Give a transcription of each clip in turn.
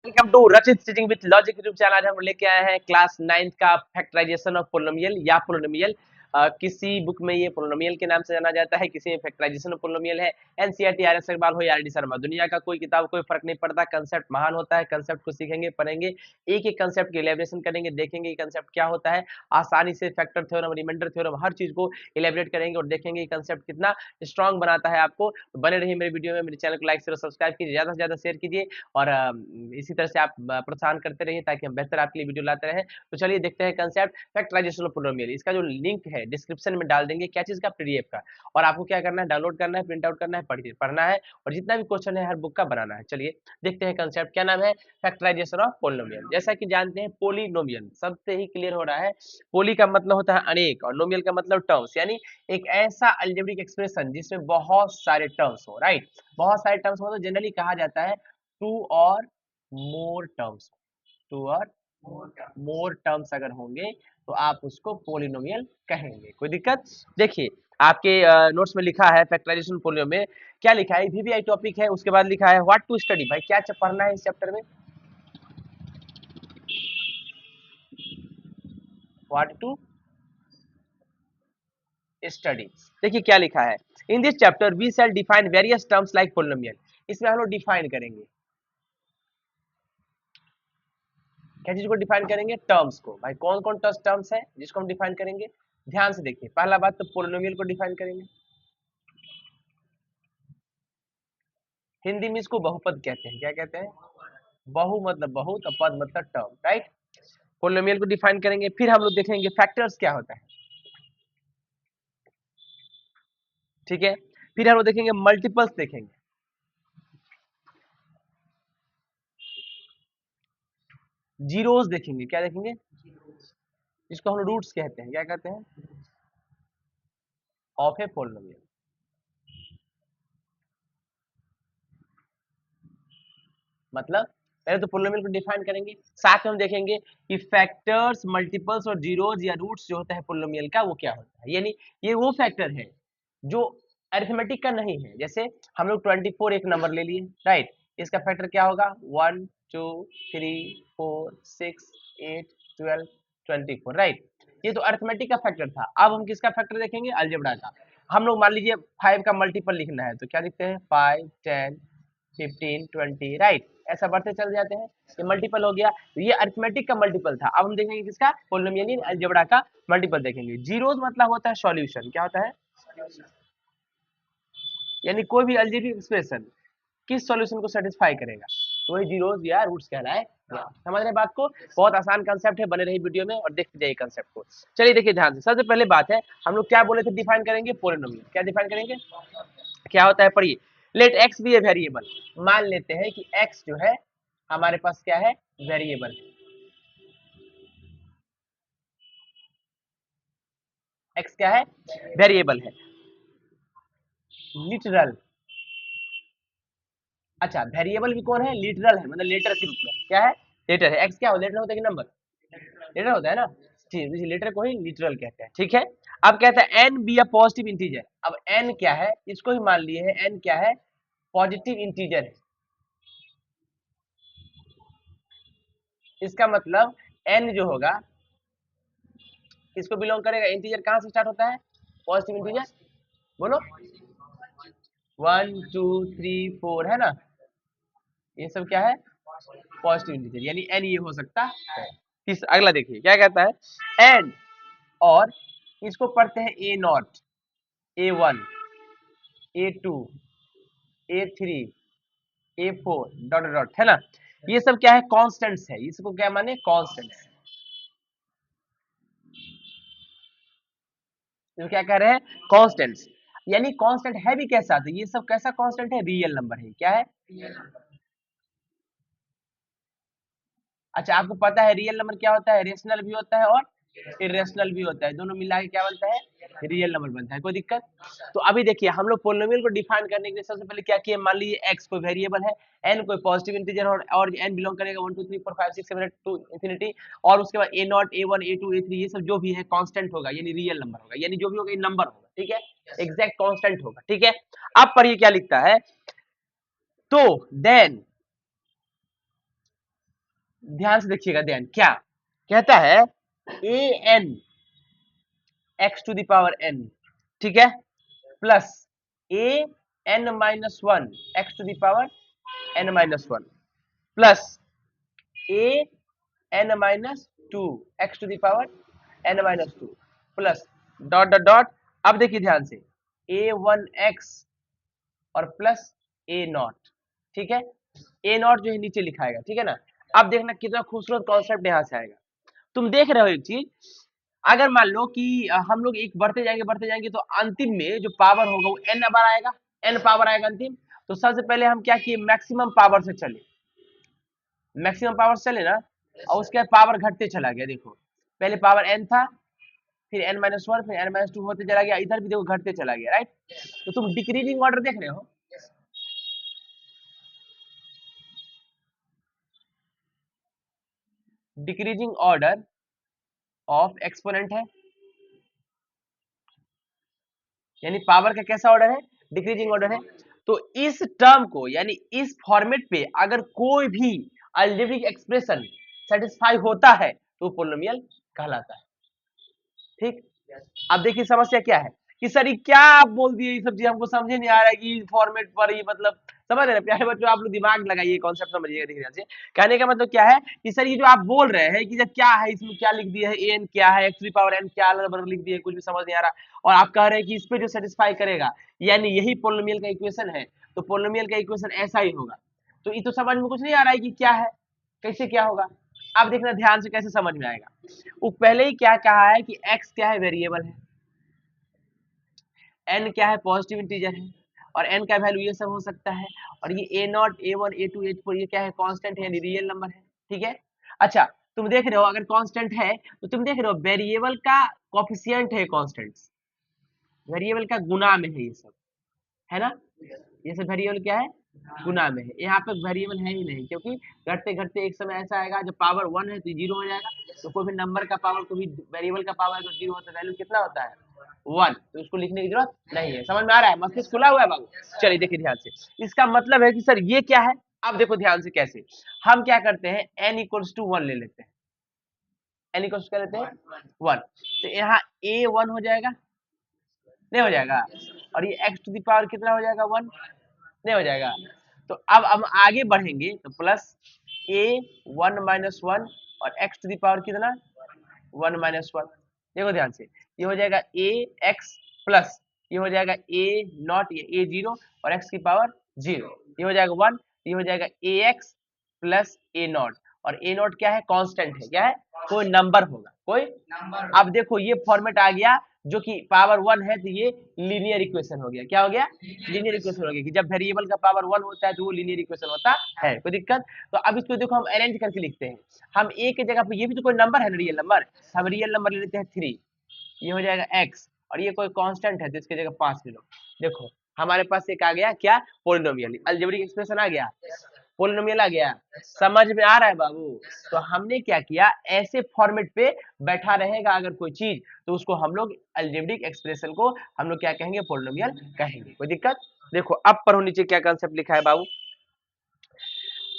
Welcome to रचित teaching with logic YouTube channel. आज हम लेके आए हैं क्लास 9th का फैक्टराइजेशन ऑफ पोलिनोमियल या पोलिनोमियल। किसी बुक में ये पोलिनोमियल के नाम से जाना जाता है, किसी में फैक्टराइजेशन ऑफ पोलिनोमियल है। एनसीईआरटी, आर एस अग्रवाल हो या आर डी शर्मा, दुनिया का कोई किताब कोई फर्क नहीं पड़ता। कंसेप्ट महान होता है, कंसेप्ट को सीखेंगे, पढ़ेंगे, एक एक कंसेप्ट की इलेबोरेशन करेंगे, देखेंगे कंसेप्ट क्या होता है। आसानी से फैक्टर थ्योरम, रिमाइंडर थ्योरम, हर चीज को इलेबोरेट करेंगे और देखेंगे कंसेप्ट कितना स्ट्रॉन्ग बनाता है आपको। तो बने रहिए मेरे वीडियो में, मेरे चैनल को लाइक शेयर सब्सक्राइब कीजिए, ज्यादा से ज्यादा शेयर कीजिए और इसी तरह से आप प्रोत्साहन करते रहिए ताकि हम बेहतर आपके लिए वीडियो लाते रहें। तो चलिए देखते हैं कंसेप्ट फैक्टराइजेशन ऑफ पोलिनोमियल। इसका जो लिंक है डिस्क्रिप्शन में डाल देंगे, क्या चीज का, पीडीएफ का। और आपको क्या करना है, डाउनलोड करना है, प्रिंट आउट करना है, पढ़ना है और जितना भी क्वेश्चन है हर बुक का बनाना है। चलिए देखते हैं कंसेप्ट क्या नाम है, फैक्टराइजेशन ऑफ पोलिनोमियल। जैसा कि जानते हैं पोलिनोमियल सबसे ही क्लियर हो रहा है। पोली का मतलब होता है अनेक और नोमियल का मतलब टर्म्स, यानी एक ऐसा अलजेब्रिक एक्सप्रेशन जिसमें बहुत सारे टर्म्स हो। राइट, बहुत सारे टर्म्स हो तो जनरली कहा जाता है टू और मोर टर्म्स। टू और मोर टर्म्स अगर होंगे तो आप उसको पोलिनोमियल कहेंगे। कोई दिक्कत? देखिए आपके नोट्स में लिखा है फैक्टराइजेशन पोलिनोमियल में क्या लिखा है, वीवीआई टॉपिक है, उसके बाद लिखा है व्हाट टू स्टडी। भाई क्या पढ़ना है इस चैप्टर में, व्हाट टू स्टडी। देखिए क्या लिखा है, in this chapter we shall define various terms like polynomial. इसमें हम लोग डिफाइन करेंगे, क्या चीज को डिफाइन करेंगे, टर्म्स को। भाई कौन कौन टर्म्स है जिसको हम डिफाइन करेंगे, ध्यान से देखिए। पहला बात तो पोलिनोमियल को डिफाइन करेंगे, हिंदी में इसको बहुपद कहते हैं। क्या कहते हैं, बहु मतलब बहुत और पद मतलब टर्म। राइट, पोलिनोमियल को डिफाइन करेंगे, फिर हम लोग देखेंगे फैक्टर्स क्या होता है। ठीक है, फिर हम लोग देखेंगे मल्टीपल्स, देखेंगे जीरोस, देखेंगे क्या देखेंगे, जिसको हम रूट्स कहते हैं। क्या कहते हैं, ऑफ ए पोलिनोमियल। मतलब पहले तो पोलिनोमियल को डिफाइन करेंगे, साथ में हम देखेंगे कि फैक्टर्स, मल्टीपल्स और जीरोस या रूट्स जो होता है पोलिनोमियल का वो क्या होता है। यानी ये वो फैक्टर है जो अरिथमेटिक का नहीं है। जैसे हम लोग 24 एक नंबर ले लिए, राइट, इसका फैक्टर क्या होगा, 1 2 3 4 6 8 12 24। राइट, ये तो अरिथमेटिक का फैक्टर था। अब हम किसका फैक्टर देखेंगे, अलजेब्रा का। हम लोग मान लीजिए 5 का मल्टीपल लिखना है तो क्या लिखते हैं, 5 10 15 20। राइट, ऐसा बढ़ते चल जाते हैं, ये मल्टीपल हो गया। तो ये अरिथमेटिक का मल्टीपल था। अब हम देखेंगे किसका, पोलिनोमियल यानी अलजेब्रा का मल्टीपल देखेंगे। जीरोस मतलब होता है सॉल्यूशन। क्या होता है, यानी कोई भी अलजेब्रिक एक्सप्रेशन किस सॉल्यूशन को सेटिस्फाई करेगा, तो वही जीरोस या रूट्स कहलाए। समझ रहे बात को, बहुत आसान कंसेप्ट है, बने रही वीडियो में और देखते जाइए कंसेप्ट को। चलिए देखिए ध्यान से, सबसे पहले बात है हम लोग क्या बोले थे, डिफाइन करेंगे पोलिनोमियल। क्या डिफाइन करेंगे, क्या होता है, पढ़िए। Let x be a variable, मान लेते हैं कि एक्स जो है हमारे पास क्या है, वेरिएबल। एक्स क्या है, वेरिएबल है। लिटरल, अच्छा वेरिएबल भी कौन है, लिटरल है, मतलब लेटर के रूप में। क्या है, लेटर है। एक्स क्या हो, लेटर होता है कि नंबर, लेटर होता है ना। ठीक, इसी लेटर को ही लिटरल कहते हैं। ठीक है, अब कहता है n be a positive integer. अब एन क्या है, इसको ही मान लिए है, एन क्या है, पॉजिटिव इंटीजर है। इसका मतलब एन जो होगा किसको बिलोंग करेगा, इंटीजर कहां से स्टार्ट होता है, पॉजिटिव इंटीजर। बोलो, 1 2 3 4 है ना, ये सब क्या है, पॉजिटिव इंटीजर, यानी एन ये हो सकता है। इस अगला देखिए क्या कहता है, एन और इसको पढ़ते हैं ए not, A1 A2 A3 A4 dot dot, है ना। ये सब क्या है, कॉन्स्टेंट्स है। इसको क्या माने, कॉन्स्टेंट्स। तो क्या कह रहे हैं, कॉन्स्टेंट्स। यानी कॉन्स्टेंट है भी कैसा, तो ये सब कैसा कॉन्स्टेंट है, रियल नंबर है। क्या है, अच्छा आपको पता है रियल नंबर क्या होता है, रेशनल भी होता है और इरेशनल भी होता है, दोनों मिला के क्या बनता है, रियल नंबर बनता है। कोई दिक्कत? तो अभी देखिए हम लोग पोलिनोमियल को डिफाइन करने के लिए सबसे पहले क्या किए, मान लीजिए एक्स कोई वेरिएबल है, एन कोई पॉजिटिव इंटीजर और एन बिलोंग करेगा 1 2 3 4 5 6 7 8 टू इंफिनिटी। और उसके बाद ए नॉट A1 A2 A3 ये सब जो भी है कांस्टेंट होगा, यानी रियल नंबर होगा, यानी जो भी होगा ये नंबर होगा। ठीक है, एग्जैक्ट कांस्टेंट होगा। ठीक है, अब पढ़िए क्या लिखता है, तो देन ध्यान से देखिएगा, ध्यान क्या कहता है, a n x to the power n, ठीक है, plus a n minus one x to the power n minus one, plus a n minus two x to the power n minus two, plus dot dot dot. अब देखिए ध्यान से, a one x और plus a nought, ठीक है, a not जो है नीचे लिखाएगा, ठीक है ना। अब देखना कितना खूबसूरत कॉन्सेप्ट यहाँ से आएगा। तुम देख रहे हो एक चीज, अगर मान लो कि हम लोग एक बढ़ते जाएंगे तो अंतिम में जो पावर होगा वो एन बार आएगा, एन पावर आएगा अंतिम। तो सबसे पहले हम क्या किए, मैक्सिमम पावर से चले, मैक्सिमम पावर से चले ना, और उसके बाद पावर घटते चला गया। देखो पहले पावर एन था, फिर एन माइनस वन, फिर एन माइनस टू होते चला गया, इधर भी देखो घटते चला गया, राइट। तो तुम डिक्रीजिंग ऑर्डर देख रहे हो, डिक्रीजिंग ऑर्डर ऑफ एक्सपोनेंट है, यानी पावर का कैसा ऑर्डर है, डिक्रीजिंग ऑर्डर है। तो इस टर्म को, यानी इस फॉर्मेट पे अगर कोई भी अलजेब्रिक एक्सप्रेशन सेटिस्फाई होता है तो पोलिनोमियल कहलाता है, ठीक। अब देखिए समस्या क्या है कि सर ये क्या आप बोल दिए, ये सब चीज हमको समझ नहीं आ रहा है कि फॉर्मेट पर ये मतलब, समझ रहे हैं प्यारे बच्चों, आप लोग दिमाग लगाइए, कॉन्सेप्ट समझिएगा। देखिए ध्यान से, कहने का मतलब क्या है कि सर ये जो आप बोल रहे हैं कि जब क्या है, इसमें क्या लिख दिया है, एन क्या है, x to the power n क्या अलग लिख दिया है, कुछ भी समझ नहीं आ रहा, और आप कह रहे हैं कि इस पे जो सेटिस्फाई करेगा यानी यही पोलिनोमियल का इक्वेशन है, तो पोलिनोमियल का इक्वेशन ऐसा ही होगा। तो ये तो समझ में कुछ नहीं आ रहा है कि क्या है, कैसे क्या होगा। अब देखना ध्यान से कैसे समझ में आएगा। वो पहले ही क्या कहा है कि x क्या है, वेरिएबल है, n क्या है, पॉजिटिव इंटीजर है, और n का वैल्यू ये सब हो सकता है, और ये a nought a one a two a four ये क्या है, कांस्टेंट है, रियल नंबर है, ठीक है। अच्छा तुम देख रहे हो अगर कांस्टेंट है तो तुम देख रहे हो वेरिएबल का कोफिशिएंट है कांस्टेंट, वेरिएबल का गुना में है ये सब, है ना। ये सब वेरिएबल क्या है, गुना में है। यहाँ पे वेरिएबल है ही नहीं, क्योंकि घटते घटते एक समय ऐसा आएगा जब पावर वन है तो जीरो हो जाएगा। तो कोई भी नंबर का पावर, कोई भी वेरिएबल का पावर अगर जीरो होता है वैल्यू कितना होता है, वन, तो उसको लिखने की जरूरत नहीं है। समझ में आ रहा है, मस्तिष्क खुला हुआ है बाबू। चलिए देखिए ध्यान से, इसका मतलब है कि सर ये क्या है। अब देखो ध्यान से कैसे हम क्या करते हैं, n इक्वल्स टू वन ले लेते हैं, n इक्वल्स क्या लेते हैं, वन। तो यहाँ a वन हो जाएगा, नहीं हो जाएगा, और ये x टू द पावर कितना हो जाएगा, वन, नहीं हो जाएगा। तो अब हम आगे बढ़ेंगे तो plus a one minus one और x टू द पावर कितना, वन माइनस वन। देखो ध्यान से, ये हो जाएगा a x प्लस ये हो जाएगा a नॉट, ये a जीरो और x की पावर जीरो, ये हो जाएगा वन, ये हो जाएगा a x plus a not, और a नॉट क्या है, कांस्टेंट है, क्या है, कोई नंबर होगा, कोई नंबर। अब देखो ये फॉर्मेट आ गया जो कि पावर वन है, तो ये लीनियर इक्वेशन हो गया, क्या हो गया, लीनियर इक्वेशन हो गया, कि जब वेरिएबल का पावर वन होता है तो वो लीनियर इक्वेशन होता है, कोई दिक्कत। तो अब इसको देखो हम अरेंज करके लिखते हैं, हम a की जगह पे, ये भी तो कोई नंबर है ना, रियल नंबर, हम रियल नंबर ले लेते हैं थ्री, ये हो जाएगा x, और ये कोई कांस्टेंट है तो इसकी जगह पांच ले लो। देखो हमारे पास एक आ गया क्या, पोलिनोमियल, अलजेब्रिक एक्सप्रेशन आ गया, पोलिनोमियल आ गया। समझ में आ रहा है बाबू। तो हमने क्या किया, ऐसे फॉर्मेट पे बैठा रहेगा अगर कोई चीज, तो उसको हम लोग अलजेब्रिक एक्सप्रेशन को हम लोग क्या कहेंगे, पोलिनोमियल कहेंगे, कोई दिक्कत। देखो अब पढ़ो नीचे क्या कंसेप्ट लिखा है बाबू।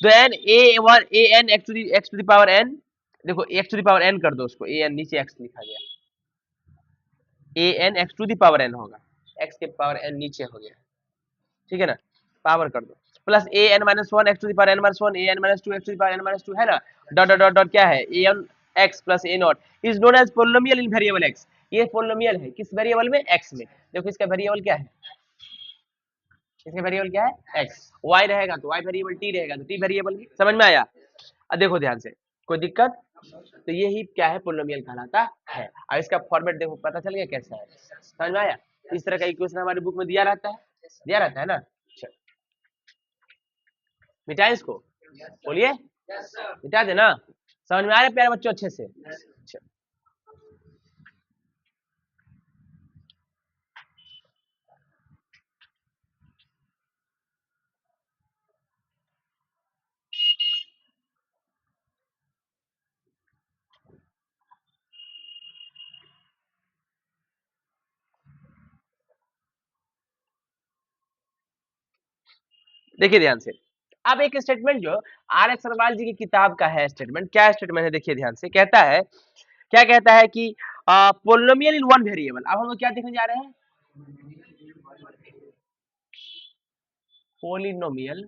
तो n a one a n x to the power n, देखो x to the power n कर दो उसको, ए एन नीचे एक्स लिखा गया, a n x to the power n होगा, एक्स के पावर एन नीचे हो गया, ठीक है ना, पावर कर दो, plus a n minus one x to the power n minus one, a n minus two x to the power n minus two, है ना, डॉट डॉट डॉट डॉट क्या है, a n x plus a nought is known as polynomial in variable x. ये polynomial है किस variable में, x में। देखो इसका वेरिएबल क्या है, इसका वेरिएबल क्या है, एक्स, वाई रहेगा तो वाई वेरिएबल, टी रहेगा तो टी वेरिएबल। समझ में आया। अब देखो ध्यान से, कोई दिक्कत। तो ये ही क्या है, पोलिनोमियल कहलाता है। और इसका फॉर्मेट देखो पता चल गया कैसा है, समझ में आया। इस तरह का इक्वेशन हमारे बुक में दिया रहता है, दिया रहता है ना। चल मिटाए इसको, बोलिए, मिटा देना। समझ में आ रहे प्यारे बच्चों अच्छे से। चल, देखिए ध्यान से, अब एक स्टेटमेंट जो आर एस अग्रवाल जी की किताब का है स्टेटमेंट, क्या स्टेटमेंट है देखिए ध्यान से, कहता है, क्या कहता है कि पोलिनोमियल इन वन वेरिएबल। अब हम लोग क्या देखने जा रहे हैं, पोलिनोमियल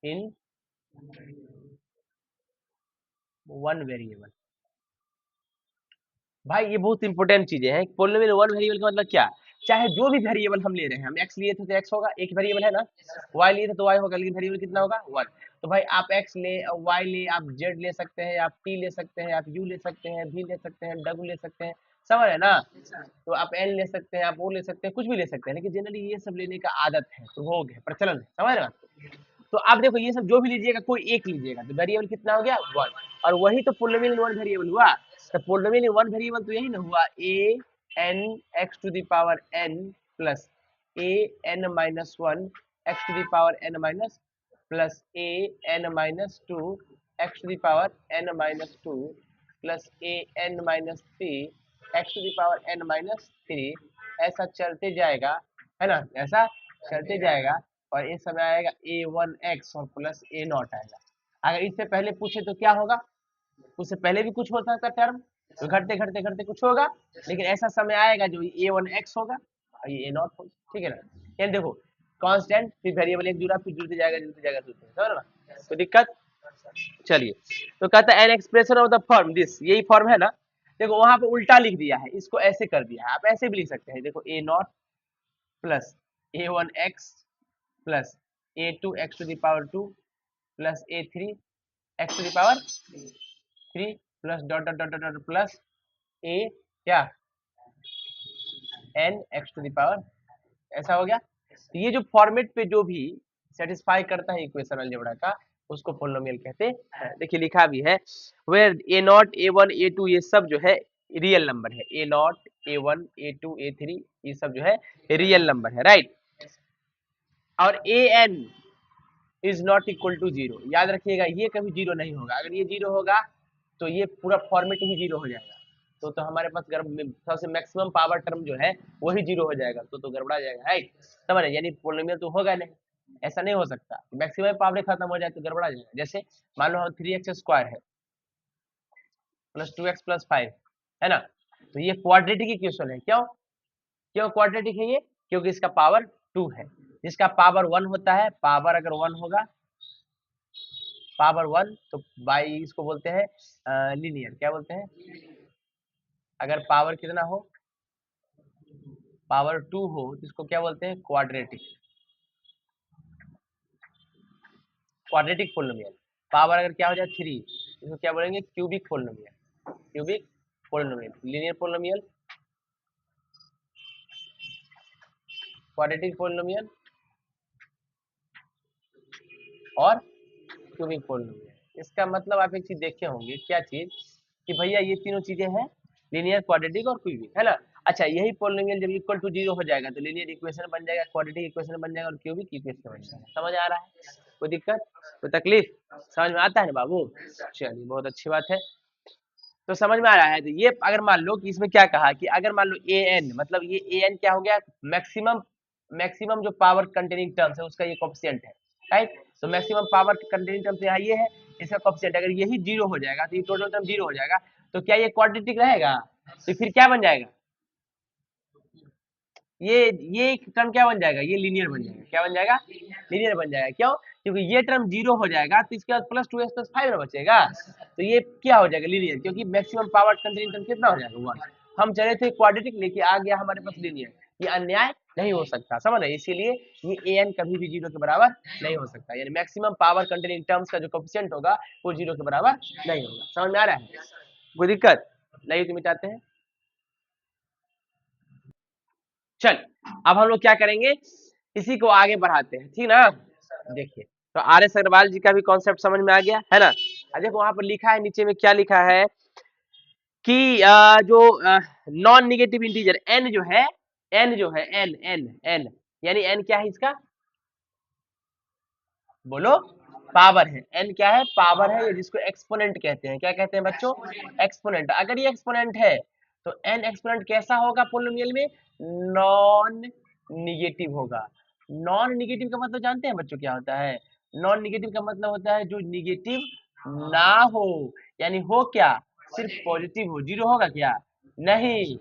इन वन वेरिएबल। भाई ये बहुत इंपॉर्टेंट चीजें हैं। पोलिनोमियल वन वेरिएबल का मतलब क्या, चाहे जो भी वेरिएबल हम ले रहे हैं, हम x लिए थे तो x होगा, एक वेरिएबल है ना, y लिए थे तो y होगा, लेकिन वेरिएबल कितना होगा, वन। तो भाई आप x ले, y ले, आप z ले सकते हैं, आप t ले सकते हैं, आप u ले सकते हैं, v ले सकते हैं, w ले सकते हैं, समझ है ना। तो आप n ले सकते हैं, आप o ले सकते हैं, कुछ भी ले सकते हैं, लेकिन जनरली ये सब लेने का आदत है, प्रयोग है, प्रचलन है, समझ रहे हो। तो आप देखो ये सब जो भी लीजिएगा, कोई एक लीजिएगा तो वेरिएबल कितना हो गया, वन। और वही तो पोलिनोमियल इन वन वेरिएबल हुआ। तो पोलिनोमियल इन वन वेरिएबल तो यही ना हुआ, a n x to the power n plus a n minus one x to the power n minus plus a n minus two x to the power n minus two plus a n minus three x to the power n minus three. ऐसा चलते जाएगा, है ना, ऐसा चलते जाएगा, और इस समय आएगा a1x और प्लस a0 आएगा। अगर इससे पहले पूछे तो क्या होगा, उससे पहले भी कुछ होता था टर्म, तो घटते घटते घटते कुछ होगा, लेकिन ऐसा समय आएगा जो a1x होगा और ये a0 होगा, ठीक है ना। यानी देखो कांस्टेंट, फिर वेरिएबल एक जुड़ा, फिर जुड़ते जाएगा जुड़ते जाएगा जुड़ते जाएगा, समझ ना, तो दिक्कत। चलिए, तो कहता है an expression of the form this, यही फॉर्म है ना। देखो वहां पे उल्टा लिख दिया है, इसको ऐसे कर दिया है, आप ऐसे भी लिख सकते हैं, देखो a0 plus a1x plus a2x to the power 2 plus a3x to the power 3 plus dot dot dot dot plus a क्या n x to the power, ऐसा हो गया। तो ये जो फॉर्मेट पे जो भी सेटिस्फाई करता है इक्वेशन अलजेब्रा का, उसको पोलिनोमियल कहते हैं। देखिए लिखा भी है, वेयर a0 a1 a2 ये सब जो है रियल नंबर है, a0 a1 a2 a3 ये सब जो है रियल नंबर है, राइट। और an is not equal to zero, याद रखिएगा ये कभी जीरो नहीं होगा। अगर ये जीरो होगा तो ये पूरा फॉर्मेट ही जीरो हो जाएगा, तो हमारे पास सबसे मैक्सिमम पावर टर्म जो है वही जीरो हो जाएगा, तो गड़बड़ा जाएगा, राइट। समझ रहे, यानी पोलिनोमियल तो होगा नहीं, ऐसा नहीं हो सकता, मैक्सिमम पावर खत्म हो जाए तो गड़बड़ा जाएगा। जैसे मान लो हम 3x स्क्वायर है प्लस 2x प्लस 5 है ना, तो ये क्वाड्रेटिक इक्वेशन है। क्यों क्यों क्वाड्रेटिक है ये, क्योंकि इसका पावर 2 है, जिसका पावर 1 होता है, पावर अगर 1 होगा, पावर 1 तो बाई इसको बोलते हैं लीनियर, क्या बोलते हैं। अगर पावर कितना हो, पावर 2 हो तो इसको क्या बोलते हैं, क्वाड्रेटिक, क्वाड्रेटिक पोलिनोमियल। पावर अगर क्या हो जाए 3, इसको क्या बोलेंगे, cubic polynomial, cubic polynomial. Linear polynomial, quadratic polynomial और क्यूबिक पोलिनोमियल। इसका मतलब आप एक चीज देखे होंगे, क्या चीज, कि भैया ये तीनों चीजें हैं, लीनियर, क्वाड्रेटिक और क्यूबिक, है ना। अच्छा यही पोलिनोमियल जब इक्वल टू जीरो हो जाएगा तो लीनियर इक्वेशन बन जाएगा, क्वाड्रेटिक इक्वेशन बन जाएगा और क्यूबिक इक्वेशन बन जाएगा। समझ आ रहा है, कोई दिक्कत, कोई तकलीफ, समझ में आता है ना बाबू। चलिए बहुत अच्छी बात है, तो समझ में आ रहा है। तो ये अगर मान लो कि इसमें क्या कहा कि अगर मान लो ए एन, मतलब ये ए एन क्या हो गया, मैक्सिमम, मैक्सिमम जो पावर कंटेनिंग टर्म्स है उसका ये कोफिशिएंट है, राइट। तो मैक्सिमम पावर कंटेनिंग टर्म्स यहाँ ये है, इसका कोफिशिएंट अगर यही जीरो हो जाएगा तो ये टोटल टर्म जीरो हो जाएगा, तो क्या ये क्वाड्रेटिक रहेगा, तो फिर क्या बन जाएगा, ये टर्म क्या बन जाएगा, ये लीनियर बन जाएगा, क्या बन जाएगा, लीनियर बन जाएगा। क्यों, क्योंकि ये टर्म जीरो हो जाएगा तो इसके बाद प्लस 2x प्लस 5 ना बचेगा, तो ये क्या हो जाएगा, लीनियर, क्योंकि मैक्सिमम पावर कंटेनिंग टर्म कितना हो जाएगा, 1। हम चले थे क्वाड्रेटिक लेके, आ गया हमारे पास लीनियर, ये अन्याय नहीं हो सकता, समझ रहे, इसीलिए ये an कभी भी जीरो के बराबर नहीं हो सकता, यानी मैक्सिमम पावर कंटेनिंग टर्म्स का जो कोफिशिएंट होगा वो जीरो के बराबर नहीं होगा। समझ में आ रहा है, कोई दिक्कत नहीं, तो मिटाते हैं। चल अब हम लोग क्या करेंगे, इसी को आगे बढ़ाते हैं, ठीक ना। देखिए तो आर एस अग्रवाल जी का भी कॉन्सेप्ट समझ में आ गया है ना। देखो वहां पर लिखा है, नीचे में क्या लिखा है कि जो नॉन निगेटिव इंटीजर एन जो है, एन जो है, एन एन एन यानी एन क्या है इसका, बोलो, पावर है। एन क्या है, पावर है, जिसको एक्सपोनेंट कहते हैं। क्या कहते हैं बच्चों, एक्सपोनेंट। अगर ये एक्सपोनेंट है तो एन एक्सपोनेंट कैसा होगा पोलिनोमियल में, नॉन निगेटिव होगा। नॉन निगेटिव का मतलब जानते हैं बच्चों क्या होता है? नॉन निगेटिव का मतलब होता है जो निगेटिव ना हो, यानी हो क्या, सिर्फ पॉजिटिव हो। जीरो होगा क्या? नहीं,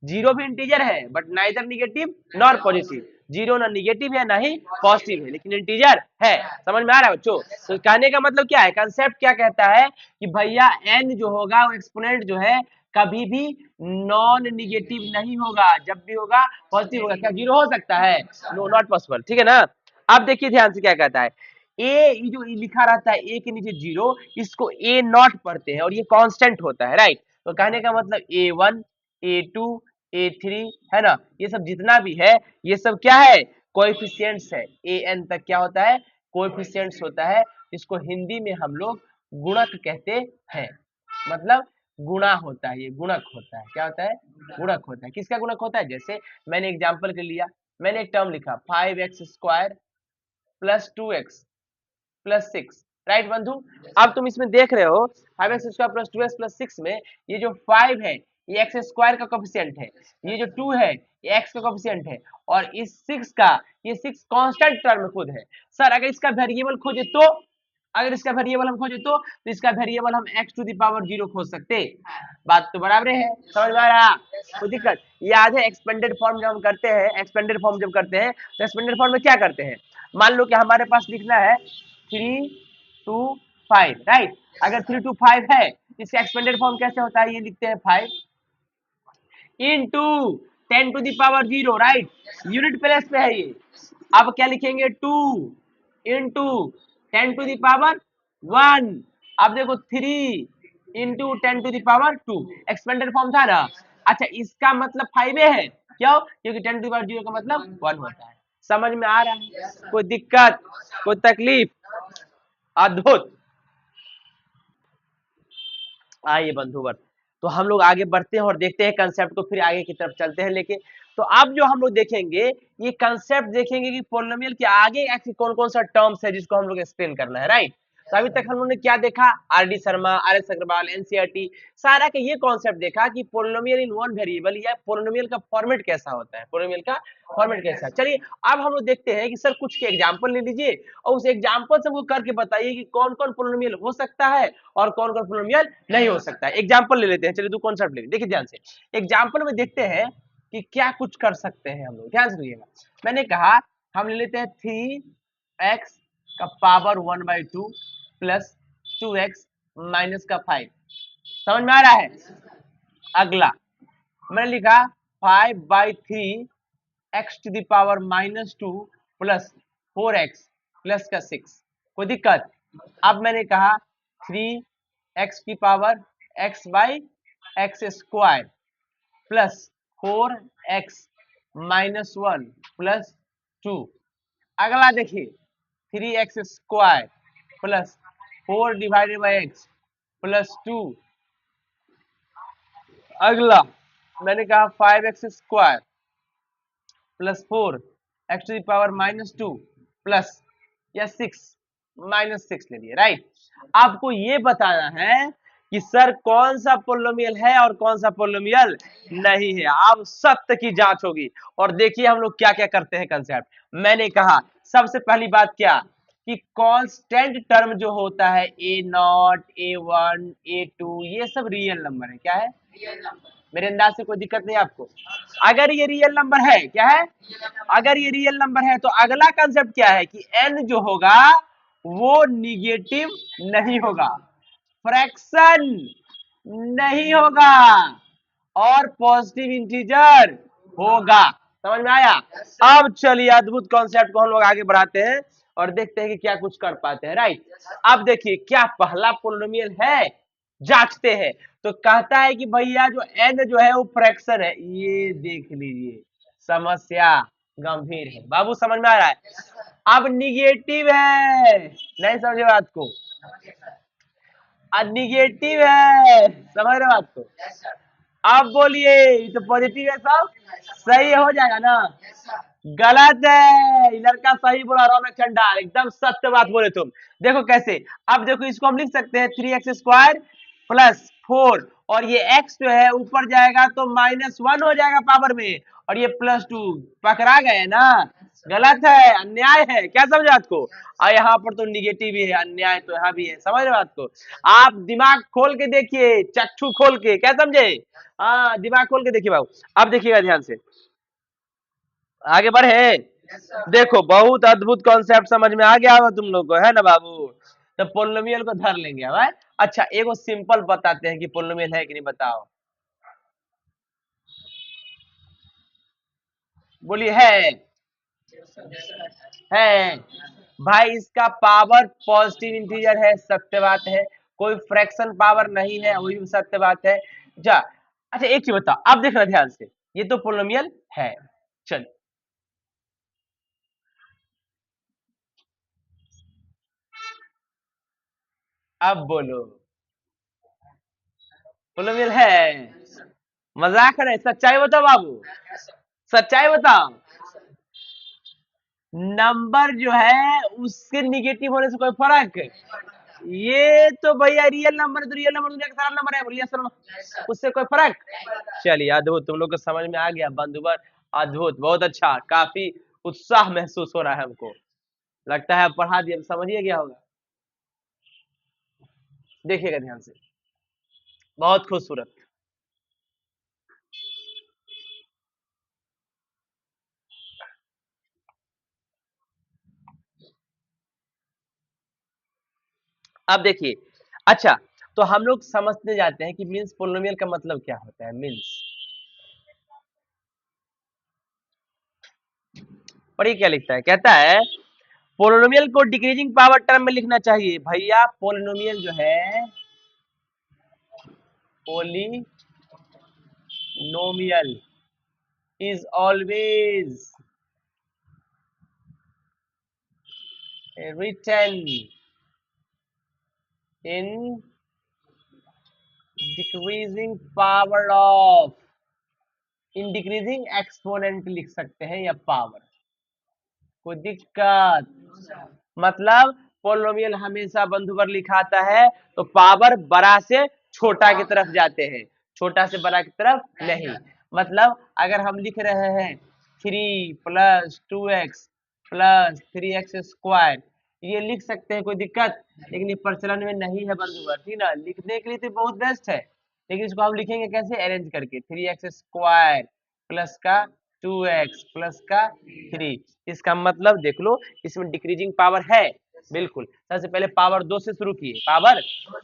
जीरो भी इंटीजर है but neither negative nor positive. Zero ना निगेटिव है ना ही पॉजिटिव है, लेकिन इंटीजर है। समझ में आ रहा है बच्चों? तो कहने का मतलब क्या है, कंसेप्ट क्या कहता है कि भैया एन जो होगा वो एक्सपोनेंट जो है कभी भी नॉन निगेटिव नहीं होगा, जब भी होगा पॉजिटिव होगा। क्या जीरो हो सकता है? No, not possible. ठीक है ना? अब देखिए ध्यान से क्या कहता है, ए जो लिखा रहता है ए के नीचे जीरो, इसको ए नॉट पढ़ते हैं और ये कांस्टेंट होता है, राइट? तो कहने का मतलब A1 A2 A3 है ना, ये सब जितना भी है ये सब क्या है, कोएफिशिएंट्स है। an तक क्या होता है, कोएफिशिएंट्स होता है। इसको हिंदी में हम लोग गुणक कहते हैं। मतलब गुणा होता है, ये गुणक होता है। क्या होता है? गुणक होता है। किसका गुणक होता है? जैसे मैंने एग्जांपल के लिया, मैंने एक टर्म लिखा 5x² plus 2x plus 6, right बंधु? अब तुम इसमें देख रहे हो 5x² प्लस 2x प्लस 6 में ये जो 5 है ये एक्स स्क्वायर का कोफिशिएंट है, ये जो 2 है ये x का कोफिशिएंट है, और इस 6 का, ये 6 कांस्टेंट टर्म खुद है। सर अगर इसका वेरिएबल खोजे तो, अगर इसका वेरिएबल हम खोजे तो इसका वेरिएबल हम x टू द पावर 0 खोज सकते। बात तो बराबर है, समझ में आ रहा? कोई दिक्कत? याद है एक्सपेंडेड फॉर्म जब हम करते हैं, एक्सपेंडेड फॉर्म जब करते हैं तो एक्सपेंडेड फॉर्म में क्या करते हैं, मान लो कि हमारे पास लिखना है 3 2 5, राइट? अगर 3 2 5 है, इसका एक्सपेंडेड फॉर्म कैसे होता है, ये लिखते हैं 5 into 10 to the power 0, right? Unit place पे है ये। अब क्या लिखेंगे, 2 इंटू 10 टू द पावर 1। अब देखो 3 into 10 to the power 2, expanded form था ना। अच्छा, इसका मतलब 5 है, क्यों? क्योंकि 10 टू द पावर 0 का मतलब 1 होता है। समझ में आ रहा है? कोई दिक्कत, कोई तकलीफ? अद्भुत। आइए बंधुवर, तो हम लोग आगे बढ़ते हैं और देखते हैं कंसेप्ट को, फिर आगे की तरफ चलते हैं लेके। तो अब जो हम लोग देखेंगे, ये कंसेप्ट देखेंगे कि पोलिनोमियल के आगे ऐसी कौन कौन सा टर्म्स है जिसको हम लोग एक्सप्लेन करना है, राइट? तो अभी तक हम लोगों ने क्या देखा, R D. Sharma, R S. Agarwal, NCERT, सारा का ये कॉन्सेप्ट देखा कि पोलिनोमियल इन वन वेरिएबल या पोलिनोमियल का फॉर्मेट कैसा होता है, पोलिनोमियल का फॉर्मेट कैसा है। चलिए अब हम लोग देखते हैं कि सर कुछ के एग्जांपल ले लीजिए और उस एग्जांपल से हमको करके बताइए कि कौन कौन पोलिनोमियल हो सकता है और कौन कौन पोलिनोमियल नहीं हो सकता है। एग्जांपल ले लेते हैं, चलिए दो कॉन्सेप्ट ले, देखिए ध्यान से। एग्जांपल में देखते हैं कि क्या कुछ कर सकते हैं हम लोग, ध्यान से सुनिएगा। मैंने कहा हम ले लेते हैं 3x का पावर 1/2 प्लस 2x माइनस का 5। समझ में आ रहा है? अगला मैंने लिखा 5/3 x to the power -2 plus 4x plus का 6। कोई दिक्कत? अब मैंने कहा 3x की power x/x² plus 4x -1 plus 2। अगला देखिए 3x² plus 4 divided by x plus 2। अगला मैंने कहा 5x² plus 4 x to the power -2 plus या 6 -6 ले लिए, राइट? आपको ये बताना है कि सर कौन सा पोलिनोमियल है और कौन सा पोलिनोमियल नहीं है। अब सत्य की जांच होगी और देखिए हम लोग क्या क्या करते हैं कंसेप्ट। मैंने कहा सबसे पहली बात क्या, कि कांस्टेंट टर्म जो होता है A0 A1 A2 ये सब रियल नंबर है। क्या है? मेरे अंदाज से कोई दिक्कत नहीं आपको? अगर ये रियल नंबर है, क्या है? अगर ये रियल नंबर है तो अगला कंसेप्ट क्या है कि n जो होगा वो निगेटिव नहीं होगा, फ्रैक्शन नहीं होगा और पॉजिटिव इंटीजर होगा। समझ में आया? अब चलिए अद्भुत कॉन्सेप्ट को हम लोग आगे बढ़ाते हैं और देखते हैं कि क्या कुछ कर पाते हैं, राइट? अब देखिए क्या पहला पोलिनोमियल है, जांचते हैं। तो कहता है कि भैया जो n जो है वो फ्रैक्शन है। ये देख लीजिए समस्या गंभीर है बाबू, समझ में आ रहा है? अब निगेटिव है, नहीं समझे बात को? अब निगेटिव है, समझ रहे बात को? अब बोलिए ये तो पॉजिटिव है, सब सही हो जाएगा ना? गलत है, ये लड़का सही बोला, रौनक चंडाल एकदम सत्य बात बोले तुम। देखो कैसे, अब देखो इसको हम लिख सकते हैं 3x² प्लस 4 और ये x जो है ऊपर जाएगा तो -1 हो जाएगा पावर में, और ये +2 पकड़ा गए ना, गलत है, अन्याय है, क्या समझे बात को। और यहाँ पर तो निगेटिव भी है, अन्याय तो यहाँ भी है, समझ रहे बात को। आप दिमाग खोल के देखिए, चक्षु खोल के, क्या समझे, हाँ दिमाग खोल के देखिए बाबू। अब देखिएगा ध्यान से, आगे बढ़े। देखो बहुत अद्भुत कॉन्सेप्ट समझ में आ गया होगा तुम लोग को, है ना बाबू। तो पोलिनोमियल को धर लेंगे भाई। अच्छा एगो सिंपल बताते हैं कि पोलिनोमियल है कि नहीं, बताओ, बोलिए है भाई। इसका पावर पॉजिटिव इंटीजर है, सत्य बात है। कोई फ्रैक्शन पावर नहीं है, वही भी सत्य बात है। जा अच्छा एक चीज बताओ, अब देखना ध्यान से, ये तो पोलिनोमियल है, चल अब बोलो, पोलिनोमियल है, मजाक है, सच्चाई बताओ बाबू, सच्चाई बताओ। नंबर जो है उसके निगेटिव होने से कोई फर्क, ये तो भैया रियल नंबर है, तो रियल नंबर दुनिया का सारा नंबर है, रियल उससे कोई फर्क। चलिए अद्भुत, तुम लोग को समझ में आ गया बंधुवर, अद्भुत, बहुत अच्छा, काफी उत्साह महसूस हो रहा है हमको, लगता है पढ़ा दिया समझिए गया होगा। देखिएगा ध्यान से, बहुत खूबसूरत। अब देखिए, अच्छा तो हम लोग समझते जाते हैं कि मीन्स पोलिनोमियल का मतलब क्या होता है। मीन्स पढ़िए क्या लिखता है, कहता है पोलिनोमियल को डिक्रीजिंग पावर टर्म में लिखना चाहिए। भैया पोलिनोमियल जो है, polynomial is always written in decreasing power of, in decreasing exponent लिख सकते हैं या पावर, कोई दिक्कत, मतलब पोलिनोमियल हमेशा बंधुवर लिखाता है तो पावर बड़ा से छोटा की तरफ जाते हैं, छोटा से बड़ा की तरफ नहीं। मतलब अगर हम लिख रहे हैं 3 + 2x + 3x स्क्वायर, ये लिख सकते हैं, कोई दिक्कत, लेकिन ये प्रचलन में नहीं है बंधुवर, ठीक ना। लिखने के लिए तो बहुत बेस्ट है, लेकिन इसको हम लिखेंगे कैसे, अरेंज करके, 3x स्क्वायर प्लस का 2x प्लस का 3। इसका मतलब देख लो, इसमें डिक्रीजिंग पावर है, बिल्कुल। सबसे पहले पावर 2 से शुरू किए, पावर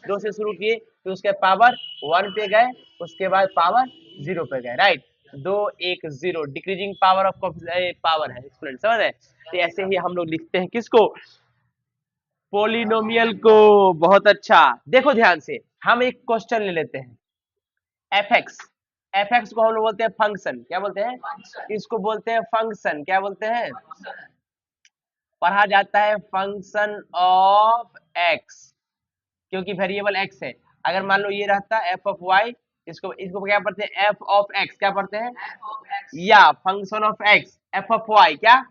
2 से शुरू किए, फिर उसके पावर 1 पे गए, उसके बाद पावर 0 पे गए, right. 2 1 0 decreasing power of power है, एक्सपोनेंट, समझ रहे हैं। तो ऐसे ही हम लोग लिखते हैं किसको, पोलिनोमियल को। बहुत अच्छा, देखो ध्यान से, हम एक क्वेश्चन ले लेते हैं, एफ एक्स, एफ एक्स को हम लोग बोलते हैं फंक्शन, क्या बोलते हैं, इसको बोलते हैं फंक्शन, क्या बोलते हैं, पढ़ा जाता है फंक्शन ऑफ एक्स, क्योंकि वेरिएबल एक्स है। अगर मान लो ये रहता एफ ऑफ वाई, इसको इसको क्या पढ़ते हैं, एफ ऑफ एक्स, क्या पढ़ते हैं, या function of x, f of y, क्या,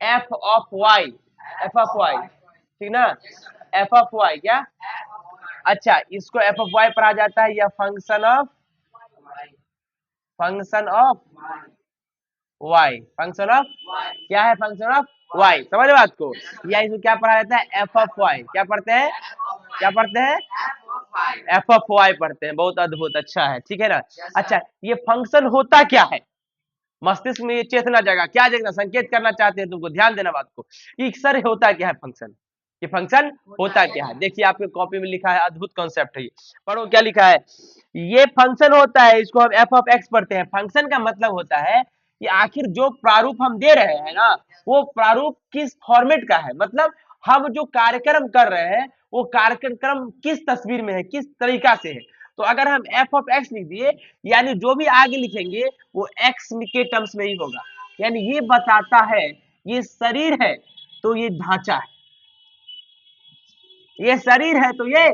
f of y, f of y, ठीक ना, एफ ऑफ वाई क्या, अच्छा इसको एफ ऑफ वाई पढ़ा जाता है, या function of y, function of, क्या है फंक्शन ऑफ वाई, समझ बात को। या इसको क्या पढ़ा जाता है, एफ ऑफ वाई, क्या पढ़ते हैं, क्या पढ़ते हैं, एफ ऑफ वाई पढ़ते हैं, बहुत अद्भुत, अच्छा है, ठीक है ना। अच्छा ये फंक्शन होता क्या है, मस्तिष्क में ये चेतना जगह, क्या जगह संकेत करना चाहते हैं तुमको, ध्यान देना बात को, कि सर होता क्या है फंक्शन, ये फंक्शन होता क्या है। देखिए आपके कॉपी में लिखा है, अद्भुत कॉन्सेप्ट है ये, पढ़ो क्या लिखा है, ये फंक्शन होता है, इसको हम एफ ऑफ एक्स पढ़ते हैं। फंक्शन का मतलब होता है कि आखिर जो प्रारूप हम दे रहे हैं ना, वो प्रारूप किस फॉर्मेट का है, मतलब हम जो कार्यक्रम कर रहे हैं वो कार्यक्रम किस तस्वीर में है, किस तरीका से है। तो अगर हम एफ ऑफ एक्स लिख दिए, यानी जो भी आगे लिखेंगे वो एक्स के टर्म्स में ही होगा, यानी ये बताता है ये शरीर है तो ये ढांचा है, ये शरीर है तो ये,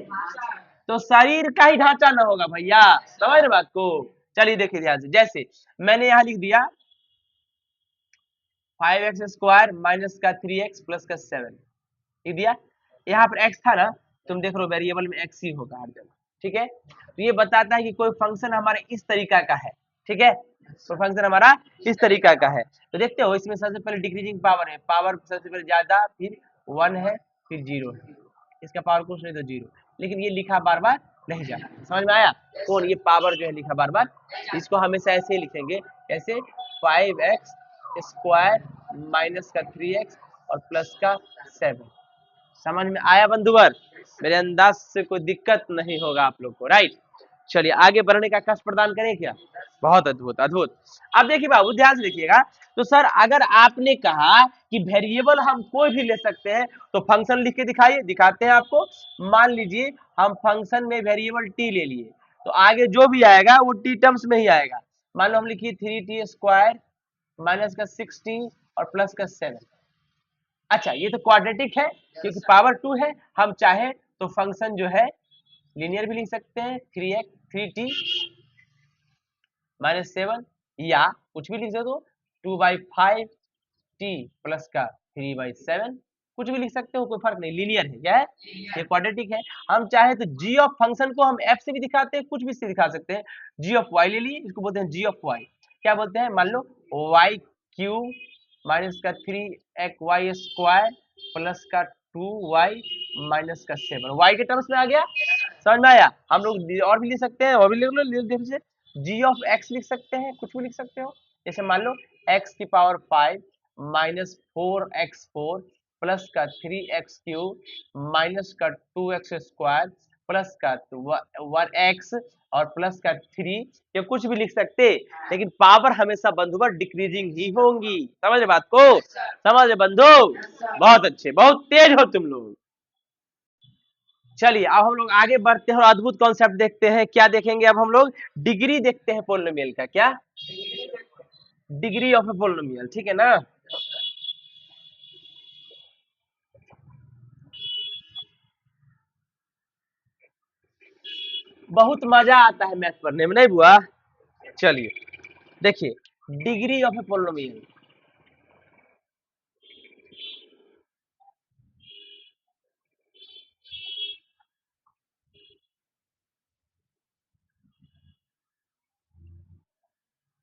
तो शरीर का ही ढांचा ना होगा भैया, समझ रहे बात को। चलिए देखिए ध्यान से, जैसे मैंने यहां लिख दिया 5x स्क्वायर माइनस का 3x प्लस का 7 लिख दिया, यहाँ पर x था ना, तुम देख रहे हो वेरिएबल में x ही होगा हर जगह, ठीक है। तो ये बताता है कि कोई फंक्शन हमारे इस तरीका का है, ठीक है, तो फंक्शन हमारा इस तरीका का है। तो देखते हो इसमें सबसे पहले डिक्रीजिंग पावर है, पावर सबसे पहले ज्यादा, फिर 1 है, फिर 0 है, इसका पावर कुछ नहीं तो 0, लेकिन ये लिखा बार बार नहीं जाता। समझ में आया? कौन ये पावर जो है लिखा बार बार, इसको हमेशा ऐसे ही लिखेंगे, ऐसे 5x स्क्वायर माइनस का 3x और प्लस का 7। समझ में आया बंधुवर? मेरे अंदाज से कोई दिक्कत नहीं होगा आप लोग को, राइट। चलिए आगे बढ़ने का कष्ट प्रदान करें क्या? बहुत अद्भुत अद्भुत। अब देखिए बाबू ध्यान से देखिएगा, तो सर अगर आपने कहा कि वेरिएबल हम कोई भी ले सकते हैं तो फंक्शन लिख के दिखाइए, दिखाते हैं आपको। मान लीजिए हम फंक्शन में वेरिएबल टी ले लिए, तो आगे जो भी आएगा वो टी टर्म्स में ही आएगा। मान लो हम लिखिए 3t स्क्वायर माइनस का 6t और प्लस का 7। अच्छा ये तो क्वाड्रेटिक है क्योंकि पावर 2 है, हम चाहे तो फंक्शन जो है लीनियर भी लिख सकते हैं, 3t माइनस 7, या कुछ भी लिख सकते हो 2/5t प्लस का 3/7, कुछ भी लिख सकते हो, कोई फर्क नहीं, लीनियर है, क्या है ये क्वाड्रेटिक है। हम चाहे तो g ऑफ फंक्शन को हम f से भी दिखाते हैं, कुछ भी से दिखा सकते हैं। g ऑफ y ले लिए, इसको बोलते हैं g ऑफ y, क्या बोलते हैं, मान लो y क्यू माइनस का 3xy स्क्वायर प्लस का 2y माइनस का 7, y के टर्म्स में आ गया। समझ में आया? हम लोग और भी लिख सकते हैं, और भी लिख लो, जैसे g ऑफ x लिख सकते हैं, कुछ भी लिख सकते हो, जैसे मान लो x की पावर 5 माइनस 4x4 प्लस का 3x³ माइनस का 2x स्क्वायर प्लस का 1x और प्लस का 3, ये कुछ भी लिख सकते, लेकिन पावर हमेशा बंधुवर डिक्रीजिंग ही होंगी। समझ रहे बात को? समझ रहे बंधु? बहुत अच्छे, बहुत तेज हो तुम लोग। चलिए अब हम लोग आगे बढ़ते हैं और अद्भुत कॉन्सेप्ट देखते हैं। क्या देखेंगे अब हम लोग? डिग्री देखते हैं पोलिनोमियल का। क्या? डिग्री ऑफ ए पोलिनोमियल, ठीक है ना। बहुत मजा आता है मैथ पढ़ने में, नहीं बुआ? चलिए देखिए degree of a polynomial,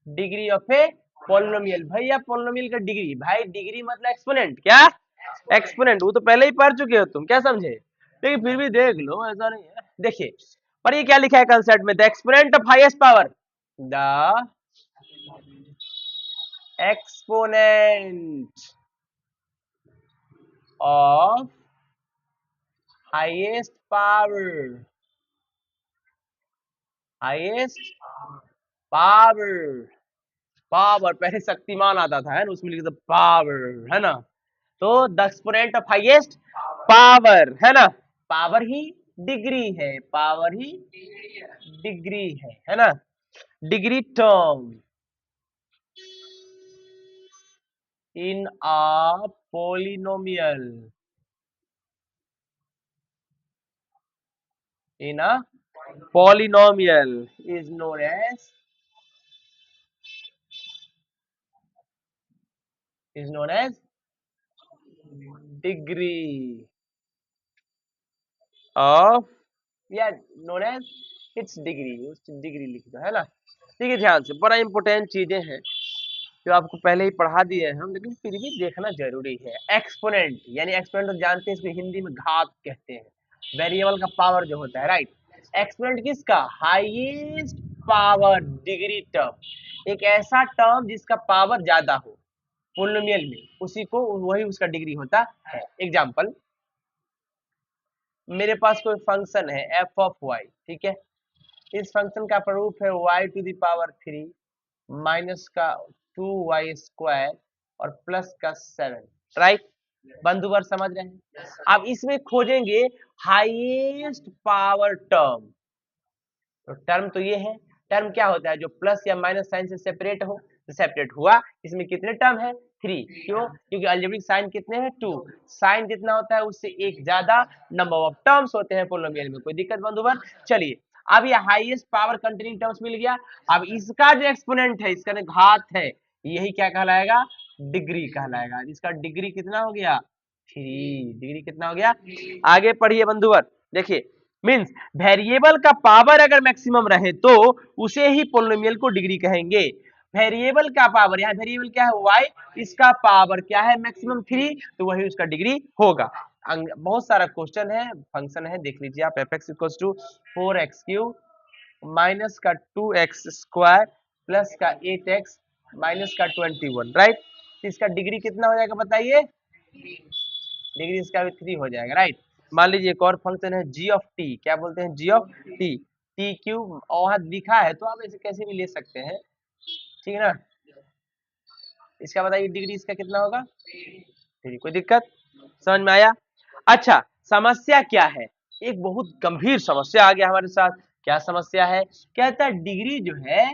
degree of a polynomial, भैया पोलिनोमियल का डिग्री, भाई डिग्री मतलब एक्सपोनेंट, क्या एक्सपोनेंट, वो तो पहले ही पढ़ चुके हो तुम, क्या समझे, लेकिन फिर भी देख लो, ऐसा नहीं है। देखिए पर ये क्या लिखा है कंसेप्ट में, the exponent of highest power, the exponent of highest power, highest power, power पहले शक्तिमान आता था, है ना, उसमें लिखा था पावर, है ना, तो the exponent of highest power, है ना, पावर ही डिग्री है, पावर ही डिग्री है ना, degree term in a polynomial, in a polynomial is known as degree of, या known as its degree, उस डिग्री लिख दो, है ना। देखिए ध्यान से, बड़ा इंपॉर्टेंट चीजें हैं जो आपको पहले ही पढ़ा दिए हैं हम, लेकिन फिर भी देखना जरूरी है। एक्सपोनेंट यानी एक्सपोनेंट तो जानते हैं, इसको हिंदी में घात कहते हैं, वेरिएबल का पावर जो होता है, राइट। एक्सपोनेंट किसका? हाईएस्ट पावर डिग्री टर्म, एक ऐसा टर्म जिसका पावर ज्यादा हो पोलिनोमियल में, उसी को वही उसका डिग्री होता है। एग्जांपल, मेरे पास कोई फंक्शन है एफ ऑफ वाई, ठीक है, इस फंक्शन का प्रूफ है y to the power 3 minus का 2y स्क्वायर और प्लस का 7, राइट। बंधुवर समझ रहे हैं? अब इसमें खोजेंगे हाईएस्ट पावर टर्म, तो टर्म तो ये है, टर्म क्या होता है, जो प्लस या माइनस साइन से सेपरेट हो, तो सेपरेट हुआ, इसमें कितने टर्म है? 3, क्यों? क्योंकि अलजेब्रिक साइन कितने हैं? 2, साइन जितना होता है उससे एक ज्यादा नंबर ऑफ टर्म्स होते हैं पोलिनोमियल में। कोई दिक्कत बंधुवर? चलिए अब ये हाईएस्ट पावर कंटेनिंग टर्म्स मिल गया, अब इसका जो एक्सपोनेंट है, इसका घात है, यही क्या कहलाएगा? डिग्री कहलाएगा। इसका डिग्री कितना हो गया? 3, डिग्री कितना हो गया? आगे पढ़िए बंधुवर, देखिए मीन्स वेरिएबल का पावर अगर मैक्सिमम रहे तो उसे ही पोलिनोमियल को डिग्री कहेंगे। वेरिएबल का पावर, यहाँ वेरिएबल क्या है y, इसका पावर क्या है मैक्सिमम 3, तो वही उसका डिग्री होगा। बहुत सारा क्वेश्चन है, फंक्शन है, देख लीजिए आप। F x equal to 4x³ minus का 2x² प्लस का 8x माइनस का 21, राइट। इसका डिग्री कितना हो जाएगा बताइए? डिग्री इसका भी 3 हो जाएगा, राइट। मान लीजिए एक और फंक्शन है जी ऑफ टी, क्या बोलते हैं? जी ऑफ टी, टी क्यूब वहां लिखा है तो आप ऐसे कैसे भी ले सकते हैं, ठीक है ना। इसका बताइए डिग्री इसका कितना होगा? 3। कोई दिक्कत समझ में आया? अच्छा, समस्या क्या है? एक बहुत गंभीर समस्या आ गया हमारे साथ। क्या समस्या है? कहता है डिग्री जो है,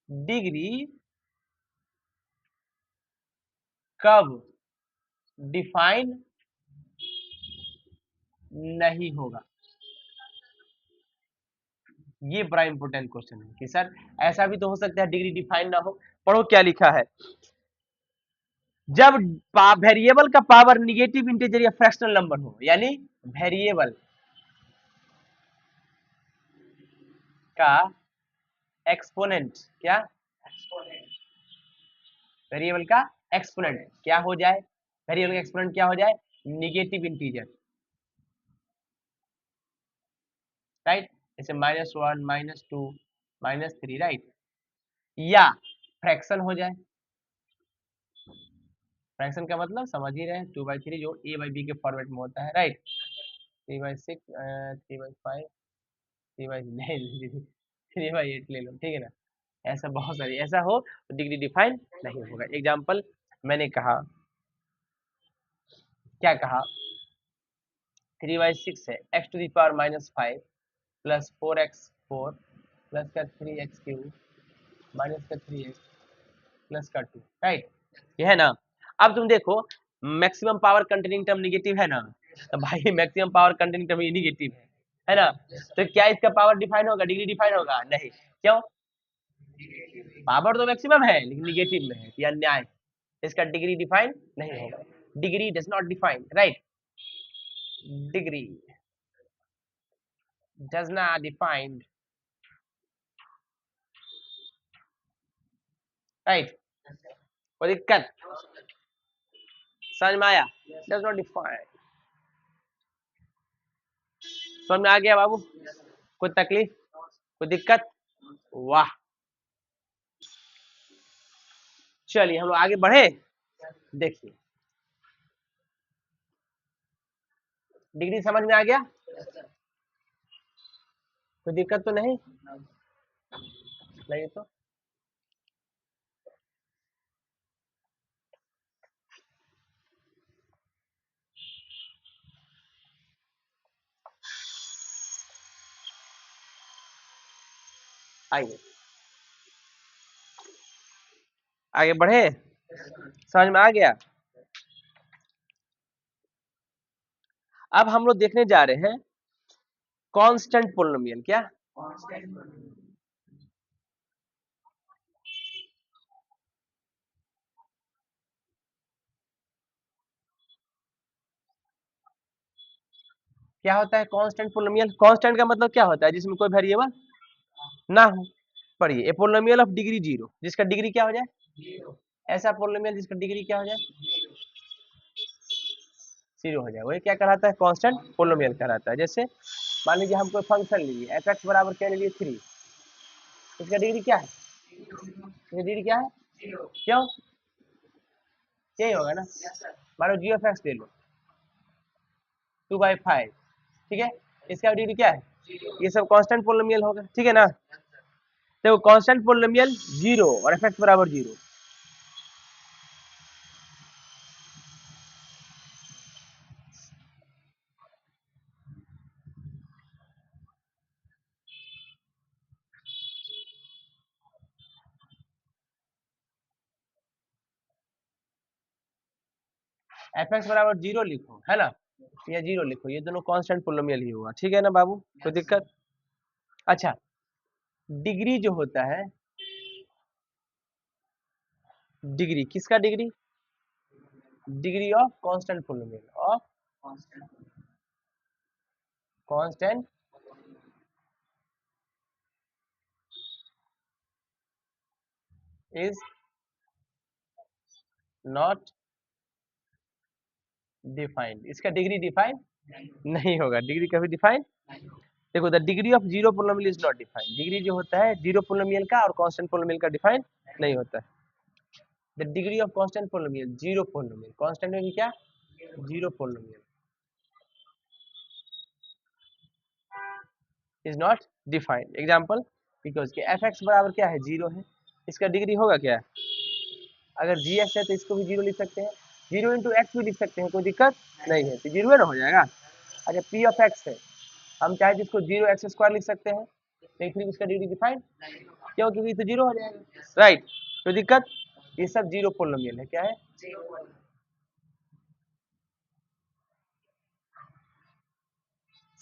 डिग्री कब डिफाइन नहीं होगा। ये बड़ा इंपॉर्टेंट क्वेश्चन है कि सर ऐसा भी तो हो सकता है डिग्री डिफाइन ना हो। पढ़ो क्या लिखा है। जब वेरिएबल का पावर निगेटिव इंटीजर या फ्रैक्शनल नंबर हो, यानी वेरिएबल का एक्सपोनेंट, क्या वेरिएबल का एक्सपोनेंट क्या हो जाए? वेरिएबल का एक्सपोनेंट क्या हो जाए? Negative integer, right. जैसे -1, -2, -3, राइट। या फ्रैक्शन हो जाए। फ्रैक्शन का मतलब समझ ही रहे हैं, 2/3 जो a/b के फॉर्मेट में होता है, राइट। 3/6, 3/5, 3/नहीं 3/8 ले लो, ठीक है ना। ऐसा बहुत सारी ऐसा हो तो डिग्री डिफाइन नहीं होगा। एग्जाम्पल मैंने कहा, क्या कहा? 3/6 है, x⁻⁻5 प्लस 4x4 प्लस का 3x³ माइनस का 3x प्लस का 2, राइट। ये है ना। अब तुम देखो, maximum power containing term negative है ना, तो भाई मैक्सिमम पावर कंटेनिंग टर्म ये निगेटिव है ना। तो क्या इसका पावर डिफाइन होगा? डिग्री डिफाइन होगा? नहीं। क्यों? पावर तो मैक्सिमम है लेकिन निगेटिव में है, ये अन्याय। इसका डिग्री डिफाइन नहीं होगा। Degree does not define, right. Degree does not defined, right. कोई दिक्कत समझ में आया? डज नॉट डिफाइन, समझ में आ गया बाबू? कोई तकलीफ, कोई दिक्कत? वाह, चलिए हम लोग आगे बढ़े। देखिए, डिग्री समझ में आ गया? कोई दिक्कत तो नहीं? नहीं तो आइए आगे बढ़े। समझ में आ गया? अब हम लोग देखने जा रहे हैं कांस्टेंट पोलिनोमियल। क्या? क्या होता है कांस्टेंट पोलिनोमियल? कांस्टेंट का मतलब क्या होता है? जिसमें कोई वेरिएबल ना हो। पढ़िए, ए पोलिनोमियल ऑफ डिग्री 0 जिसका डिग्री क्या हो जाए? ऐसा पोलिनोमियल जिसका डिग्री क्या हो जाए? 0 हो जाए, वही क्या कहलाता है? कांस्टेंट पोलिनोमियल कहलाता है। जैसे मान लीजिए हम कोई फंक्शन लिए, एफ एक्स बराबर क्या ले लिए? 3, इसका डिग्री क्या है? इसका डिग्री क्या है? क्यों? यही होगा ना। मानो जी ऑफ एक्स ले लो 2/5, ठीक है, इसका डिग्री क्या है? ये सब कांस्टेंट पोलिनोमियल होगा, ठीक है ना। तो कांस्टेंट पोलिनोमियल 0 और एफ एक्स बराबर 0। एफ एक्स बराबर 0 लिखो, है ना, या 0 लिखो, ये दोनों कांस्टेंट पोलिनोमियल ही हुआ, ठीक है ना बाबू? कोई दिक्कत? अच्छा, डिग्री जो होता है, डिग्री किसका? Degree degree of constant polynomial, of constant is not defined, इसका डिग्री डिफाइन नहीं होगा, डिग्री कभी डिफाइन। देखो the degree of zero पोलोमियल is not defined, degree जो होता है जीरो पोलोमियल का और कांस्टेंट पोलोमियल का डिफाइन नहीं होता है। The degree of constant पोलोमियल, zero पोलोमियल, constant में भी क्या, zero पोलोमियल is not defined. Example, because के एफ एक्स बराबर क्या है, जीरो है, इसका डिग्री होगा क्या, अगर जी एक्स है तो इसको भी जीरो लिख सकते हैं, जीरो इंटू एक्स भी लिख सकते हैं, कोई दिक्कत नहीं है, तो जीरो है ना हो जाएगा। अच्छा पी ऑफ एक्स है, हम चाहे तो इसको जीरो एक्स स्क्वायर लिख सकते हैं, लेकिन फिर इसका डिग्री डिफाइंड क्यों, क्योंकि तो जीरो हो जाएगा, राइट। तो दिक्कत, ये सब जीरो पोलोमियल है, क्या है,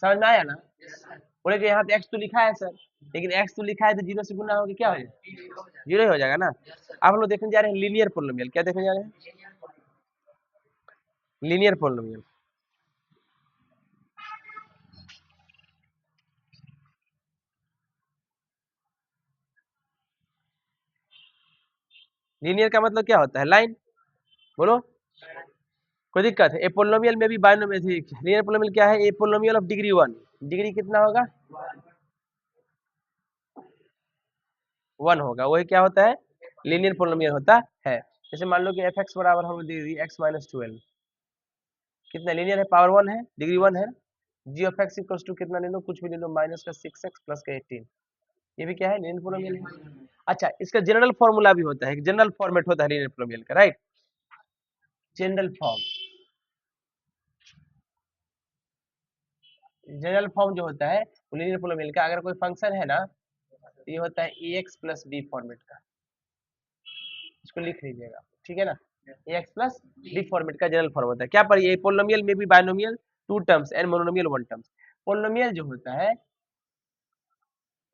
समझ में आया ना। बोले कि यहाँ पे एक्स तो लिखा है सर, लेकिन एक्स तो लिखा है तो जीरो से गुना होगा क्या हो जाएगा, जीरो ही हो जाएगा ना। अब हम लोग देखने जा रहे हैं लीनियर पोलोमियल, क्या देखने जा रहे हैं, लीनियर पोलोमियल। लीनियर का मतलब क्या होता है, लाइन, बोलो, कोई दिक्कत है। ए पोलोमियल में भी बायनोमियल, लीनियर पोलोमियल क्या है, a polynomial of degree one, degree कितना होगा, वन होगा, वही क्या होता है, लीनियर पोलोमियल होता है। जैसे मान लो कि एफ एक्स बराबर हम दे दी एक्स माइनस 12, कितना लीनियर है, पावर वन है, डिग्री वन है। जी ऑफ एक्स इक्वल्स टू कितना ले लो, कुछ भी ले लो, माइनस का 6x प्लस का 18, ये भी क्या है, लीनियर पोलोमियल है। अच्छा इसका जनरल फॉर्मूला भी होता है, जनरल फॉर्मेट होता है लीनियर पोलोमियल का, right, general form, general form जो होता है लीनियर पोलोमियल का, अगर कोई फंक्शन है ना तो ये होता है a x plus b format का, इसको लिख लीजिएगा, ठीक है ना, a x plus b format का जनरल फॉर्म होता है। क्या पढ़िए, पोलोमियल में भी binomial two terms and monomial one terms. Polynomial जो होता है,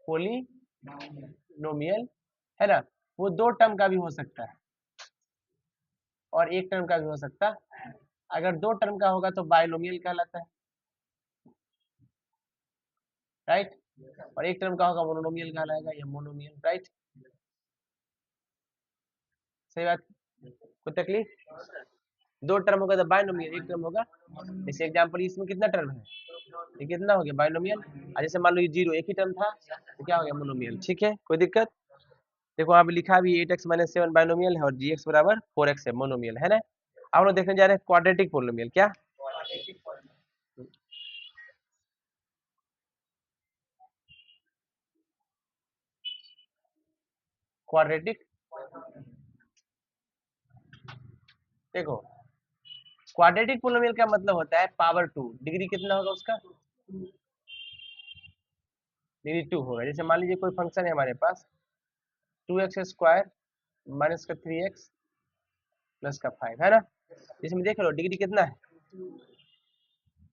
पोलिनोमियल है ना, वो दो टर्म का भी हो सकता है और एक टर्म का भी हो सकता है। अगर दो टर्म का होगा तो बायनोमियल कहलाता है, राइट, और एक टर्म का होगा मोनोमियल कहलाएगा या मोनोमियल, राइट, सही बात, कोई तकलीफ, दो टर्म होगा तो बायनोमियल, एक टर्म होगा, जैसे एग्जांपल इसमें कितना टर्म है, ये कितना हो गया बायनोमियल, और जैसे मान लो ये जीरो एक ही टर्म था तो क्या हो गया मोनोमियल, ठीक है, कोई दिक्कत। देखो वहाँ पे लिखा भी 8x माइनस 7 बायनोमियल है और gx बराबर 4x है, मोनोमियल है ना। अब हम लोग देखने जा रहे हैं क्वाड्रेटिक पोलिनोमियल, क्या, क्वाड्रेटिक, देखो क्वाड्रेटिक पोलिनोमियल का मतलब होता है पावर टू, डिग्री कितना होगा उसका, डिग्री टू होगा। जैसे मान लीजिए कोई फंक्शन है हमारे पास, 2x स्क्वायर माइनस का 3x प्लस का 5 है ना, इसमें देख लो डिग्री कितना है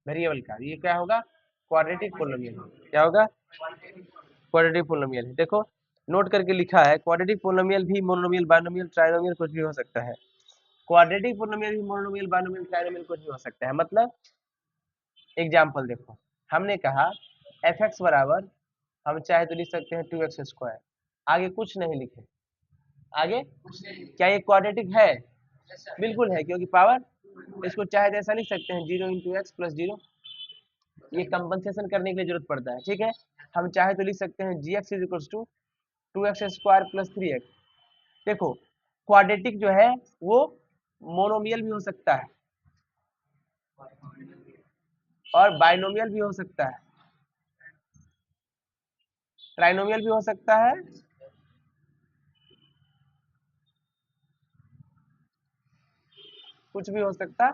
वेरिएबल का, ये क्या होगा, क्वाड्रेटिक पोलिनोमियल, क्या होगा, क्वाड्रेटिक पोलिनोमियल है। देखो नोट करके लिखा है, क्वाड्रेटिक पोलिनोमियल भी मोनोमियल बायनोमियल ट्राइनोमियल कुछ भी हो सकता है, क्वाड्रेटिक पोलिनोमियल भी मोनोमियल बायनोमियल ट्राइनोमियल कुछ भी हो सकता है। मतलब एग्जांपल देखो, हमने कहा एफ एक्स बराबर, हम चाहे तो लिख सकते हैं 2x स्क्वायर, आगे कुछ नहीं लिखे, आगे क्या ये क्वाड्रेटिक है, बिल्कुल है, क्योंकि पावर, इसको चाहे तो ऐसा लिख सकते हैं 0 × x + 0, ये कंपनसेशन करने के लिए जरूरत पड़ता है, ठीक है। हम चाहे तो लिख सकते हैं gx = 2x² + 3x। देखो क्वाड्रेटिक जो है वो मोनोमियल भी हो सकता है और बाइनोमियल भी हो सकता है, ट्राइनोमियल भी हो सकता है, कुछ भी हो सकता।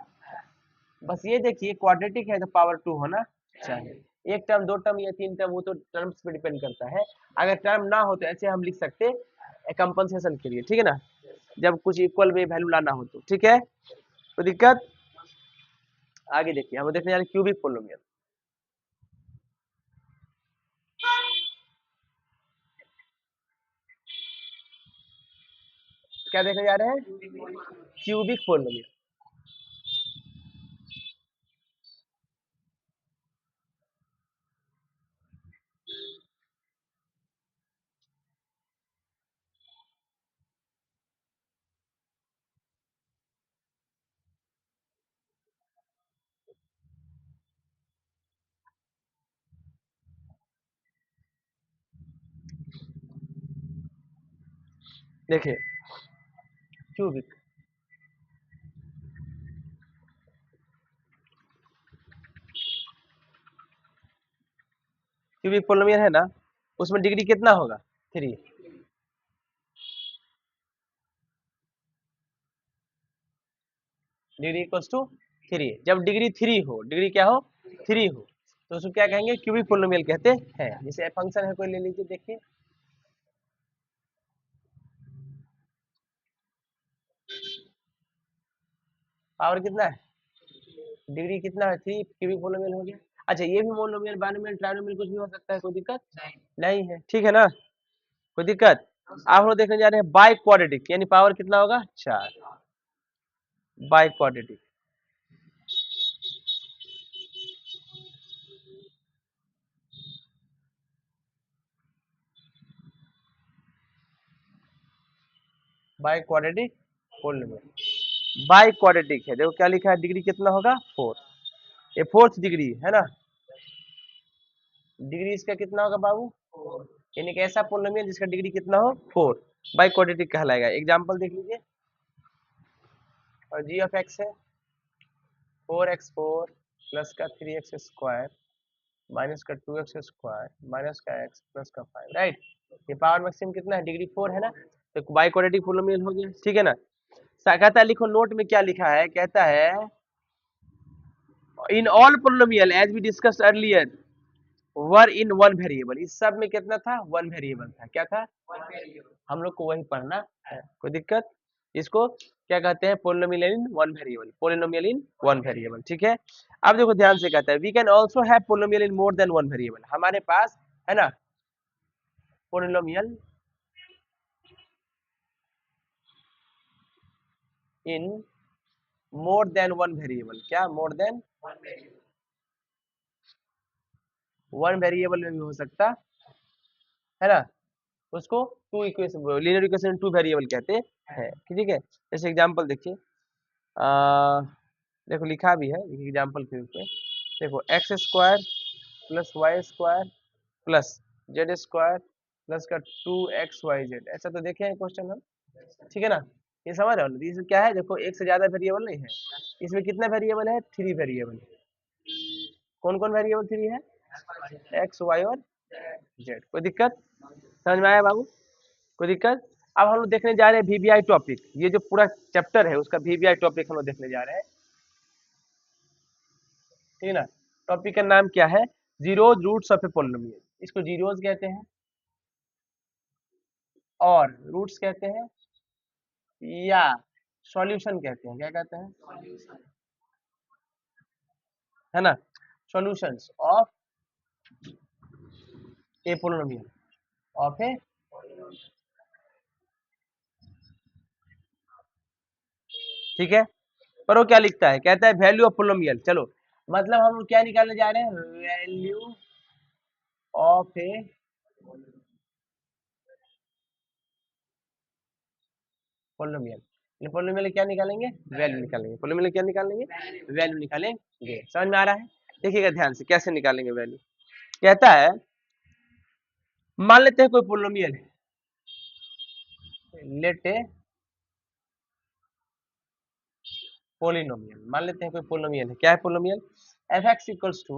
बस ये देखिए क्वाड्रेटिक है तो पावर टू होना चाहिए, एक टर्म दो टर्म या तीन टर्म वो तो टर्म्स पे डिपेंड करता है। अगर टर्म ना हो तो ऐसे हम लिख सकते कंपनसेशन के लिए, ठीक है ना, जब कुछ इक्वल में वैल्यू लाना हो तो, ठीक है, तो दिक्कत। आगे देखिए हम देखने जा रहे हैं क्यूबिक पोलिनोमियल, क्या देखने जा रहे हैं, क्यूबिक पोलिनोमियल। देखिए क्यूबिक, क्यूबिक पोलिनोमियल है ना, उसमें डिग्री कितना होगा 3, डिग्री इक्वल्स टू 3। जब डिग्री 3 हो, डिग्री क्या हो 3 हो, तो उसको क्या कहेंगे क्यूबिक पोलिनोमियल कहते हैं। जैसे फंक्शन है कोई ले लीजिए, देखिए पावर कितना है, डिग्री कितना है 3, क्यूबिक पोलिनोमियल हो गया। अच्छा ये भी मोनोमियल बाइनोमियल ट्राइनोमियल कुछ भी हो सकता है, कोई दिक्कत नहीं है, ठीक है ना, कोई दिक्कत। आप लोग देखने जा रहे हैं बाई क्वाड्रेटिक, यानी पावर कितना होगा 4, by quadratic. By quadratic polynomial, by quadratic है, देखो क्या लिखा है, डिग्री कितना होगा 4, ये फोर्थ डिग्री है ना, डिग्री इसका कितना होगा बाबू, यानी कि ऐसा पोलिनोमियल जिसका डिग्री कितना हो 4, बाई क्वाड्रेटिक कहलाएगा। एग्जांपल देख लीजिए, और जी ऑफ एक्स है 4x4 प्लस का 3x स्क्वायर माइनस का 2x स्क्वायर माइनस का x प्लस का 5, राइट। ये पावर मैक्सिमम कितना है, डिग्री 4 है ना, तो बाई क्वाड्रेटिक पोलिनोमियल हो गया, ठीक है ना। कहता है लिखो नोट में क्या लिखा है, कहता है in all polynomial as we discuss earlier were in one variable, इस सब में कितना था, वन वेरिएबल था, क्या था, हम लोग को वही पढ़ना है, कोई दिक्कत। इसको क्या कहते हैं, polynomial in one variable, polynomial in one variable, ठीक है। अब देखो ध्यान से कहता है we can also have polynomial in more than one variable, हमारे पास है ना polynomial in more than one variable, क्या मोर देन वन वेरिएबल में भी हो सकता है ना, उसको two equation, linear equation two variable कहते हैं, ठीक है। जैसे एग्जांपल देखिए, देखो लिखा भी है एग्जांपल के रूप में, देखो x square plus y square plus z square plus का 2xyz, ऐसा तो देखे हैं क्वेश्चन हम, ठीक है ना। ये समझ रहे हो, इसमें क्या है, देखो एक से ज्यादा वेरिएबल नहीं है, इसमें कितना वेरिएबल है, 3 वेरिएबल। कौन कौन वेरिएबल 3 है, एक्स वाई और जेड, कोई दिक्कत, समझ में आया बाबू, कोई दिक्कत। अब हम लोग देखने जा रहे हैं वीबीआई टॉपिक, ये जो पूरा चैप्टर है उसका वीबीआई टॉपिक हम लोग देखने जा रहे हैं, ठीक है ना। टॉपिक का नाम क्या है, zeros roots of a polynomial, इसको जीरोज कहते हैं और रूट्स कहते हैं, या सॉल्यूशन कहते हैं, क्या कहते हैं, है ना, solutions of a polynomial, of a, ठीक है। पर वो क्या लिखता है, कहता है वैल्यू ऑफ पोलिनोमियल, चलो मतलब हम क्या निकालने जा रहे हैं, value of a polynomial, polynomial क्या निकालेंगे, वैल्यू निकालेंगे, पोलिनोमियल क्या निकालेंगे, वैल्यू निकालेंगे, समझ में आ रहा है। देखिएगा ध्यान से कैसे निकालेंगे वैल्यू, कहता है मान लेते हैं कोई पोलिनोमियल है, लेट ए पोलिनोमियल, मान लेते हैं कोई पोलिनोमियल है, क्या है polynomial, f x equals to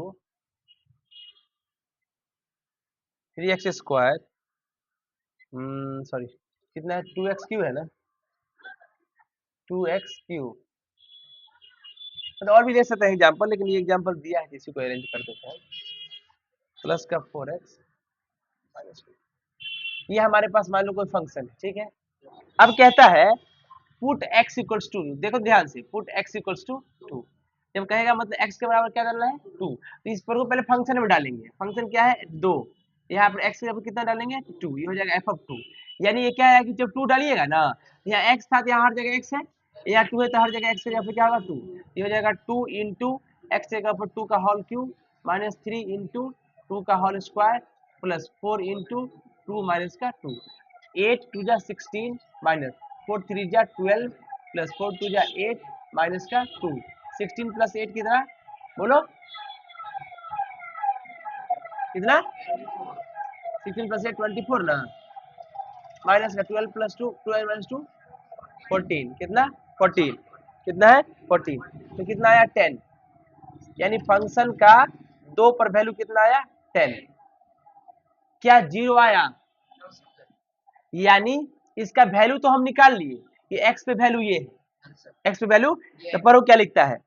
3x square, sorry कितना है 2x क्यू है ना, 2x क्यू, तो और भी दे सकते हैं एग्जांपल, लेकिन ये एग्जांपल दिया है किसी को अरेंज कर देते हैं, प्लस का 4x माइनस, ये हमारे पास मान लो कोई फंक्शन है, ठीक है। अब कहता है पुट x इक्वल्स टू, देखो ध्यान से, पुट x इक्वल्स टू 2, जब कहेगा मतलब x के बराबर क्या डालना है 2, तो इस पर को पहले फंक्शन में डालेंगे, फंक्शन क्या है 2, यहाँ पर x के बराबर कितना डालेंगे 2, ये हो जाएगा f ऑफ 2, यानी ये क्या है कि जब 2 डालिएगा ना, यहाँ x था तो यहाँ हर जगह x है, यहाँ 2 है तो हर जगह x है, यहाँ पे क्या होगा 2, ये हो जाएगा 2 इंटू एक्स के ऊपर 2 का होल क्यूब माइनस 3 इंटू 2 का whole square plus 4 into 2 minus का 2, 8 2 जा 16 माइनस 4 3 जा 12 प्लस 4 2 जा 8 माइनस का 2, 16 प्लस 8 कितना, बोलो कितना, 16 प्लस 8 24 ना, माइनस का 12 प्लस 2 12 माइनस 2 14 कितना 14 कितना है 14 तो कितना आया 10 यानी फंक्शन का 2 पर वैल्यू कितना आया 10 क्या 0 आया यानी इसका वैल्यू तो हम निकाल लिए कि x पे वैल्यू ये है x पे वैल्यू तो पर वो क्या लिखता है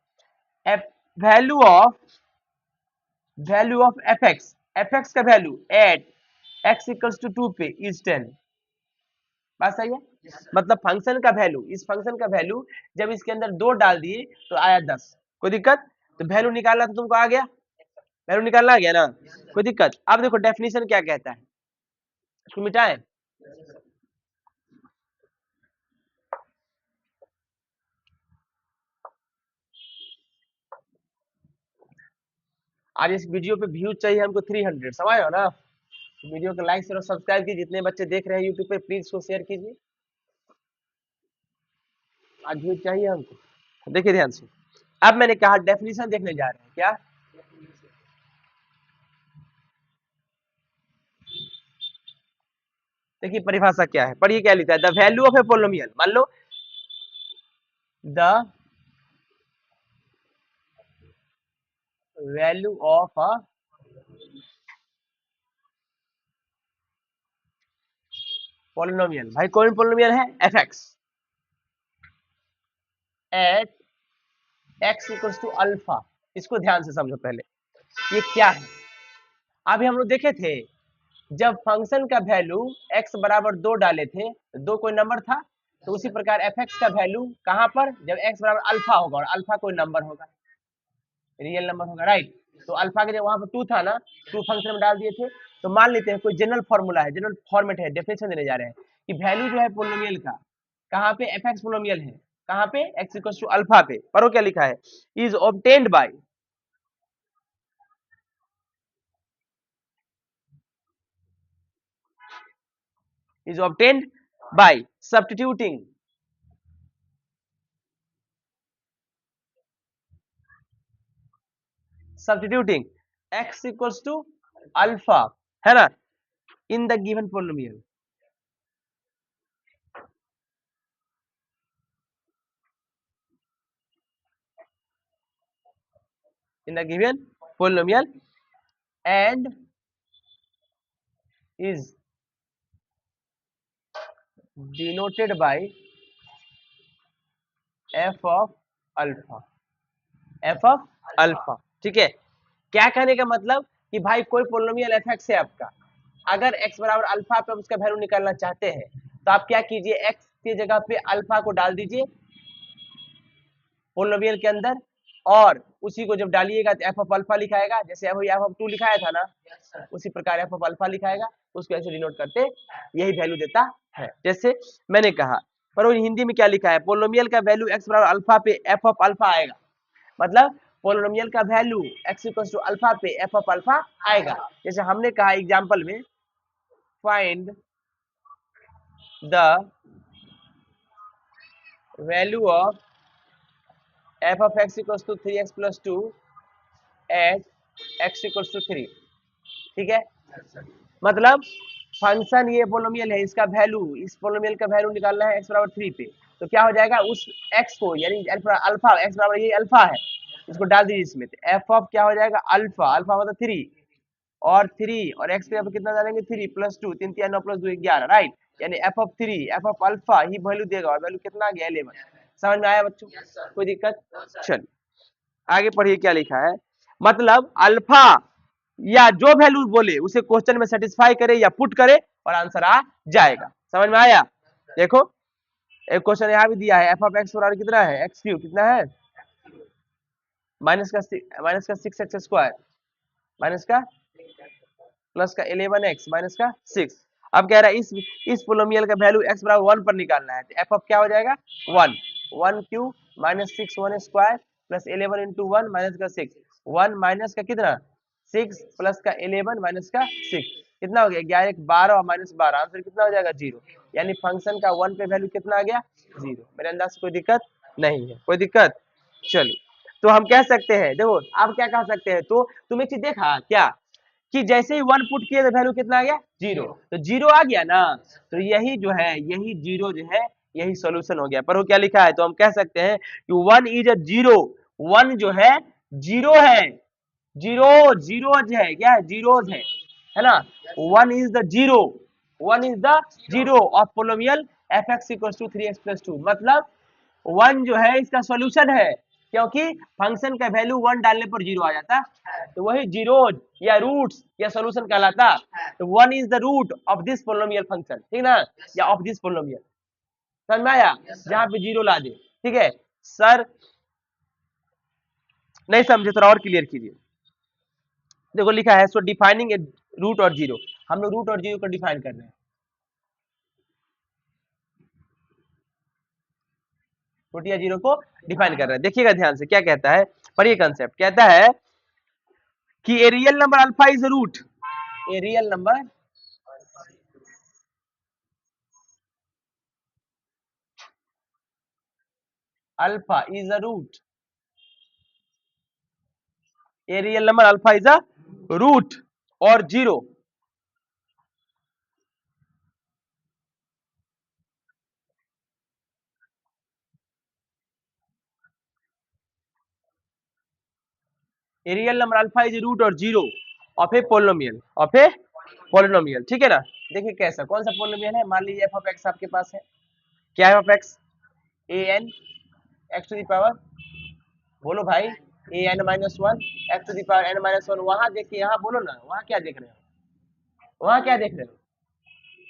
एफ वैल्यू ऑफ fx का value at x equals to 2 पे इज 10 बात सही है मतलब फंक्शन का वैल्यू इस फंक्शन का वैल्यू जब इसके अंदर 2 डाल दिए तो आया 10 कोई दिक्कत तो वैल्यू निकालना तो तुमको आ गया वैल्यू निकालना आ गया ना कोई दिक्कत अब देखो डेफिनेशन क्या कहता है इसको मिटाएं आज इस वीडियो पे व्यूज चाहिए हमको 300 समझ रहे हो ना वीडियो को लाइक और सब्सक्राइब कीजिए जितने बच्चे देख रहे हैं यूट्यूब पे प्लीज इसको शेयर कीजिए आज व्यूज चाहिए हमको देखिए ध्यान से अब मैंने कहा डेफिनेशन देखने जा रहे हैं क्या देखिए परिभाषा क्या है पढ़िए क्या लिखा है the value of a polynomial मान लो the value of a polynomial भाई कौन पोलिनोमियल है fx at x equals to alpha इसको ध्यान से समझो पहले ये क्या है अभी हम लोग देखे थे जब फंक्शन का वैल्यू x बराबर 2 डाले थे 2 कोई नंबर था तो उसी प्रकार fx का वैल्यू कहां पर जब x बराबर अल्फा होगा और अल्फा कोई नंबर होगा रियल नंबर होगा राइट तो अल्फा के जब वहां पर 2 था ना 2 फंक्शन में डाल दिए थे तो मान लेते हैं कोई जनरल फॉर्मूला है जनरल फॉर्मेट है डेफिनेशन देने जा रहे हैं कि वैल्यू जो है पोलिनोमियल का कहां पे fx पोलिनोमियल है कहां पे x इक्वल्स टू अल्फा पे पढ़ो क्या लिखा है is obtained by is obtained by substituting x equals to alpha है ना in the given polynomial and is denoted by f of alpha ठीक है क्या कहने का मतलब कि भाई कोई पोलिनोमियल fx है आपका अगर x बराबर अल्फा पे उसका वैल्यू निकालना चाहते हैं तो आप क्या कीजिए x की जगह पे अल्फा को डाल दीजिए पोलिनोमियल के अंदर और उसी को जब डालिएगा तो एफ ऑफ अल्फा लिखाएगा जैसे अभी एफ ऑफ 2 लिखाया था ना उसी प्रकार एफ ऑफ अल्फा लिखाएगा उसको ऐसे डिनोट करते यही वैल्यू देता है जैसे मैंने कहा पर वो हिंदी में क्या लिखा है पोलिनोमियल का वैल्यू x बराबर अल्फा पे एफ ऑफ अल्फा आएगा मतलब पोलिनोमियल का value x equals to alpha पे एफ ऑफ अल्फा आएगा जैसे हमने कहा एग्जांपल में find the value of f of x equals to 3x plus 2 at x equals to 3 ठीक है मतलब फंक्शन ये पोलिनोमियल है इसका वैल्यू इस पोलिनोमियल का वैल्यू निकालना है x बराबर 3 पे तो क्या हो जाएगा उस x को यानी अल्फा x बराबर ये अल्फा है इसको डाल दीजिए इसमें तो f ऑफ क्या हो जाएगा अल्फा अल्फा मतलब 3 और 3 और x पे कितना डालेंगे 3 प्लस 2 3 3 9 प्लस 2 11 राइट यानी f of 3 f of alpha he value देगा और वैल्यू कितना आ गया 11 समझ में आया बच्चों कोई दिक्कत चल आगे पढ़िए क्या लिखा है मतलब अल्फा या जो वैल्यू बोले उसे क्वेश्चन में सेटिस्फाई करे या पुट करे और आंसर आ जाएगा समझ में आया देखो एक क्वेश्चन यहाँ भी दिया है एफ ऑफ एक्स बराबर कितना है एक्स क्यूब कितना है माइनस का 6x स्क्वायर माइनस का प्लस का 11x माइनस का 6 अब कह रहा है इस पोलिनोमियल का वैल्यू x बराबर 1 पर निकालना है तो एफ ऑफ क्या हो जाएगा 1 cube minus 6 1 square plus 11 into 1 minus का 6 1 माइनस का कितना 6 प्लस का 11 माइनस का 6 कितना हो गया 11 12 और माइनस 12 आंसर कितना हो जाएगा 0 यानी फंक्शन का 1 पे वैल्यू कितना आ गया 0 मेरे अंदाज से कोई दिक्कत नहीं है कोई दिक्कत चलिए तो हम कह सकते हैं देखो आप क्या कह सकते हैं तो तुम एक चीज देखा क्या कि जैसे ही 1 पुट किए तो वैल्यू कितना आ गया 0, तो 0 आ गया ना, तो यही जो है यही 0 जो है यही सॉल्यूशन हो गया। पर वो क्या लिखा है, तो हम कह सकते हैं कि 1 इज अ 0, 1 जो है 0 है, जीरो जीरोज है, क्या है जीरोज है ना। 1 is the zero, 1 is the zero of polynomial f x equal to 3x plus 2, मतलब 1 जो है इसका सॉल्यूशन है, क्योंकि फंक्शन का वैल्यू 1 डालने पर 0 आ जाता, तो वही जीरोज या रूट्स या सॉल्यूशन कहलाता। तो 1 is the root of this polynomial function, ठीक ना, या ऑफ दिस पोलोमियल, समझ में आया, जहां पे 0 ला दे, ठीक है। सर नहीं समझे, थोड़ा और क्लियर कीजिए। देखो लिखा है सो डिफाइनिंग ए रूट और 0, हम लोग रूट और 0 को डिफाइन कर रहे हैं, रूट या 0 को डिफाइन कर रहे हैं। देखिएगा ध्यान से क्या कहता है, पढ़िए कंसेप्ट, कहता है कि a real number alpha is a root, a real number alpha is a root, a real number alpha is a root और 0, a real number alpha is root और 0 of a polynomial, of a polynomial, ठीक है ना। देखिए कैसा, कौन सा polynomial है, मान लीजिए एफ ऑफ एक्स आपके पास है, क्या है of x, a n x to the power, बोलो भाई, a n minus one x to the power n minus one, वहां देखिए, यहाँ बोलो ना, वहां क्या देख रहे हो, वहां क्या देख रहे हो,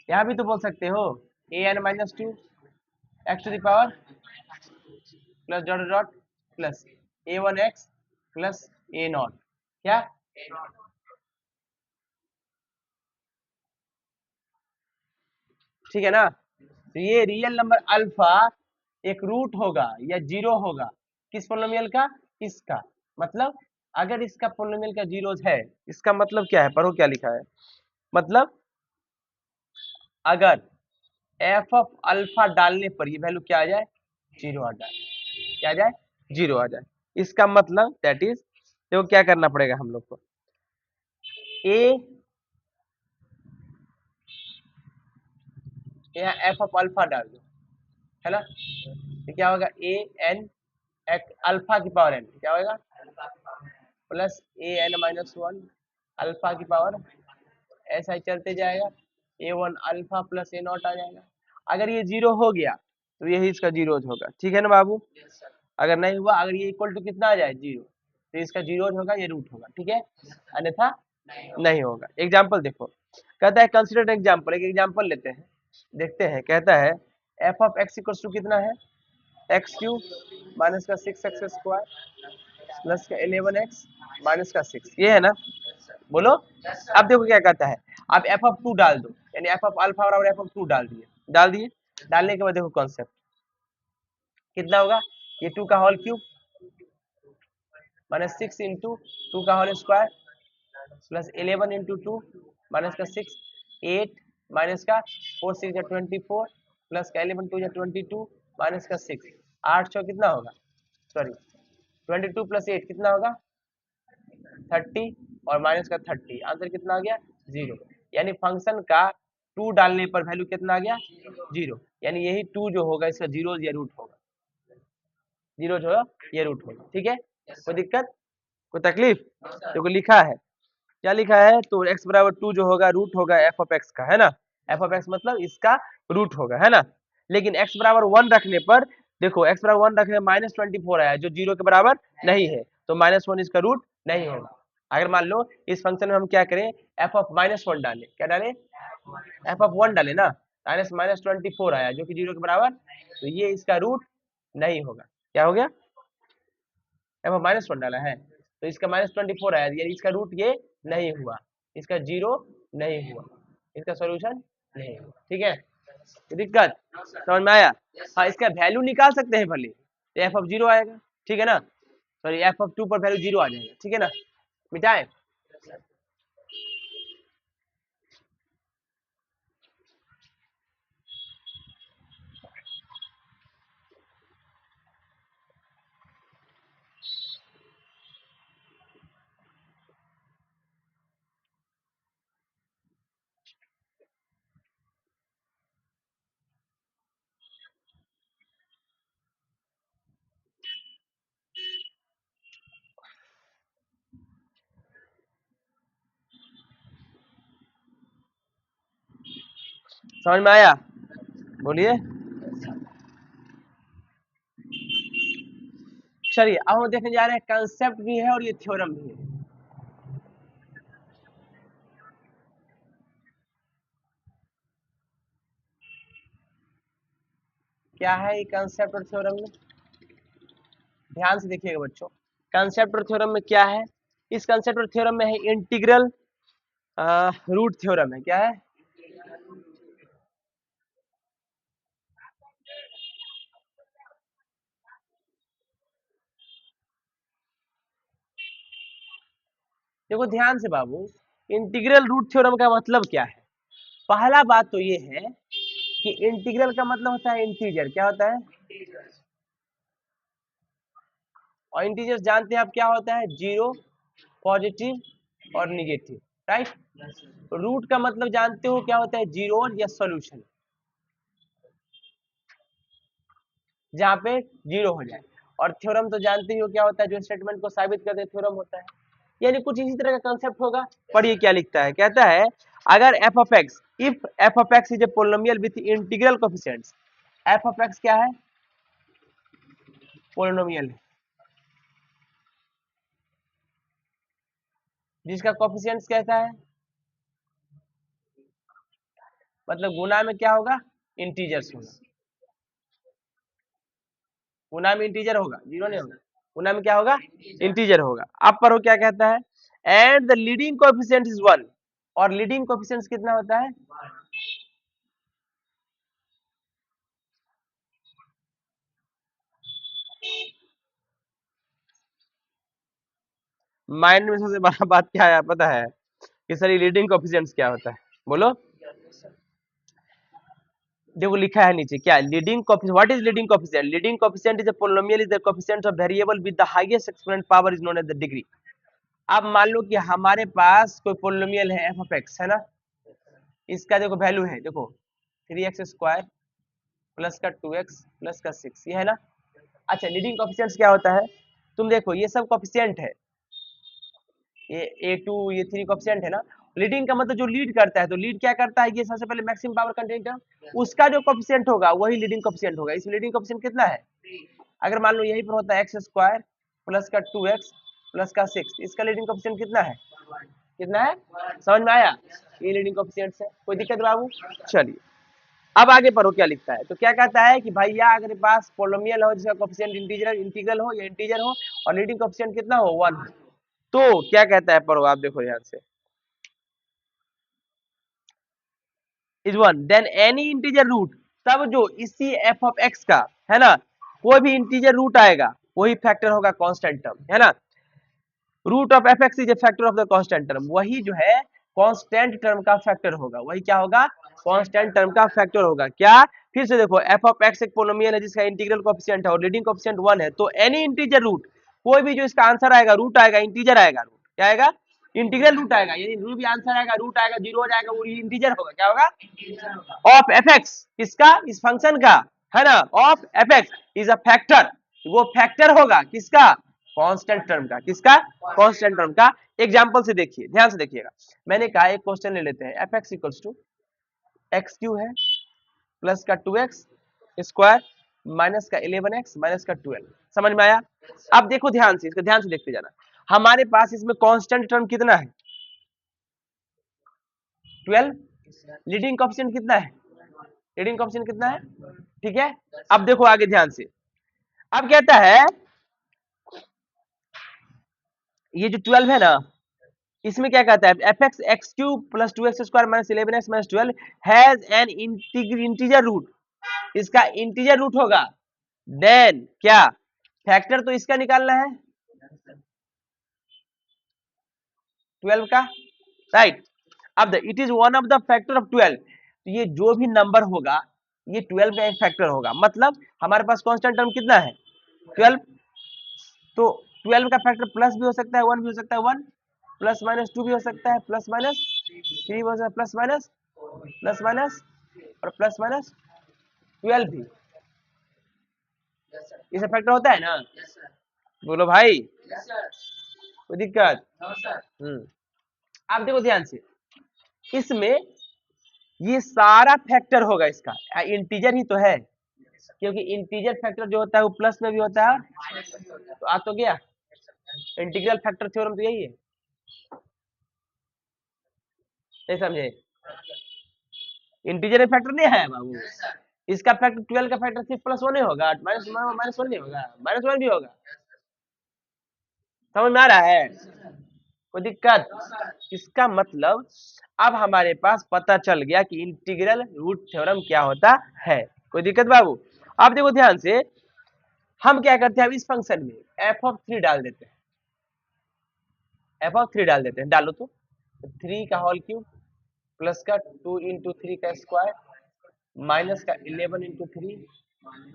यहाँ भी तो बोल सकते हो, a n minus two x to the power plus dot dot plus a one x plus a nought, क्या, ठीक है ना। तो ये रियल नंबर अल्फा एक रूट होगा या 0 होगा, किस पोलिनोमियल का, इसका, मतलब अगर इसका पोलिनोमियल का जीरोज है, इसका मतलब क्या है, पढ़ो क्या लिखा है, मतलब अगर एफ ऑफ अल्फा डालने पर ये वैल्यू क्या आ जाए, 0 आ जाए, क्या आ जाए, 0 आ जाए, इसका मतलब दैट इज, देखो क्या करना पड़ेगा हम लोग को, ए यहाँ एफ ऑफ अल्फा डाल दो, है ना, तो क्या होगा, ए एन अल्फा की पावर एन, क्या होगा plus a n minus one alpha की पावर, ऐसा ही चलते जाएगा, a one alpha plus a nought आ जाएगा। अगर ये 0 हो गया तो यही इसका जीरोज होगा, ठीक है ना बाबू, अगर नहीं हुआ, अगर ये इक्वल टू कितना आ जाए 0, तो इसका जीरोज होगा, ये रूट होगा, ठीक है, अन्यथा नहीं होगा। एग्जाम्पल देखो, कहता है कंसिडर एग्जाम्पल, एक एग्जाम्पल लेते हैं, देखते हैं, कहता है f of x equal to कितना है, एक्स क्यूब माइनस का 6x स्क्वायर प्लस का 11x माइनस का 6, ये है ना, बोलो। अब देखो क्या कहता है, आप एफ ऑफ 2 डाल दो, यानी एफ ऑफ अल्फा और एफ ऑफ 2 डाल दिए, डाल दिए, डालने के बाद देखो कॉन्सेप्ट कितना होगा, ये 2 का होल क्यूब माइनस 6 इंटू 2 का whole square plus 11 into 2 minus का 6, 8 माइनस का 4 6 या 24 प्लस का 11 2 या 22 माइनस का 6, 8 6 कितना होगा, सॉरी 22 प्लस 8 कितना होगा 30 और माइनस का 30, आंसर कितना आ गया 0, यानी फंक्शन का 2 डालने पर वैल्यू कितना आ गया 0, यानी यही 2 जो होगा इसका जीरो या रूट होगा, जीरो जो ये रूट होगा, ठीक है, कोई दिक्कत, कोई तकलीफ, देखो लिखा है, क्या लिखा है, तो x बराबर 2 जो होगा रूट होगा एफ ऑफ एक्स का, है ना, एफ ऑफ एक्स मतलब इसका रूट होगा, है ना, लेकिन x बराबर 1 रखने पर, देखो x बराबर 1 रखने माइनस 24 आया जो 0 के बराबर नहीं है, तो -1 इसका रूट नहीं होगा। अगर मान लो इस फंक्शन में हम क्या करें, एफ ऑफ -1 डालें, क्या डालें, एफ ऑफ 1 डालें ना, -24 आया जो कि 0 के बराबर, तो ये इसका रूट नहीं होगा, क्या हो गया, एफ ऑफ -1 डाला है, तो इसका -24 आया, यानी इसका रूट ये नहीं हुआ, इसका 0 नहीं हुआ, इसका सॉल्यूशन नहीं हुआ, ठीक है, तो दिक्कत समझ में आया। हाँ, इसका वैल्यू निकाल सकते हैं भले, तो एफ ऑफ 0 आएगा, ठीक है ना, सॉरी एफ ऑफ 2 पर वैल्यू 0 आ जाएगा, ठीक है ना, मिटाए, समझ में आया? बोलिए। चलिए अब हम देखने जा रहे हैं कंसेप्ट भी है और ये थ्योरम भी है। क्या है ये कंसेप्ट और थ्योरम में? ध्यान से देखिएगा बच्चों। कंसेप्ट और थ्योरम में क्या है? इस कंसेप्ट और थ्योरम में है इंटीग्रल रूट थ्योरम है। क्या है? देखो ध्यान से बाबू, इंटीग्रल रूट थ्योरम का मतलब क्या है? पहला बात तो ये है कि इंटीग्रल का मतलब होता है इंटीजर। क्या होता है? और इंटीजर जानते हैं आप क्या होता है? जीरो, पॉजिटिव और निगेटिव, राइट। रूट का मतलब जानते हो क्या होता है? जीरो या सॉल्यूशन, जहाँ पे जीरो हो जाए। और थ्योरम तो जानते ही हो क्या होता है? जो स्टेटमेंट को साबित करते थ्योरम होता है। यानी कुछ इसी तरह का कंसेप्ट होगा। पढ़िए क्या लिखता है। कहता है अगर F of x, if F of x is A polynomial with integral coefficients. F of x क्या है? पोलिनोमियल है जिसका कोएफिशिएंट्स कैसा है? मतलब गुना में क्या होगा? इंटीजर्स होगा। गुना में इंटीजर होगा, जीरो नहीं होगा। गुना में क्या होगा? इंटीजर होगा। अब पढ़ो क्या कहता है। And the leading coefficient is 1। और लीडिंग कोएफिशिएंट कितना होता है? माइंड में सबसे बड़ा बात क्या है पता है? कि सर ये लीडिंग कोएफिशिएंट्स क्या होता है? बोलो। देखो लिखा है नीचे क्या? Leading coefficient. What is leading coefficient? Leading coefficient is a polynomial is the coefficient of variable with the highest exponent power is known as the degree. अब मान लो कि हमारे पास कोई पोलिनोमियल है एफ ऑफ एक्स, है ना। इसका देखो वैल्यू है, देखो 3x स्क्वायर प्लस का 2x प्लस का 6, ये है ना। अच्छा लीडिंग कोएफिशिएंट्स क्या होता है? तुम देखो ये सब कोएफिशिएंट है, ये a2 ये 3 कोएफिशिएंट है ना। लीडिंग का मतलब जो लीड करता है, तो लीड क्या करता है? ये सबसे पहले मैक्सिमम पावर कंटेंट है, उसका जो कोएफिशिएंट होगा वही लीडिंग कोएफिशिएंट होगा। इसमें लीडिंग कोएफिशिएंट कितना है? अगर मान लो यही पर होता है एक्स स्क्वायर प्लस का 2x प्लस का 6, इसका लीडिंग कोएफिशिएंट कितना है? कितना है? समझ में आया? ये लीडिंग कोएफिशिएंट्स है। कोई दिक्कत बाबू? चलिए अब आगे पढ़ो क्या लिखता है। तो क्या कहता है कि भैया अगर पास पोलिनोमियल हो जिसका कोएफिशिएंट इंटीग्रल हो या इंटीजर हो और लीडिंग कोएफिशिएंट कितना हो? 1 हो, तो क्या कहता है? पढ़ो आप, देखो ध्यान से। Is 1 then any integer root, तब जो इसी एफ ऑफ एक्स का है ना कोई भी इंटीजर रूट आएगा वही फैक्टर होगा कांस्टेंट टर्म, है ना। Root of f x is a factor of the constant term, वही जो है कांस्टेंट टर्म का फैक्टर होगा। वही क्या होगा? कांस्टेंट टर्म का फैक्टर होगा। क्या? फिर से देखो एफ ऑफ एक्स एक पोलिनोमियल है जिसका इंटीग्रल कोएफिशिएंट है और लीडिंग कोएफिशिएंट 1 है, तो एनी इंटीजर रूट, कोई भी जो इसका आंसर आएगा रूट आएगा, इंटीजर आएगा, रूट क्या आएगा? इंटीग्रल रूट आएगा। यानी जो भी आंसर आएगा रूट आएगा, जीरो हो जाएगा, वो इंटीजर होगा। क्या होगा? ऑफ एफ एक्स, किसका? इस फंक्शन का, है ना। Of f x is a factor, वो फैक्टर होगा किसका? कांस्टेंट टर्म का। किसका? कांस्टेंट टर्म का। एग्जांपल से देखिए, ध्यान से देखिएगा। मैंने कहा एक क्वेश्चन ले लेते हैं। F x equals to x cube है प्लस का 2x स्क्वायर माइनस का 11x माइनस का 12। समझ में आया? अब देखो ध्यान से, इसको ध्यान से देखते जाना। हमारे पास इसमें कांस्टेंट टर्म कितना है? 12। लीडिंग कोएफिशिएंट कितना है? लीडिंग कोएफिशिएंट कितना है? ठीक है। अब देखो आगे ध्यान से। अब कहता है ये जो 12 है ना, इसमें क्या कहता है? F x x cube plus 2x square minus 11x minus 12 has an integer root, इसका इंटीजर रूट होगा। देन क्या? फैक्टर तो इसका निकालना है 12 का, राइट। अब it is one of the factor of 12, तो ये जो भी नंबर होगा ये 12 का एक फैक्टर होगा। मतलब हमारे पास कांस्टेंट टर्म कितना है? 12। तो 12 का फैक्टर प्लस भी हो सकता है, 1 भी हो सकता है, 1 प्लस माइनस 2 भी हो सकता है, प्लस माइनस 3 भी हो सकता है, प्लस माइनस और प्लस माइनस 12 भी इसे फैक्टर होता है ना। बोलो भाई, कोई दिक्कत? अब देखो ध्यान से, इसमें ये सारा फैक्टर होगा इसका, इंटीजर ही तो है, क्योंकि इंटीजर फैक्टर जो होता है वो प्लस में भी होता है। तो आ तो गया, इंटीग्रल फैक्टर थ्योरम तो यही है, नहीं समझे? इंटीजर में फैक्टर नहीं है बाबू, इसका फैक्टर 12 का फैक्टर सिर्फ प्लस वन ही होगा, माइनस माइनस वन नहीं होगा, माइनस वन भी होगा। समझ में आ रहा है? कोई दिक्कत? इसका मतलब अब हमारे पास पता चल गया कि इंटीग्रल रूट थ्योरम क्या होता है। कोई दिक्कत बाबू? अब देखो ध्यान से, हम क्या करते हैं, अब इस फंक्शन में एफ ऑफ 3 डाल देते हैं, एफ ऑफ 3 डाल देते हैं, डालो तो 3 का होल क्यूब प्लस का 2 इंटू 3 का स्क्वायर माइनस का 11 इंटू 3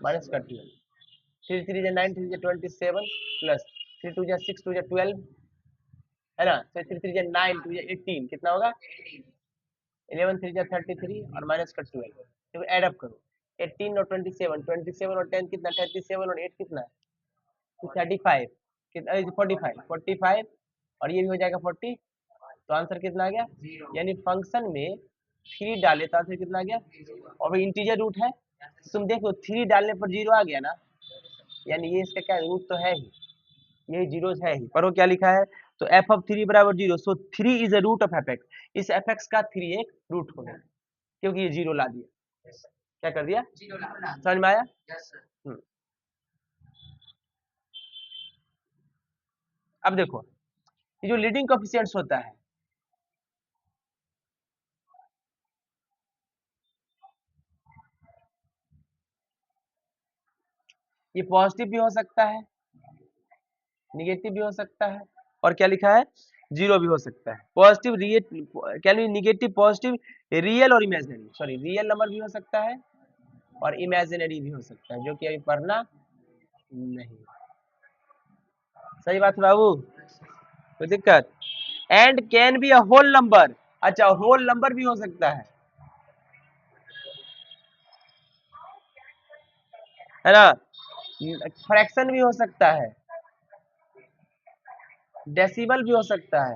माइनस का 12, 3 3 जा 9 3 जा 27 प्लस 3 2 जा 6 2 जा 12 है ना, तो 3 3 जा 9 2 जा 18 कितना होगा, 11 3 जा 33 और माइनस का 12, तो ऐड अप करो 18 और 27, 27 और 10 कितना, 37 और 8 कितना, 35 कितना, 45 45 और ये भी हो जाएगा 40, तो आंसर कितना आ गया, यानी फंक्शन में 3 डाले तो आंसर कितना आ गया, और इंटीजर रूट है, तुम देखो 3 डालने पर 0 आ गया ना, यानी ये इसका क्या रूट तो है ही, यही जीरो है ही। पढ़ो क्या लिखा है, तो एफ ऑफ 3 बराबर 0, so 3 is a root of f x, इस एफ एक्स का 3 एक रूट हो गया, क्योंकि ये 0 ला दिया, क्या कर दिया, समझ में आया? अब देखो ये जो लीडिंग कोएफिशिएंट्स होता है, ये पॉजिटिव भी हो सकता है, निगेटिव भी हो सकता है, और क्या लिखा है, जीरो भी हो सकता है। Positive can be negative positive real और इमेजिनरी, सॉरी रियल नंबर भी हो सकता है और इमेजिनरी भी हो सकता है, जो कि अभी पढ़ना नहीं। सही बात है बाबू, कोई दिक्कत? And can be a whole number, अच्छा होल नंबर भी हो सकता है ना, फ्रैक्शन भी हो सकता है, डेसिमल भी हो सकता है,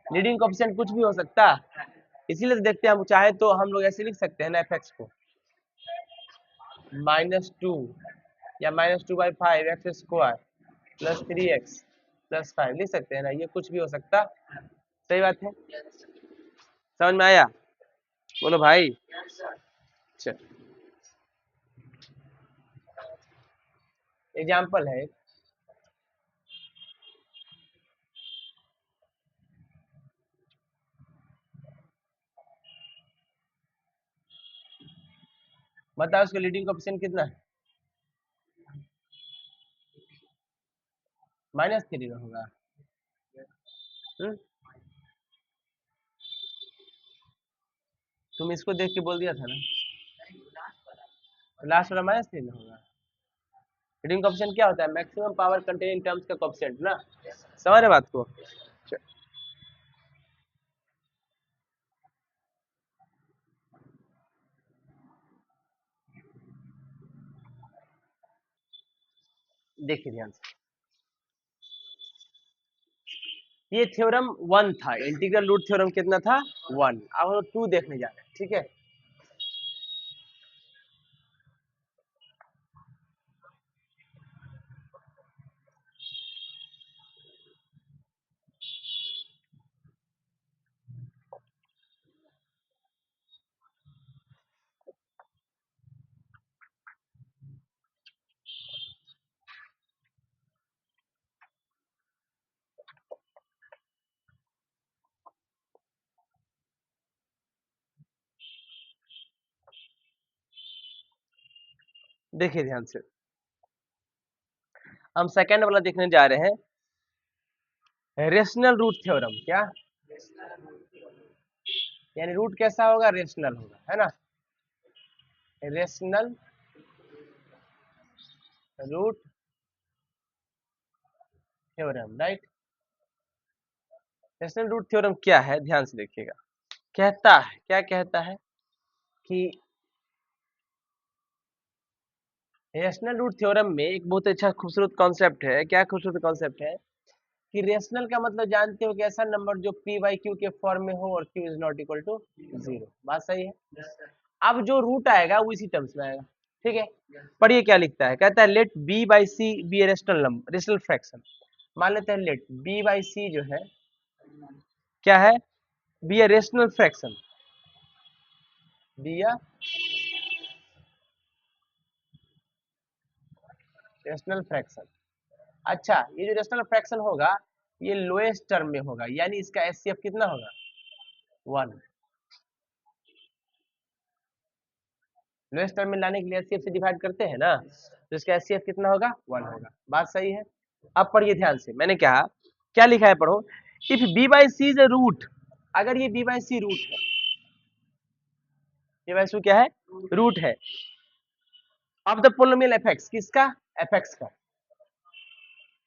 लीडिंग कोएफिशिएंट कुछ भी हो सकता है। इसीलिए तो देखते हैं, हम चाहे तो हम लोग ऐसे लिख सकते हैं ना एफ एक्स को -2 या -2/5 x square plus 3x plus 5 लिख सकते हैं ना, ये कुछ भी हो सकता। सही बात है, समझ में आया? बोलो भाई। अच्छा एग्जाम्पल है, बताओ उसका लीडिंग कोएफिशिएंट कितना है, -3 में होगा। हुँ? तुम इसको देख के बोल दिया था ना, लास्ट वाला -3 में होगा। लीडिंग कोएफिशिएंट क्या होता है, मैक्सिमम पावर कंटेनिंग टर्म्स का कोएफिशिएंट ना, समझ रहे बात को? देखिए ध्यान से, ये थ्योरम 1 था, इंटीग्रल रूट थ्योरम कितना था, 1। अब हम 2 देखने जा रहे हैं, ठीक है? देखिए ध्यान से, हम सेकंड वाला देखने जा रहे हैं, रेशनल रूट थ्योरम। क्या, यानी रूट कैसा होगा, रेशनल होगा, है ना, rational root theorem, right? Rational root theorem क्या है, ध्यान से देखिएगा, कहता है, क्या कहता है कि रेशनल रूट थ्योरम में एक बहुत अच्छा खूबसूरत कॉन्सेप्ट है। क्या खूबसूरत कॉन्सेप्ट है कि रेशनल का मतलब जानते हो कि ऐसा नंबर जो p बाई क्यू के फॉर्म में हो और q is not equal to 0। बात सही है। अब जो रूट आएगा वो इसी टर्म्स में आएगा, ठीक है। पढ़िए क्या लिखता है, कहता है let b by c be a rational number, rational fraction. मान लेते हैं लेट b बाई सी जो है क्या है, be a rational fraction, be a rational fraction. अच्छा, ये जो रेशनल फ्रैक्शन होगा ये लोएस्ट टर्म में होगा, यानी इसका एचसीएफ कितना होगा, 1। लोएस्ट टर्म में लाने के लिए एचसीएफ से डिवाइड करते हैं ना, तो इसका एचसीएफ कितना होगा, 1 होगा। बात सही है। अब पढ़िए ध्यान से, मैंने कहा क्या लिखा है, पढ़ो। If b by c is a root, अगर ये बी बाई सी रूट है, बी बाई सी क्या है, रूट है ऑफ द पोलिनोमियल एफएक्स, किसका, एफएक्स का,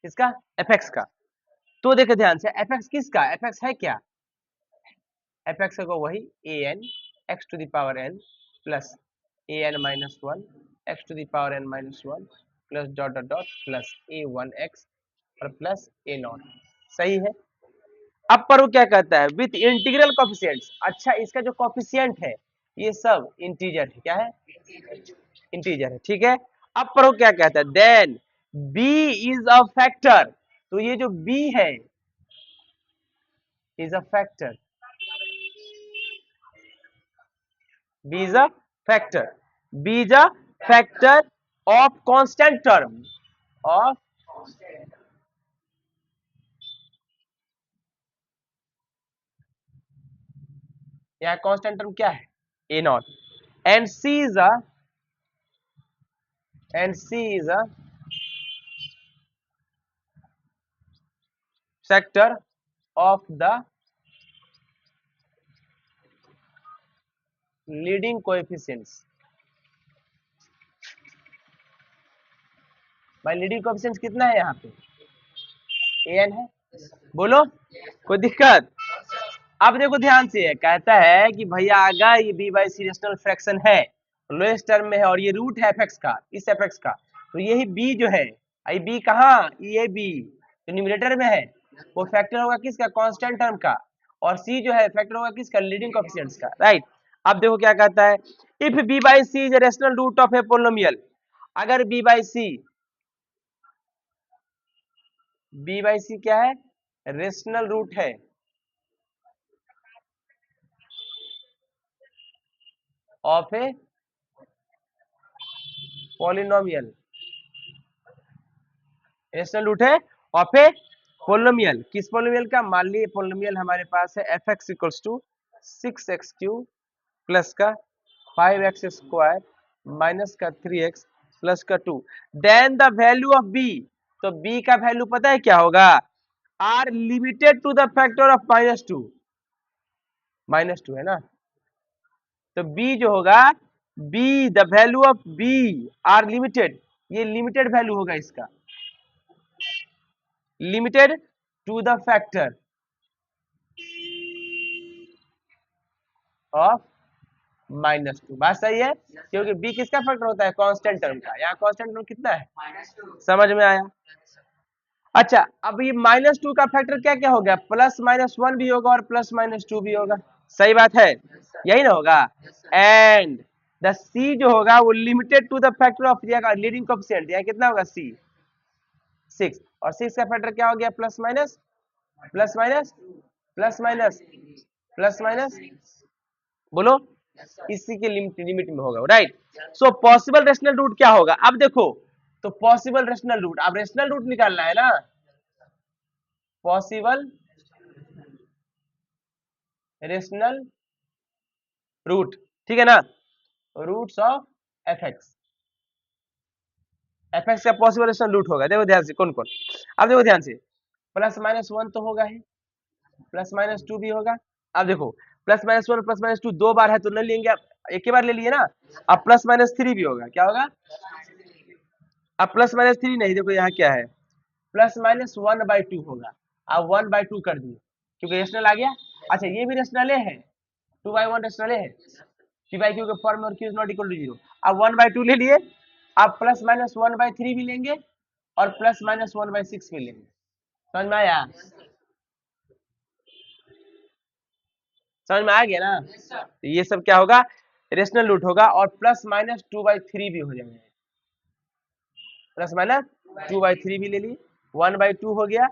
किसका, एफएक्स का। तो देखो ध्यान से, एफएक्स किसका, एफएक्स है क्या, एफएक्स को वही a n x to the power n plus a n minus 1 x to the power n minus 1 plus dot dot dot plus a 1 x और प्लस ए नॉट। सही है। अब पर वो क्या कहता है, विथ इंटीग्रल कोफिशिएंट्स। अच्छा, इसका जो कोफिशिएंट है ये सब इंटीजर है, क्या है, इंटीजर है, ठीक है। अब पर वो क्या कहता है, then b is a factor, तो ये जो b है is a factor, b is a factor, b is a factor of constant term of यहाँ कांस्टेंट टर्म क्या है, a nought, and c is a factor of the leading coefficients। भाई leading coefficient कितना है यहाँ पे, an है, बोलो कोई दिक्कत। अब देखो ध्यान से, कहता है कि भैया अगर ये b by c rational fraction है, लोएस्ट टर्म में है और ये रूट है एफएक्स का, इस एफएक्स का, तो यही बी जो है, आई बी कहाँ, ये बी जो न्यूमरेटर में है वो फैक्टर होगा किसका, कांस्टेंट टर्म का, और सी जो है फैक्टर होगा किसका, लीडिंग कोएफिशिएंट्स का, राइट। अब देखो क्या कहता है, if b by c is a rational root of a polynomial, अगर b by c, b by c क्या है, रेशनल रूट है of a polynomial, rational root है ऑफ ए पोलिनोमियल, किस पोलिनोमियल का, मान लीजिए पोलिनोमियल हमारे पास है f x equals to 6x³ plus का 5x स्क्वायर माइनस का 3x प्लस का 2, then the value of b, तो b का वैल्यू पता है क्या होगा, are limited to the factor of -2 है ना, तो b जो होगा, b the value of b are limited, ये लिमिटेड वैल्यू होगा इसका, limited to the factor of -2। बात सही है, क्योंकि b किसका फैक्टर होता है, कांस्टेंट टर्म का, यहाँ कांस्टेंट टर्म कितना है, समझ में आया। अच्छा, अब ये -2 का फैक्टर क्या क्या हो गया, +-1 भी होगा और +-2 भी होगा, सही बात है, यही ना होगा। एंड द c जो होगा वो limited to the factor of leading coefficient, यहाँ कितना होगा c 6, और 6 का फैक्टर क्या हो गया, plus minus plus minus plus minus plus minus, बोलो इसी के लिमिट में होगा, right. So possible rational root क्या होगा, अब देखो, तो पॉसिबल रेशनल रूट, अब रेशनल रूट निकालना है ना, पॉसिबल रेशनल रूट, ठीक है ना, रूट्स ऑफ एफएक्स, एफएक्स का पॉसिबल रेशनल रूट होगा, देखो ध्यान से कौन कौन, अब देखो ध्यान से, +-1 तो होगा ही, +-2 भी होगा। अब देखो +-1 +-2 दो बार है तो नहीं लेंगे, आप एक ही बार ले लिए ना, अब +-3 भी होगा, क्या होगा, अब +-3 नहीं, देखो यहाँ क्या है, +-1/2 होगा, अब 1/2 कर दिए क्योंकि रेशनल आ गया। अच्छा, ये भी रेशनल है, 2/1 रेशनल है, p बाई क्यू के फॉर्म में और q is not equal to 0, अब 1/2 ले लिए, अब +-1/3 भी लेंगे और +-1/6 भी लेंगे, समझ में आया? समझ में आ गया ना? तो ये सब क्या होगा, रेशनल रूट होगा, और प्लस माइनस 2/3 भी हो जाएगा, प्लस माइनस 2/3 भी ले ली, 1/2 हो गया,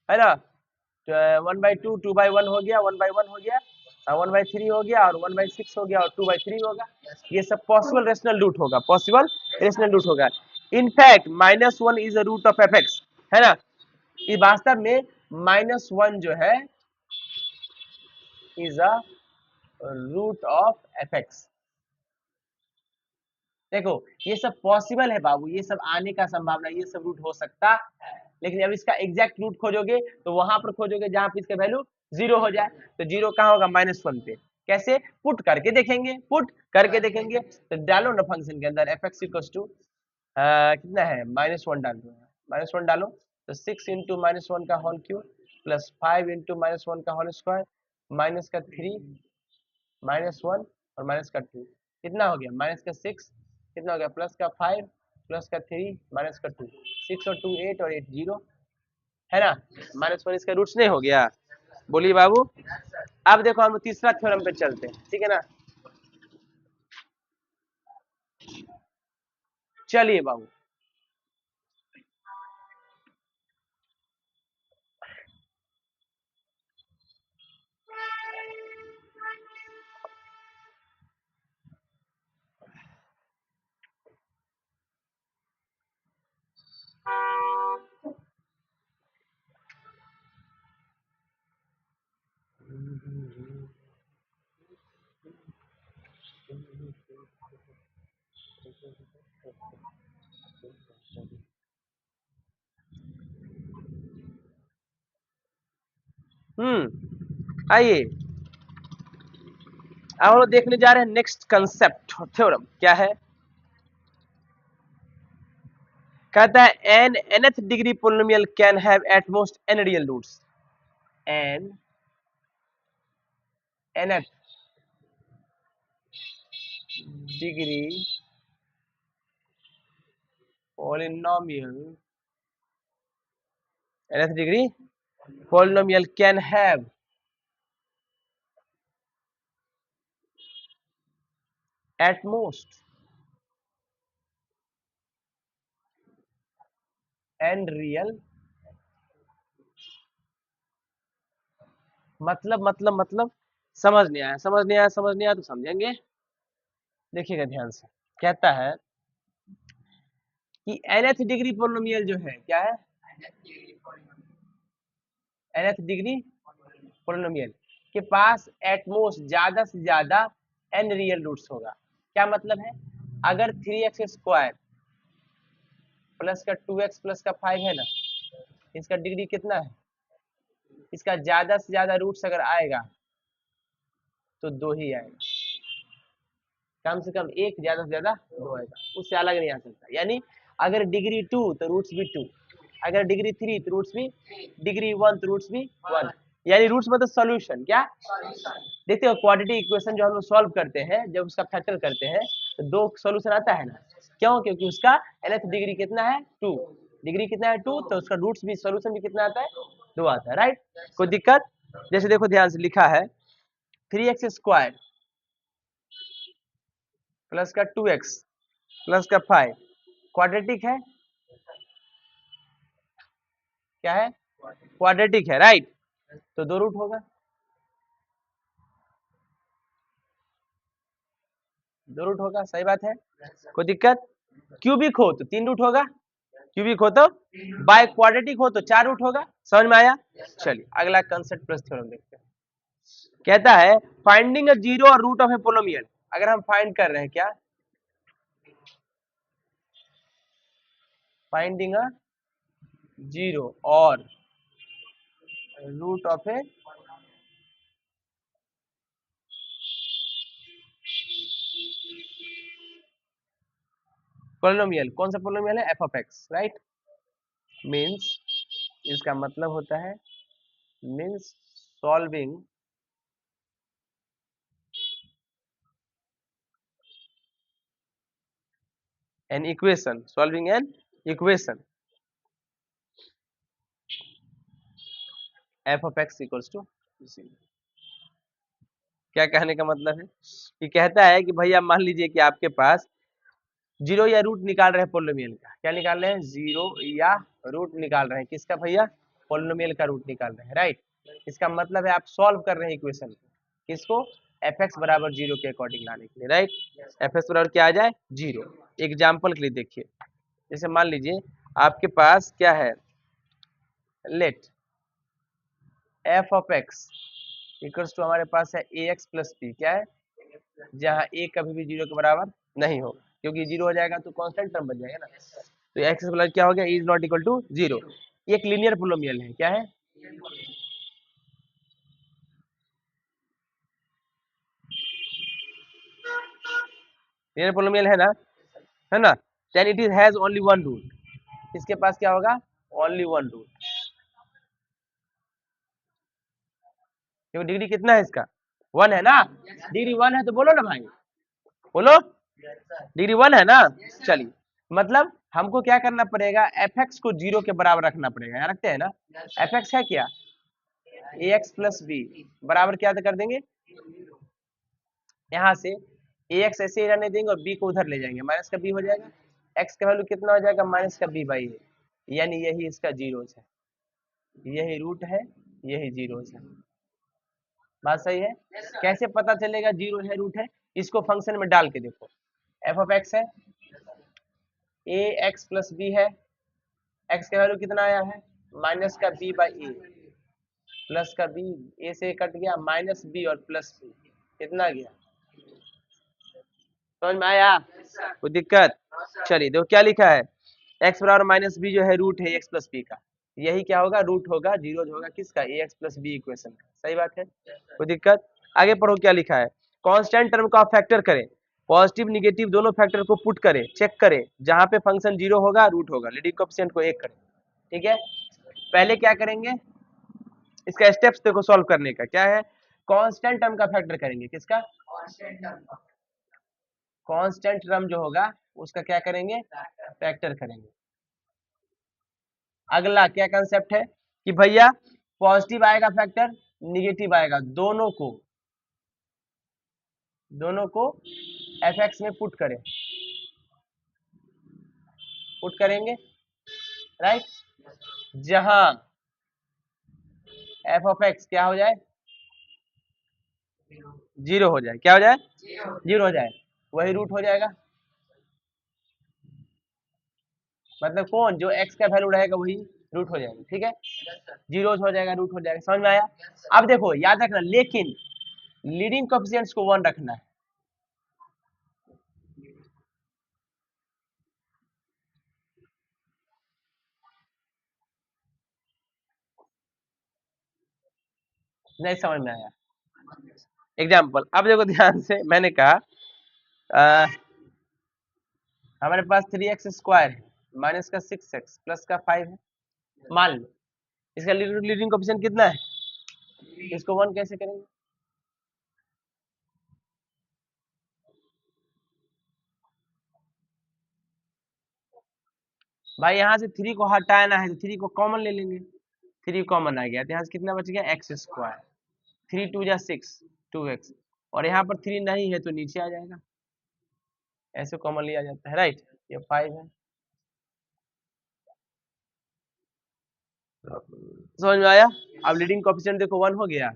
है ना? तो 1/2, 2/1 हो गया, 1/1 हो गया, 1/3 हो गया, और 1/6 हो गया, और 2/3 होगा। ये सब पॉसिबल रेशनल रूट होगा, पॉसिबल रेशनल रूट होगा। In fact -1 is a root of f, है ना? इस वास्तव में -1 जो है is a root of f. देखो ये सब पॉसिबल है बाबू, ये सब आने का संभावना, ये सब रूट हो सकता है, लेकिन जब इसका एग्जैक्ट रूट खोजोगे तो वहां पर खोजोगे जहां पर इसका वैल्यू 0 हो जाए। तो 0 कहाँ होगा, -1 पे। कैसे? पुट करके देखेंगे, पुट करके देखेंगे। तो डालो ना फंक्शन के अंदर एफ एक्स इक्वल टू कितना है, -1 डाल दो, -1 डालो। तो 6 इंटू -1 का होल क्यूब प्लस 5 इंटू -1 का होल स्क्वायर माइनस का 3 -1 और माइनस का 2 कितना हो गया, माइनस का 6 कितना हो गया, प्लस का 5 प्लस का 3 माइनस का 2, 6 और 2 8 और 8 0, है ना? -1 इसका रूट्स नहीं हो गया। बोलिए बाबू। अब देखो हम तीसरा थ्योरम पे चलते हैं, ठीक है ना? चलिए बाबू। आइए अब हम लोग देखने जा रहे हैं नेक्स्ट कंसेप्ट थ्योरम। क्या है? कहता है an nth degree polynomial can have at most n real roots. An nth degree polynomial nth degree polynomial can have at most n real, मतलब समझ नहीं आया, समझ नहीं आया, समझ नहीं आया तो समझेंगे। देखिएगा ध्यान से। कहता है कि nth डिग्री पोलिनोमियल जो है, क्या है, nth डिग्री पोलिनोमियल के पास एटमोस्ट ज्यादा से ज्यादा n रियल रूट्स होगा। क्या मतलब है? अगर 3x स्क्वायर प्लस का 2x प्लस का 5 है ना, इसका डिग्री कितना है, इसका ज्यादा से ज्यादा रूट्स अगर आएगा तो 2 ही आएगा, कम से कम एक, ज्यादा से ज्यादा 2 आएगा, उससे अलग नहीं आ सकता। यानी अगर डिग्री 2 तो रूट्स भी 2, अगर डिग्री 3 तो रूट्स भी, डिग्री 1 तो रूट्स भी 1। यानी रूट्स मतलब सॉल्यूशन। क्या? देखते हो क्वाड्रेटिक इक्वेशन जो हम लोग सॉल्व करते हैं, जब उसका फैक्टर करते हैं तो 2 सॉल्यूशन आता है ना। क्यों? क्योंकि उसका nth डिग्री कितना है, 2। डिग्री कितना है, 2, तो उसका रूट्स भी, सॉल्यूशन भी कितना आता है, 2 आता है। राइट? कोई दिक्कत? जैसे देखो ध्यान से लिखा है 3x स्क्वायर प्लस का 2x प्लस का 5 क्वाड्रेटिक है। क्या है? क्वाड्रेटिक है। राइट? तो 2 रूट होगा, 2 रूट होगा, सही बात है। कोई दिक्कत? क्यूबिक हो तो 3 रूट होगा, क्यूबिक हो तो, बाय क्वाड्रेटिक हो तो 4 रूट होगा। समझ में आया? चलिए अगला कंसेप्ट प्लस थ्योरम देखते हैं। कहता है फाइंडिंग अ जीरो और रूट ऑफ ए पोलिनोमियल। अगर हम फाइंड कर रहे हैं, क्या, फाइंडिंग अ जीरो और रूट ऑफ ए पोलिनोमियल। कौन सा पोलिनोमियल है? F of x. Right? Means, इसका मतलब होता है, means solving an equation, solving an equation f of x equals to 0। क्या कहने का मतलब है कि कहता है कि भैया मान लीजिए कि आपके पास जीरो या रूट निकाल रहे हैं पोलिनोमियल का, क्या निकाल रहे हैं, जीरो या रूट निकाल रहे हैं, किसका भैया, पोलिनोमियल का रूट निकाल रहे हैं, राइट। इसका मतलब है आप सॉल्व कर रहे हैं इक्वेशन को, किसको, एफ एक्स बराबर जीरो के अकॉर्डिंग लाने के लिए, राइट। एफ एक्स बराबर क्या आ जाए, जीरो। एग्जाम्पल के लिए देखिए, जैसे मान लीजिए आपके पास क्या है, let f of x equals to हमारे पास है ए एक्स प्लस बी, क्या है, जहाँ ए कभी भी जीरो के बराबर नहीं होगा, क्योंकि जीरो हो जाएगा तो कांस्टेंट टर्म बन जाएगा ना, तो एक्स प्लस क्या हो गया, is not equal to zero. ये एक लीनियर पोलिनोमियल है, क्या है, लीनियर पोलिनोमियल है ना, then it is has only one root, इसके पास क्या होगा, ओनली वन रूट, क्योंकि डिग्री कितना है इसका, वन है ना, डिग्री वन है तो बोलो ना भाई, बोलो, डिग्री वन है ना, चलिए, मतलब हमको क्या करना पड़ेगा, एफ एक्स को जीरो के बराबर रखना पड़ेगा, यहाँ रखते हैं ना, एफ एक्स है क्या, ए एक्स प्लस बी बराबर क्या कर देंगे, यहाँ से ए एक्स ऐसे ही रहने देंगे और बी को उधर ले जाएंगे, माइनस का बी हो जाएगा, एक्स का वैल्यू कितना हो जाएगा, माइनस का बी बाई है, यानी यही इसका जीरोस है, यही रूट है, यही जीरोस है, बात सही है। कैसे पता चलेगा जीरो है रूट है, इसको फंक्शन में डाल के देखो, एफ ऑफ एक्स है, ए एक्स प्लस बी है, एक्स का वैल्यू कितना आया है, माइनस का बी बाई ए, प्लस का बी, ए से कट गया, माइनस बी और प्लस बी, कितना गया, समझ में आया, कोई दिक्कत, चलिए देखो क्या लिखा है, एक्स बराबर माइनस बी जो है रूट है एक्स प्लस बी का, यही क्या होगा, रूट होगा, जीरो होगा किसका, ए एक्स प्लस बी इक्वेशन का, सही बात है, कोई दिक्कत। आगे पढ़ो क्या लिखा है, कांस्टेंट टर्म को आप फैक्टर करें, पॉजिटिव निगेटिव दोनों फैक्टर को पुट करें, चेक करें, जहां पे फंक्शन जीरो होगा रूट होगा, लीडिंग कोएफिशिएंट को एक करें, ठीक है। पहले क्या करेंगे, इसका स्टेप्स देखो सॉल्व करने का, क्या है, कांस्टेंट टर्म का फैक्टर करेंगे, किसका, कांस्टेंट टर्म जो होगा उसका क्या करेंगे, फैक्टर करेंगे। अगला क्या कंसेप्ट है कि भैया पॉजिटिव आएगा फैक्टर, निगेटिव आएगा, दोनों को एफ एक्स में पुट करेंगे, राइट, जहां एफ ऑफ एक्स क्या हो जाए, जीरो हो जाए, क्या हो जाए, जीरो हो जाए, वही रूट हो जाएगा, मतलब कौन, जो एक्स का वैल्यू रहेगा वही रूट हो जाएगा, ठीक है, जीरो हो जाएगा, रूट हो जाएगा, समझ में आया। अब देखो याद रखना, लेकिन लीडिंग कोएफिशिएंट्स को वन रखना है, नहीं समझ में आया, एग्जाम्पल, अब देखो ध्यान से, मैंने कहा हमारे पास 3x स्क्वायर है, माइनस का 6x प्लस का 5 है, मान लो इसका लीडिंग कोएफिशिएंट कितना है, इसको वन कैसे करेंगे, भाई यहाँ से 3 को हटाना है तो 3 को कॉमन ले लेंगे, 3 कॉमन आ गया तो यहाँ से कितना बच गया, एक्स स्क्वायर, 3 2 जा 6, 2x, और यहाँ पर 3 नहीं है तो नीचे आ जाएगा, ऐसे कॉमन लिया जाता है, राइट, ये 5 है, समझ में आया। अब लीडिंग कोएफिशिएंट देखो 1 हो गया,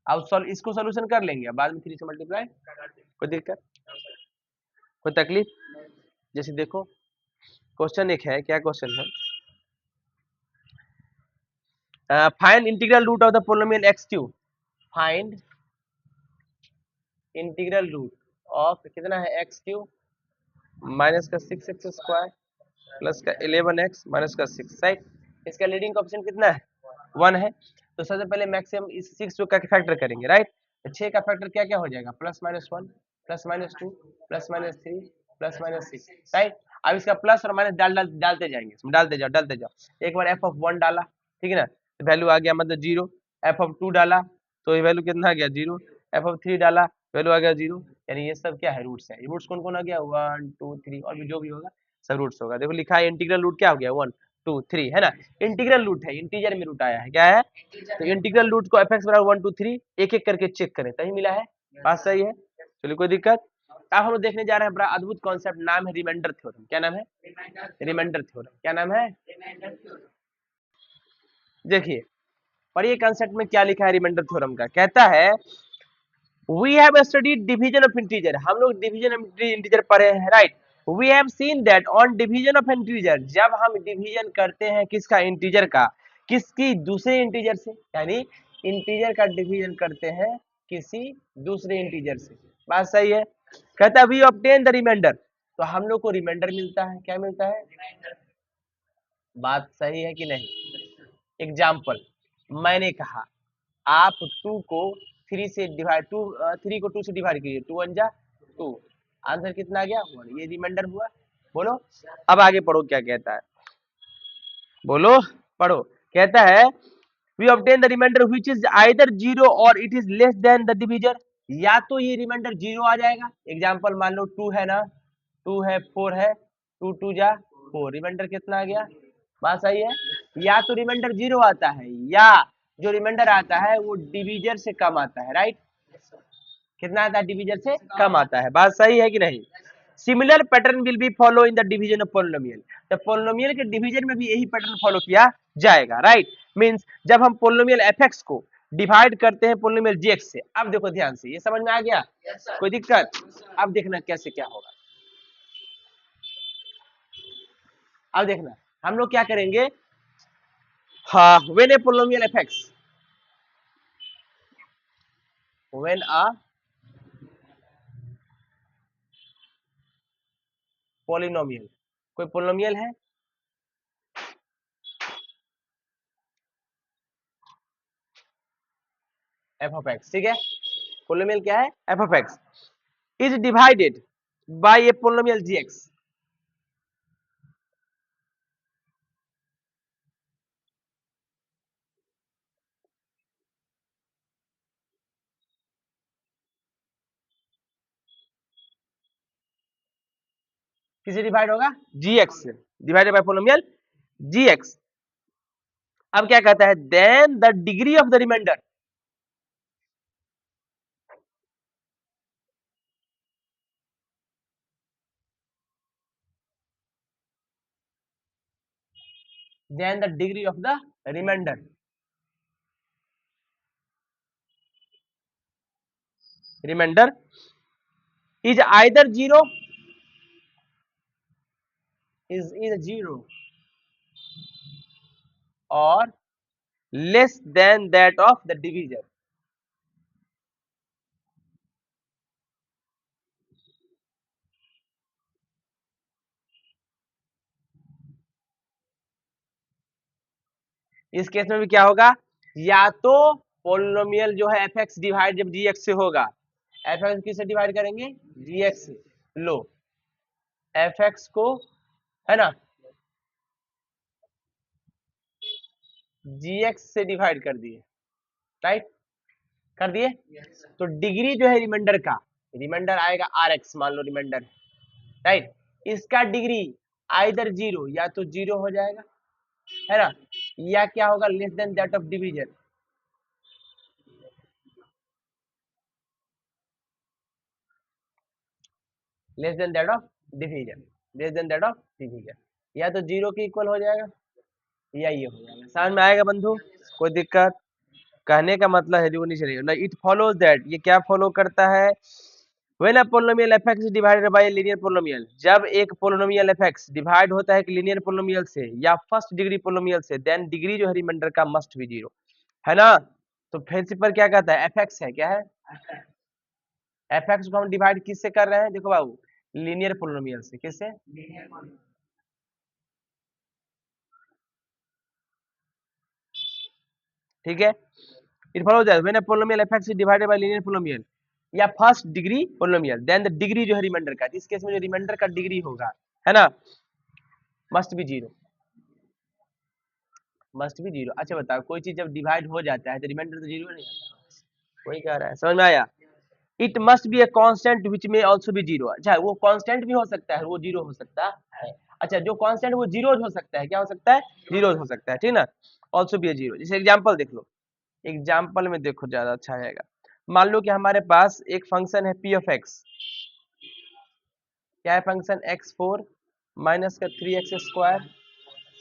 अब इसको सोल्यूशन कर लेंगे, बाद में 3 से मल्टीप्लाई, कोई दिक्कत, कोई तकलीफ, जैसे देखो क्वेश्चन एक है, क्या क्वेश्चन है, find integral root of the polynomial x cube, find integral root of कितना है, एक्स क्यूब माइनस का 6x स्क्वायर प्लस का 11x माइनस का 6, राइट, इसका लीडिंग कोएफिशिएंट कितना है, 1 है, तो सबसे पहले मैक्सिमम इस 6 का फैक्टर करेंगे, राइट, तो 6 का फैक्टर क्या क्या हो जाएगा, plus minus 1 plus minus 2 plus minus 3 plus minus 6, right. अब इसका प्लस और माइनस डालते जाएंगे, इसमें डालते जाओ, एक बार एफ ऑफ 1 डाला, ठीक है ना, तो वैल्यू आ गया मतलब जीरो, एफ ऑफ 2 डाला तो ये वैल्यू कितना आ गया, जीरो, एफ ऑफ 3 डाला वैल्यू आ गया जीरो, यानी ये सब क्या है, रूट्स है, रूट्स कौन कौन आ गया, 1 2 3 और भी जो भी होगा सब रूट्स होगा, देखो लिखा है इंटीग्रल रूट क्या हो गया, 1, 2 3 है ना, इंटीग्रल रूट है, इंटीजर में रूट आया है, क्या है, तो इंटीग्रल रूट को fx बराबर 1 2 3 एक एक करके चेक करें, तभी मिला है, बात सही है, चलिए कोई दिक्कत। अब हम लोग देखने जा रहे हैं बड़ा अद्भुत कॉन्सेप्ट, नाम है रिमाइंडर थ्योरम, क्या नाम है, रिमाइंडर थ्योरम, क्या नाम है, देखिए पर ये कंसेप्ट में क्या लिखा है रिमाइंडर थ्योरम का, कहता है we have studied division of integer, हम लोग डिवीजन ऑफ इंटीजर पढ़े हैं, right, we have seen that on division of integer, जब हम डिवीजन करते हैं किसका, इंटीजर का, किसकी, दूसरे इंटीजर से, यानी इंटीजर का डिवीजन करते हैं किसी दूसरे इंटीजर से, बात सही है, कहता है वी ऑब्टेन द रिमाइंडर, तो हम लोग को रिमाइंडर मिलता है, क्या मिलता है, बात सही है कि नहीं, एग्जाम्पल मैंने कहा आप 2 को 3 से डिवाइड 3 को 2 से डिवाइड कीजिए, 2 1 जा 2, आंसर कितना आ गया 1, ये रिमाइंडर हुआ, बोलो अब आगे पढ़ो क्या कहता है, बोलो पढ़ो, कहता है we obtain the remainder which is either 0 और it is less than the divisor, या तो ये रिमाइंडर 0 आ जाएगा, एग्जांपल मान लो 2 है ना, 2 है 4 है, 2 2 जा 4, रिमाइंडर कितना आ गया, बात सही है, या तो रिमाइंडर 0 आता है, या जो रिमाइंडर आता है वो डिवीजर से कम आता है, राइट, कितना आता है, डिवीजर से कम आता है, बात सही है कि नहीं, similar pattern will be follow in the division of polynomial, तो पोलिनोमियल के डिवीजन में भी यही पैटर्न फॉलो किया जाएगा, राइट, मींस जब हम पोलिनोमियल fx को डिवाइड करते हैं पोलिनोमियल gx से, अब देखो ध्यान से, ये समझ में आ गया, कोई दिक्कत, अब देखना कैसे क्या होगा, अब देखना हम लोग क्या करेंगे, हाँ when A polynomial fx, when a polynomial, कोई पोलिनोमियल है, f of x, ठीक है, पोलिनोमियल क्या है, f of x is divided by a polynomial gx, किसे डिवाइड होगा, gx से, डिवाइडेड बाय पोलिनोमियल gx, अब क्या कहता है, then the degree of the remainder, then the degree of the remainder, remainder is either 0, is 0 और less than that of the divisor, इस case में भी क्या होगा, या तो पोलिनोमियल जो है fx डिवाइड जब gx से होगा, fx किससे डिवाइड करेंगे, gx से, लो fx को, है ना, gx से डिवाइड कर दिए, राइट, कर दिए, तो डिग्री जो है रिमाइंडर का, रिमाइंडर आएगा rx, मान लो रिमाइंडर, राइट, इसका डिग्री आइदर 0, या तो 0 हो जाएगा, है ना, या क्या होगा, less than that of division, less than that of division, less than that of division, या तो 0 के इक्वल हो जाएगा, या ये हो जाएगा, समझ में आएगा बंधु, कोई दिक्कत, कहने का मतलब है जो नहीं चलेगा, इट फॉलोज दैट, ये क्या फॉलो करता है, when a polynomial fx is divided by linear polynomial, जब एक पोलिनोमियल fx डिवाइड होता है एक लीनियर पोलिनोमियल से या फर्स्ट डिग्री पोलिनोमियल से, देन डिग्री जो है रिमाइंडर का मस्ट बी 0, है ना, तो प्रिंसिपल क्या कहता है, fx है, क्या है, fx को हम डिवाइड किससे कर रहे हैं, देखो बाबू, लीनियर पोलिनोमियल से, किससे, ठीक है, it follows that when a polynomial fx is divided by linear polynomial या first degree polynomial, then the degree जो है रिमाइंडर का, इस केस में जो रिमाइंडर का डिग्री होगा, है ना, मस्ट बी 0, मस्ट बी 0, अच्छा बताओ कोई चीज जब डिवाइड हो जाता है तो रिमाइंडर तो 0 नहीं आता, वही कह रहा है, समझ में आया, it must be a constant which में आल्सो बी 0, अच्छा वो कांस्टेंट भी हो सकता है, वो 0 हो सकता है, अच्छा जो कांस्टेंट वो जीरोज हो सकता है, क्या हो सकता है, जीरोज हो सकता है, ठीक ना, ऑल्सो बी ए जीरो। जैसे एग्जाम्पल देख लो, एग्जाम्पल में देखो ज्यादा अच्छा रहेगा। मान लो कि हमारे पास एक फंक्शन है पी ऑफ एक्स, क्या है फंक्शन, x4 माइनस का 3x स्क्वायर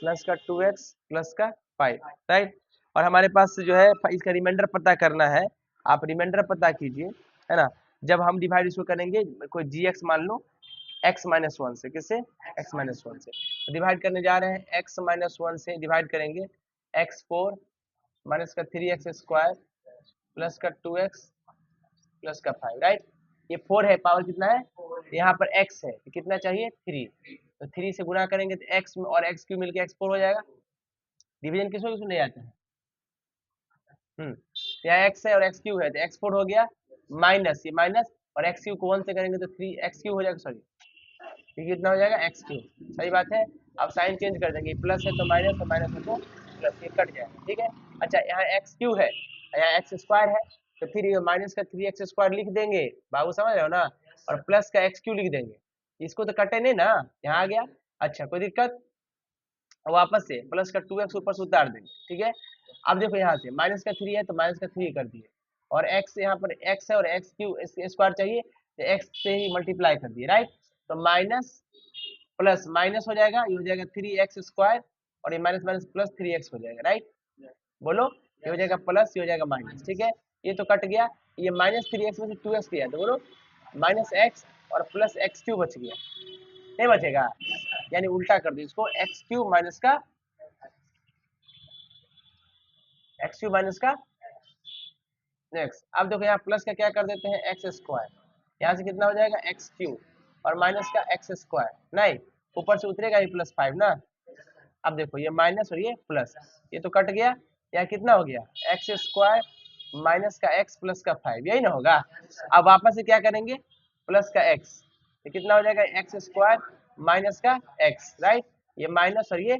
प्लस का 2x प्लस का 5, राइट। और हमारे पास जो है इसका रिमाइंडर पता करना है, आप रिमाइंडर पता कीजिए, है ना। जब हम डिवाइड इसको करेंगे, कोई gx मान लो x माइनस वन से, किससे, x माइनस वन से डिवाइड करने जा रहे हैं, x माइनस वन से डिवाइड करेंगे, x4 माइनस का 3x स्क्वायर प्लस का 2x प्लस का 5, राइट। ये 4 है, पावर कितना है, यहाँ पर x है, तो कितना चाहिए 3, तो 3 से गुणा करेंगे तो x और x क्यूब मिलके x4 हो जाएगा। डिवीजन किसमें किसमें नहीं आता है, यहाँ x है और x क्यूब है तो x4 हो गया, माइनस ये माइनस और x क्यूब को 1 से करेंगे तो 3x क्यूब हो जाएगा, सॉरी ये कितना हो जाएगा x क्यूब, सही बात है। अब साइन चेंज कर देंगे, प्लस है तो माइनस और माइनस है तो प्लस, ये कट जाएगा, ठीक है। अच्छा यहाँ x क्यूब है, यहाँ एक्स स्क्वायर है, तो फिर ये माइनस का 3x स्क्वायर लिख देंगे, बाबू समझ रहे हो ना, और प्लस का x क्यूब लिख देंगे, इसको तो कटे नहीं ना, यहाँ आ गया। अच्छा कोई दिक्कत, वापस से प्लस का 2x ऊपर से उतार देंगे, ठीक है। अब देखो यहाँ से माइनस का 3 है तो माइनस का 3 कर दिए, और x यहाँ पर x है और x क्यूब स्क्वायर चाहिए तो x से ही मल्टीप्लाई कर दिए, राइट। तो माइनस प्लस माइनस हो जाएगा, ये हो जाएगा 3x स्क्वायर और ये माइनस माइनस प्लस 3x हो जाएगा, राइट। बोलो, ये हो जाएगा प्लस, ये हो जाएगा माइनस, ठीक है। ये तो कट गया, ये माइनस 3x में से 2x किया तो बोलो माइनस x और प्लस x क्यूब बच गया, नहीं बचेगा, यानी उल्टा कर दो इसको, x क्यूब माइनस का एक्स क्यूब माइनस का नेक्स्ट। अब देखो यहाँ प्लस का क्या कर देते हैं, एक्स स्क्वायर, यहाँ से कितना हो जाएगा एक्स क्यूब और माइनस का एक्स स्क्वायर, नहीं ऊपर से उतरेगा ये प्लस 5 ना। अब देखो ये माइनस और ये प्लस, ये तो कट गया, यहाँ कितना हो गया एक्स स्क्वायर माइनस का एक्स प्लस का 5, यही ना होगा। अब वापस से क्या करेंगे, प्लस का एक्स, ये कितना हो जाएगा एक्स स्क्वायर माइनस का एक्स, राइट। ये माइनस और ये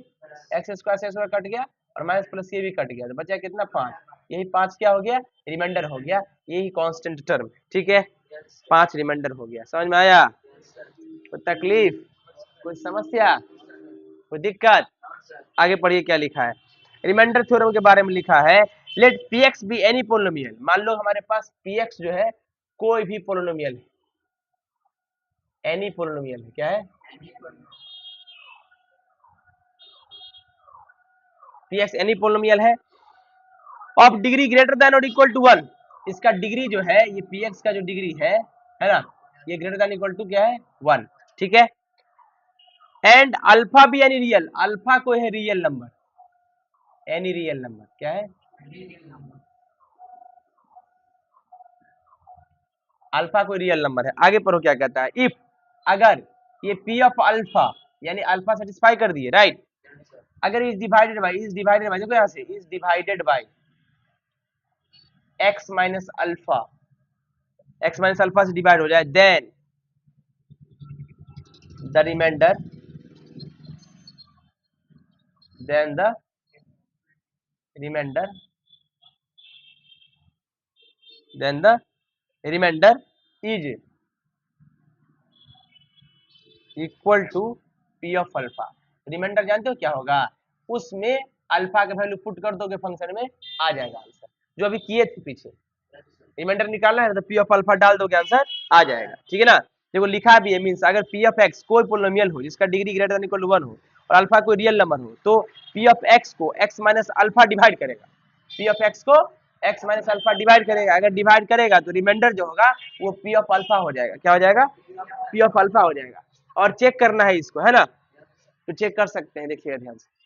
एक्स स्क्वायर से कट गया और माइनस प्लस ये भी कट गया, तो बचा कितना 5, यही 5 क्या हो गया, रिमाइंडर हो गया, यही कांस्टेंट टर्म, ठीक है। 5 रिमाइंडर हो गया, समझ में आया, कोई तकलीफ, कोई समस्या, कोई दिक्कत, आगे पढ़िए क्या लिखा है। रिमाइंडर थ्योरम के बारे में लिखा है, let p x be any polynomial, मान लो हमारे पास पी एक्स जो है कोई भी पोलिनोमियल है, एनी पोलिनोमियल है, क्या है, पी एक्स एनी पोलिनोमियल है ऑफ डिग्री ग्रेटर देन और इक्वल टू 1, इसका डिग्री जो है, ये पी एक्स का जो डिग्री है ना, ये ग्रेटर देन इक्वल टू क्या है 1, ठीक है। एंड अल्फा भी एनी रियल, अल्फा कोई है real number, any real number क्या है, अल्फा कोई रियल नंबर है। आगे पढ़ो क्या कहता है, इफ अगर ये पी ऑफ अल्फा, यानी अल्फा सेटिस्फाई कर दिए, राइट। अगर इज डिवाइडेड बाय देखो यहाँ से is divided by x minus alpha, x minus alpha से डिवाइड हो जाए, then the remainder, then the remainder, then the remainder is equal to p of alpha. Remainder जानते हो क्या होगा, उसमें अल्फा का वैल्यू पुट कर दोगे फंक्शन में, आ जाएगा आंसर, जो अभी किए थे पीछे, रिमाइंडर निकालना है तो पी ऑफ अल्फा डाल दोगे, आंसर आ जाएगा, ठीक है ना। देखो लिखा भी है, मींस अगर पी ऑफ एक्स कोई पोलिनोमियल हो जिसका degree greater than equal to 1 हो और अल्फा कोई रियल नंबर हो, तो पी ऑफ एक्स को एक्स माइनस अल्फा डिवाइड करेगा, पी ऑफ एक्स को एक्स माइनस अल्फा डिवाइड करेगा, अगर डिवाइड करेगा तो रिमाइंडर जो होगा वो पी ऑफ अल्फा हो जाएगा, क्या हो जाएगा, पी ऑफ अल्फा हो जाएगा। और चेक करना है इसको, है ना, तो चेक कर सकते हैं, देखिएगा ध्यान से।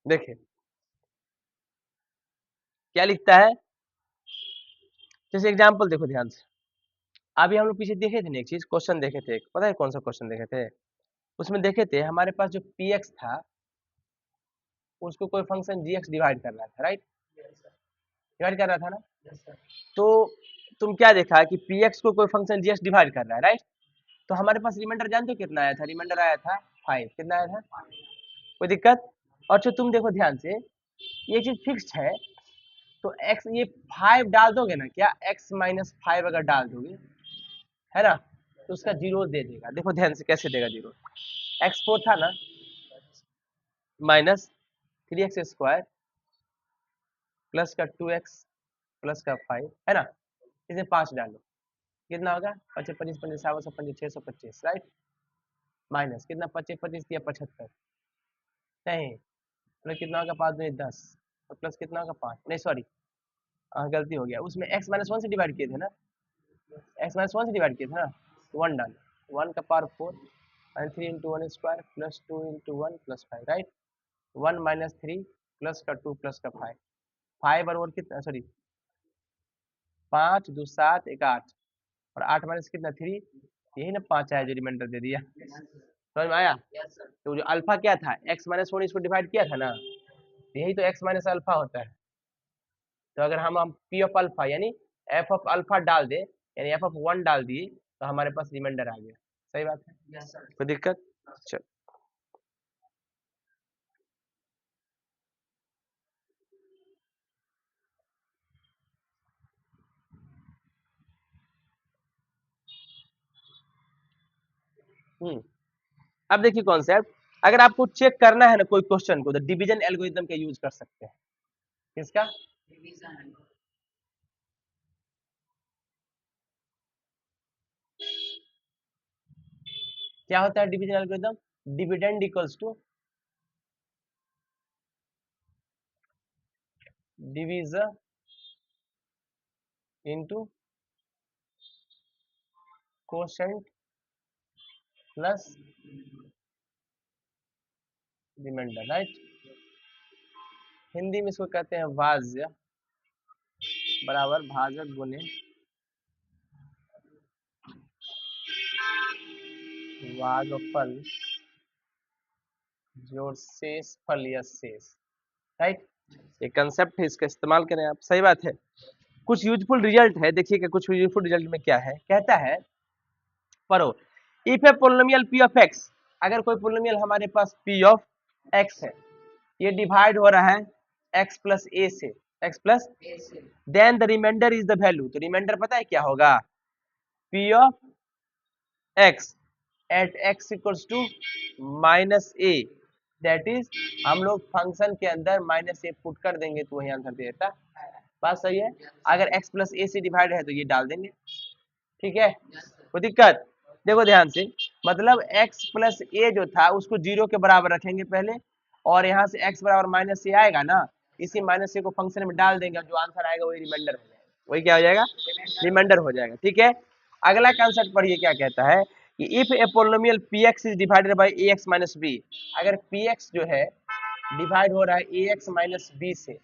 देखिए क्या लिखता है, जैसे एग्जाम्पल देखो ध्यान से, अभी हम लोग पीछे देखे थे ना एक चीज, क्वेश्चन देखे थे, पता है कौन सा क्वेश्चन देखे थे, उसमें देखे थे हमारे पास जो पी एक्स था उसको कोई फंक्शन जी एक्स डिवाइड करना था, राइट। डिवाइड कर रहा था ना। तो तुम क्या देखा कि पी एक्स को कोई फंक्शन जी एक्स डिवाइड कर रहा है, राइट। तो हमारे पास रिमाइंडर जानते हो कितना आया था? रिमाइंडर आया था 5। कितना आया था? कोई दिक्कत? और जो तुम देखो ध्यान से, ये चीज फिक्स्ड है, तो x ये 5 डाल दोगे ना, क्या x माइनस 5 अगर डाल दोगे, है ना, तो उसका जीरो दे देगा। देखो ध्यान से कैसे देगा जीरो। x4 था ना, माइनस 3x² प्लस का 2x प्लस का 5, है ना, इसे 5 डालो, कितना होगा? 25 25 25 725 625, राइट। माइनस कितना? 25 25 दिया 75, नहीं, प्लस कितना होगा? 5 2 10, और प्लस कितना होगा? 5, नहीं सॉरी, गलती हो गया, उसमें x माइनस 1 से डिवाइड किए थे ना, x माइनस 1 से डिवाइड किए थे ना, तो 1 डालो, 1 का power 4 and 3 into 1 square plus 2 into 1 plus 5, right। 1 minus 3 plus का 2 plus का 5, 5 बराबर कितना? सॉरी, 5 2 7 1 8, और 8 माइनस कितना? 3, यही ना 5 आया जो रिमाइंडर दे दिया। समझ में आया? तो जो अल्फा क्या था, x माइनस 1 इसको डिवाइड किया था ना, यही तो x माइनस अल्फा होता है। तो अगर हम p ऑफ अल्फा यानी f ऑफ अल्फा डाल दे, यानी f ऑफ 1 डाल दिए, तो हमारे पास रिमाइंडर आ गया। सही बात है, कोई दिक्कत? चल, अब देखिए कॉन्सेप्ट, अगर आपको चेक करना है ना कोई क्वेश्चन को, तो डिवीजन एल्गोरिथम का यूज कर सकते हैं। किसका? क्या होता है division algorithm? Dividend equals to division into quotient plus remainder, right. Hindi में इसको कहते हैं भाज्य बराबर भाजक गुने भागफल जोड़ शेष फल या शेष, राइट। ये कंसेप्ट है, इसका इस्तेमाल करें आप। सही बात है। कुछ यूजफुल रिजल्ट है, देखिएगा कुछ यूजफुल रिजल्ट में क्या है, कहता है पढ़ो, if A polynomial p of x, अगर कोई पोलिनोमियल हमारे पास p ऑफ x है, ये डिवाइड हो रहा है x प्लस a से, x plus, then the remainder is the value, तो रिमाइंडर पता है क्या होगा? p of x at x equals to minus a, that is हम लोग फंक्शन के अंदर माइनस a पुट कर देंगे तो वही आंसर दे देता। बात सही है। अगर x प्लस a से डिवाइड है तो ये डाल देंगे, ठीक है, कोई दिक्कत? देखो ध्यान से, मतलब x प्लस ए जो था उसको 0 के बराबर रखेंगे पहले, और यहाँ से x बराबर माइनस ए आएगा ना, इसी माइनस ए को फंक्शन में डाल देंगे, जो आंसर आएगा वही रिमाइंडर हो जाएगा। वही क्या हो जाएगा? रिमाइंडर हो जाएगा, ठीक है। अगला कंसेप्ट पढ़िए, क्या कहता है कि if A polynomial px is divided bye ax minus b, अगर px जो है डिवाइड हो रहा है ax माइनस b से,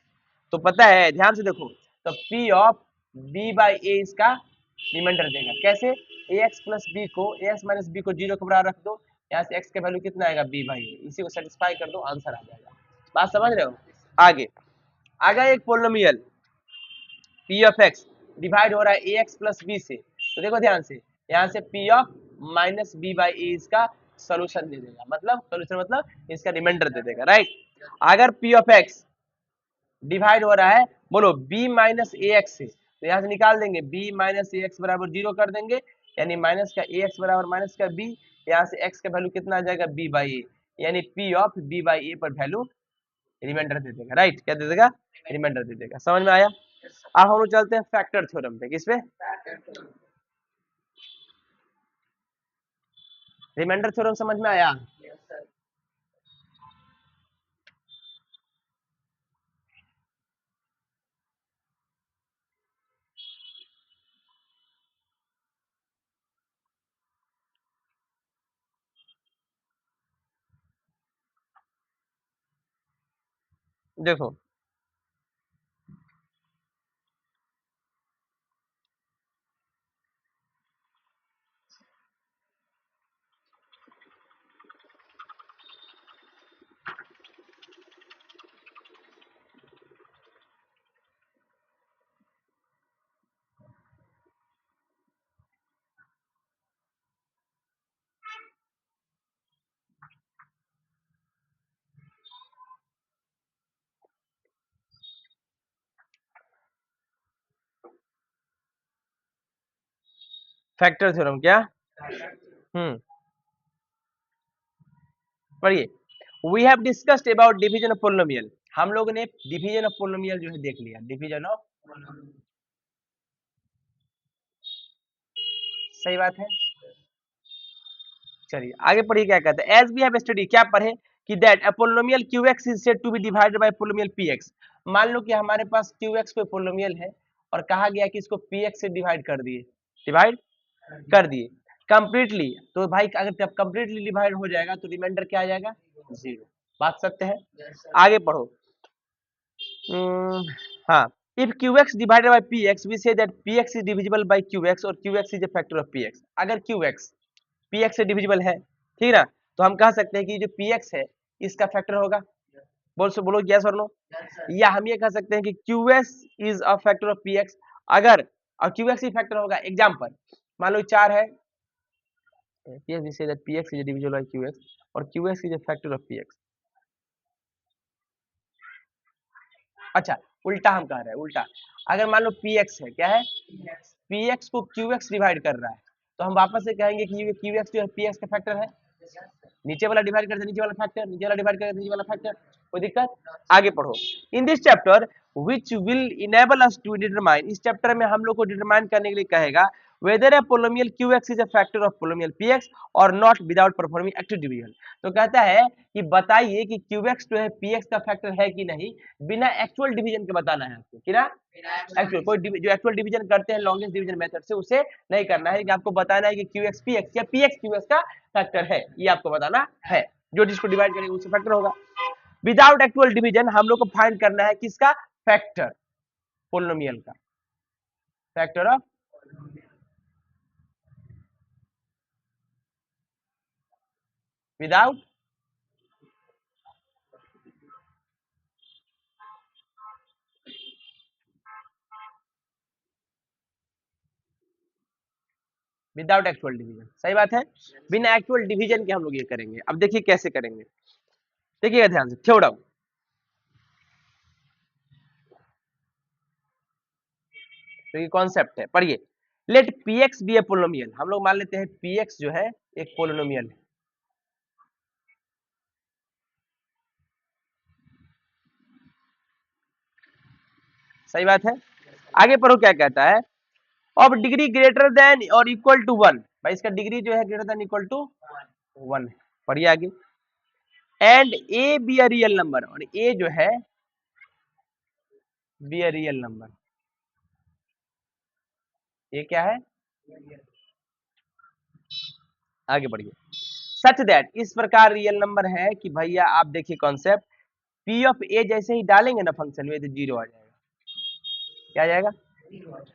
तो पता है, ध्यान से देखो, तो p of b by a इसका रिमाइंडर देगा। कैसे? ax प्लस बी को, ax माइनस बी को 0 के बराबर रख दो, यहाँ से x का वैल्यू कितना आएगा? b बाई ए, इसी को सेटिस्फाई कर दो, आंसर आ जाएगा। बात समझ रहे हो? आगे, अगर एक polynomial p of x divide हो रहा है ax प्लस b से, तो देखो ध्यान से, यहाँ से p of minus b by a इसका सोल्यूशन दे देगा, मतलब सोल्यूशन मतलब इसका रिमाइंडर दे देगा, राइट। अगर p ऑफ x डिवाइड हो रहा है, बोलो b माइनस ए एक्स से, तो यहाँ से निकाल देंगे b माइनस ए एक्स बराबर 0 कर देंगे, यानी माइनस का ए एक्स बराबर माइनस का b, यहाँ से x का वैल्यू कितना आ जाएगा? b बाई ए, यानी p ऑफ b बाई ए पर वैल्यू रिमाइंडर दे देगा, राइट। क्या दे देगा? रिमाइंडर दे देगा। समझ में आया? अब हम लोग चलते हैं फैक्टर थ्योरम पे। किस पे? रिमाइंडर थ्योरम समझ में आया? देखो, फैक्टर थ्योरम क्या? पढ़िए। We have discussed about division of polynomial. हम लोगों ने डिवीजन ऑफ पोलिनोमियल जो है देख लिया, डिवीजन ऑफ, सही बात है। चलिए आगे पढ़िए क्या कहते हैं। एज वी हैव स्टडी, क्या पढ़े कि that a polynomial q x is said to be divided by polynomial p x. मान लो कि हमारे पास क्यूएक्स कोई पोलिनोमियल है और कहा गया कि इसको पीएक्स से डिवाइड कर दिए, डिवाइड कर दिए कंप्लीटली, तो भाई अगर जब कंप्लीटली डिवाइड हो जाएगा तो रिमाइंडर क्या आ जाएगा? जीरो। बात सत्य है। आगे पढ़ो। हाँ, if qx divided by px we say that px is divisible by qx और qx is a factor of px। अगर qx px से डिविजिबल है, ठीक ना, तो हम कह सकते हैं कि जो px है इसका फैक्टर होगा। बोलो यस और नो। या हम ये कह सकते हैं कि qs is a factor of px। अगर और qx ही फैक्टर होगा, एग्जांपल मान लो 4 है, px we say that px is divisible by qx और qx is a factor of px। अच्छा, उल्टा हम कह रहे हैं, उल्टा अगर मान लो px है, क्या है? px को qx डिवाइड कर रहा है, तो हम वापस से कहेंगे कि ये qx जो है px का फैक्टर है। नीचे वाला डिवाइड करते नीचे वाला फैक्टर, नीचे वाला डिवाइड करते नीचे वाला फैक्टर, कोई दिक्कत? आगे पढ़ो। In this chapter which will enable us to determine, इस चैप्टर में हम लोग को डिटरमाइन करने के लिए कहेगा whether a polynomial qx is a factor of polynomial px or not without performing active division। तो कहता है कि बताइए कि qx जो है px का फैक्टर है कि नहीं, बिना एक्चुअल डिवीजन के बताना है आपको, कि ना एक्चुअल, कोई जो एक्चुअल डिवीजन करते हैं लॉन्गेस्ट डिवीजन मेथड से, उसे नहीं करना है, कि आपको बताना है कि qx px या px qx का फैक्टर है, ये आपको बताना है। जो जिसको डिवाइड करेंगे उससे फैक्टर होगा। विदाउट एक्चुअल डिवीजन हम लोग को फाइंड करना है किसका? फैक्टर, पोलिनोमियल का factor of, without without actual division, सही बात है। बिना एक्चुअल डिवीजन के हम लोग ये करेंगे। अब देखिए कैसे करेंगे, देखिएगा ध्यान से। थ्योरम, तो ये कॉन्सेप्ट है, पढ़िए। लेट px बी ए पोलिनोमियल, हम लोग मान लेते हैं px जो है एक पोलिनोमियल है, सही बात है। आगे पढ़ो क्या कहता है, ऑफ डिग्री ग्रेटर देन और इक्वल टू 1, भाई इसका डिग्री जो है ग्रेटर देन इक्वल टू 1 है। पढ़िए आगे। And A be a real number, और ए जो है बी अ रियल नंबर, ये क्या है? आगे बढ़िए। सच दैट, इस प्रकार रियल नंबर है कि भैया आप देखिए कॉन्सेप्ट, पी ऑफ ए जैसे ही डालेंगे ना फंक्शन में तो जीरो आ जाएगा, क्या आ जाएगा?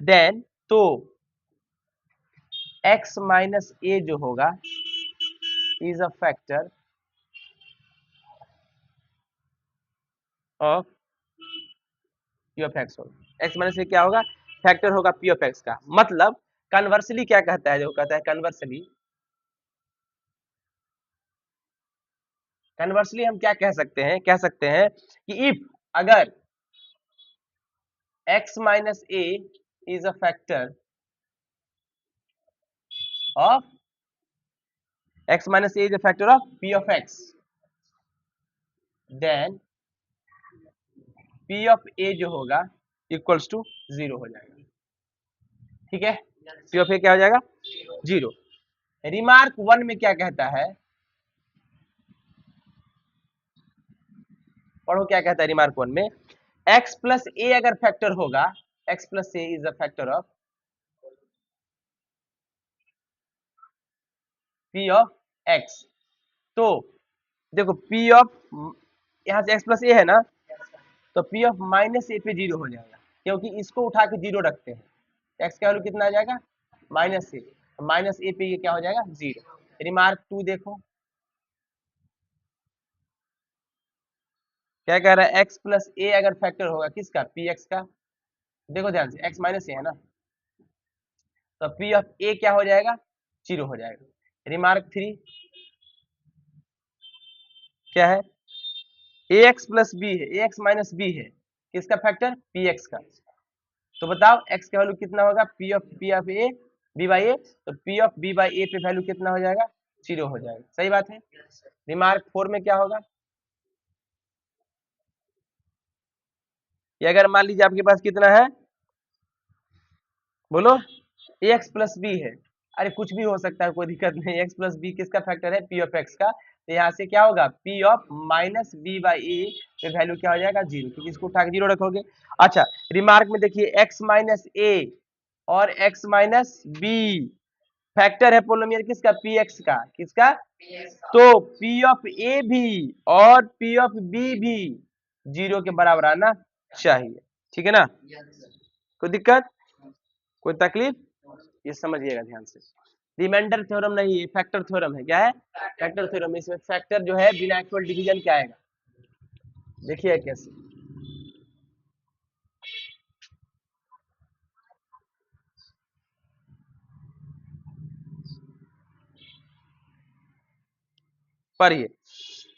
देन तो x माइनस ए जो होगा is a factor of P of x होगा। x माइनस ए क्या होगा? फैक्टर होगा पी ऑफ एक्स का। मतलब कन्वर्सली क्या कहता है, जो कहता है कन्वर्सली, कन्वर्सली हम क्या कह सकते हैं, कह सकते हैं कि इफ, अगर x minus a is a factor of, x minus a is a factor of p of x, then p of a जो होगा इक्वल्स टू जीरो हो जाएगा, ठीक है? p ऑफ a क्या हो जाएगा? जीरो। रिमार्क 1 में क्या कहता है, पढ़ो क्या कहता है रिमार्क 1 में। x प्लस ए अगर फैक्टर होगा, x plus A is a factor of p of x, तो देखो p ऑफ, यहाँ से x प्लस ए है ना, तो p ऑफ माइनस ए पे जीरो हो जाएगा, क्योंकि इसको उठा के जीरो रखते हैं। x का वैल्यू कितना आ जाएगा? माइनस ए, माइनस ए पे ये क्या हो जाएगा? जीरो। रिमार्क 2 देखो क्या कह रहा है, x प्लस ए अगर फैक्टर होगा किसका? पी एक्स का। देखो ध्यान से, x माइनस ए है ना, तो पी ऑफ ए क्या हो जाएगा? जीरो हो जाएगा। रिमार्क 3 क्या है? ए एक्स प्लस बी है, ए एक्स माइनस बी है, किसका फैक्टर? पी एक्स का। तो बताओ x का वैल्यू कितना होगा? P of a b by a, तो p of b by a पे वैल्यू कितना हो जाएगा, 0 हो जाएगा। सही बात है। रिमार्क 4 में क्या होगा, ये अगर मान लीजिए आपके पास कितना है, बोलो, एक्स प्लस बी है, अरे कुछ भी हो सकता है, कोई दिक्कत नहीं, एक्स प्लस बी किसका फैक्टर है, पी ऑफ एक्स का, तो यहाँ से क्या होगा, p of minus b by a पे वैल्यू क्या हो जाएगा, 0, क्योंकि इसको उठा के 0 रखोगे। अच्छा, रिमार्क में देखिए एक्स माइनस ए और एक्स माइनस बी फैक्टर है पोलिनोमियल किसका, पी एक्स का, किसका, तो पी ऑफ ए भी और पी ऑफ बी भी 0 के बराबर आना चाहिए, ठीक है ना, कोई दिक्कत, कोई तकलीफ, ये समझिएगा ध्यान से। रिमाइंडर थ्योरम नहीं है, फैक्टर थ्योरम है, क्या है, फैक्टर थ्योरम। इसमें फैक्टर जो है बिना इक्वल डिवीजन क्या आएगा, देखिए कैसे, पढ़िए,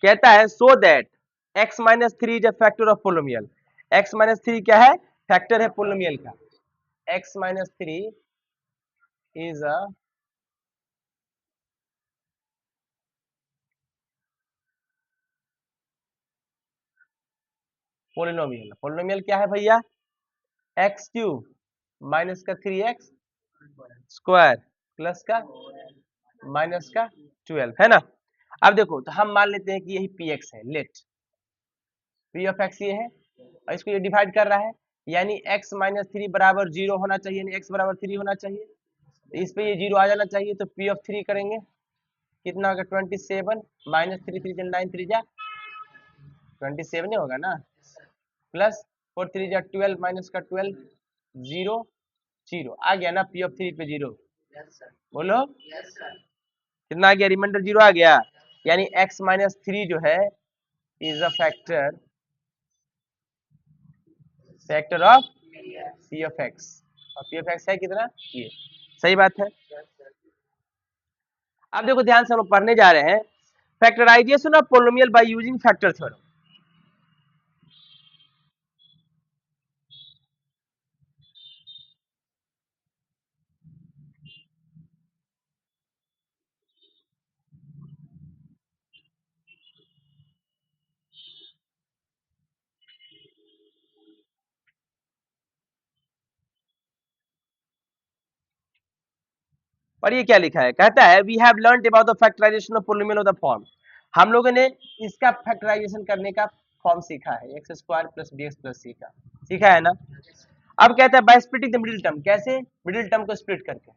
कहता है so that x minus three is a factor of polynomial, x minus three क्या है, फैक्टर है पोलिनोमियल का, x minus three is a polynomial. Polynomial क्या है भैया, एक्स क्यूब माइनस का 3x स्क्वायर प्लस का माइनस का 12 है ना। अब देखो, तो हम मान लेते हैं कि यही पी एक्स है, लेट पी ऑफ एक्स ये है और इसको ये डिवाइड कर रहा है, यानी x माइनस थ्री बराबर 0 होना चाहिए, यानी x बराबर 3 होना चाहिए, तो इस पे ये 0 आ जाना चाहिए, तो पी ऑफ 3 करेंगे, कितना होगा 27 माइनस 3 3 9 3 जा 27 ही होगा ना, प्लस 4 3 जा 12 माइनस का 12 0 0 आ गया ना, पी ऑफ 3 पे 0, बोलो कितना आ गया, रिमाइंडर 0 आ गया, यानी x माइनस थ्री जो है is a factor of P of x, और पी ऑफ एक्स है कितना, ये, सही बात है। अब देखो ध्यान से हम पढ़ने जा रहे हैं factorization of polynomial by using factor theorem. और ये क्या लिखा है, कहता है we have learned about the factorization of polynomial of the form, हम लोगों ने इसका फैक्टराइजेशन करने का फॉर्म सीखा है, x square plus b x plus c का, सीखा है ना। अब कहता है by splitting the middle term, कैसे, मिडिल टर्म को स्प्लिट करके,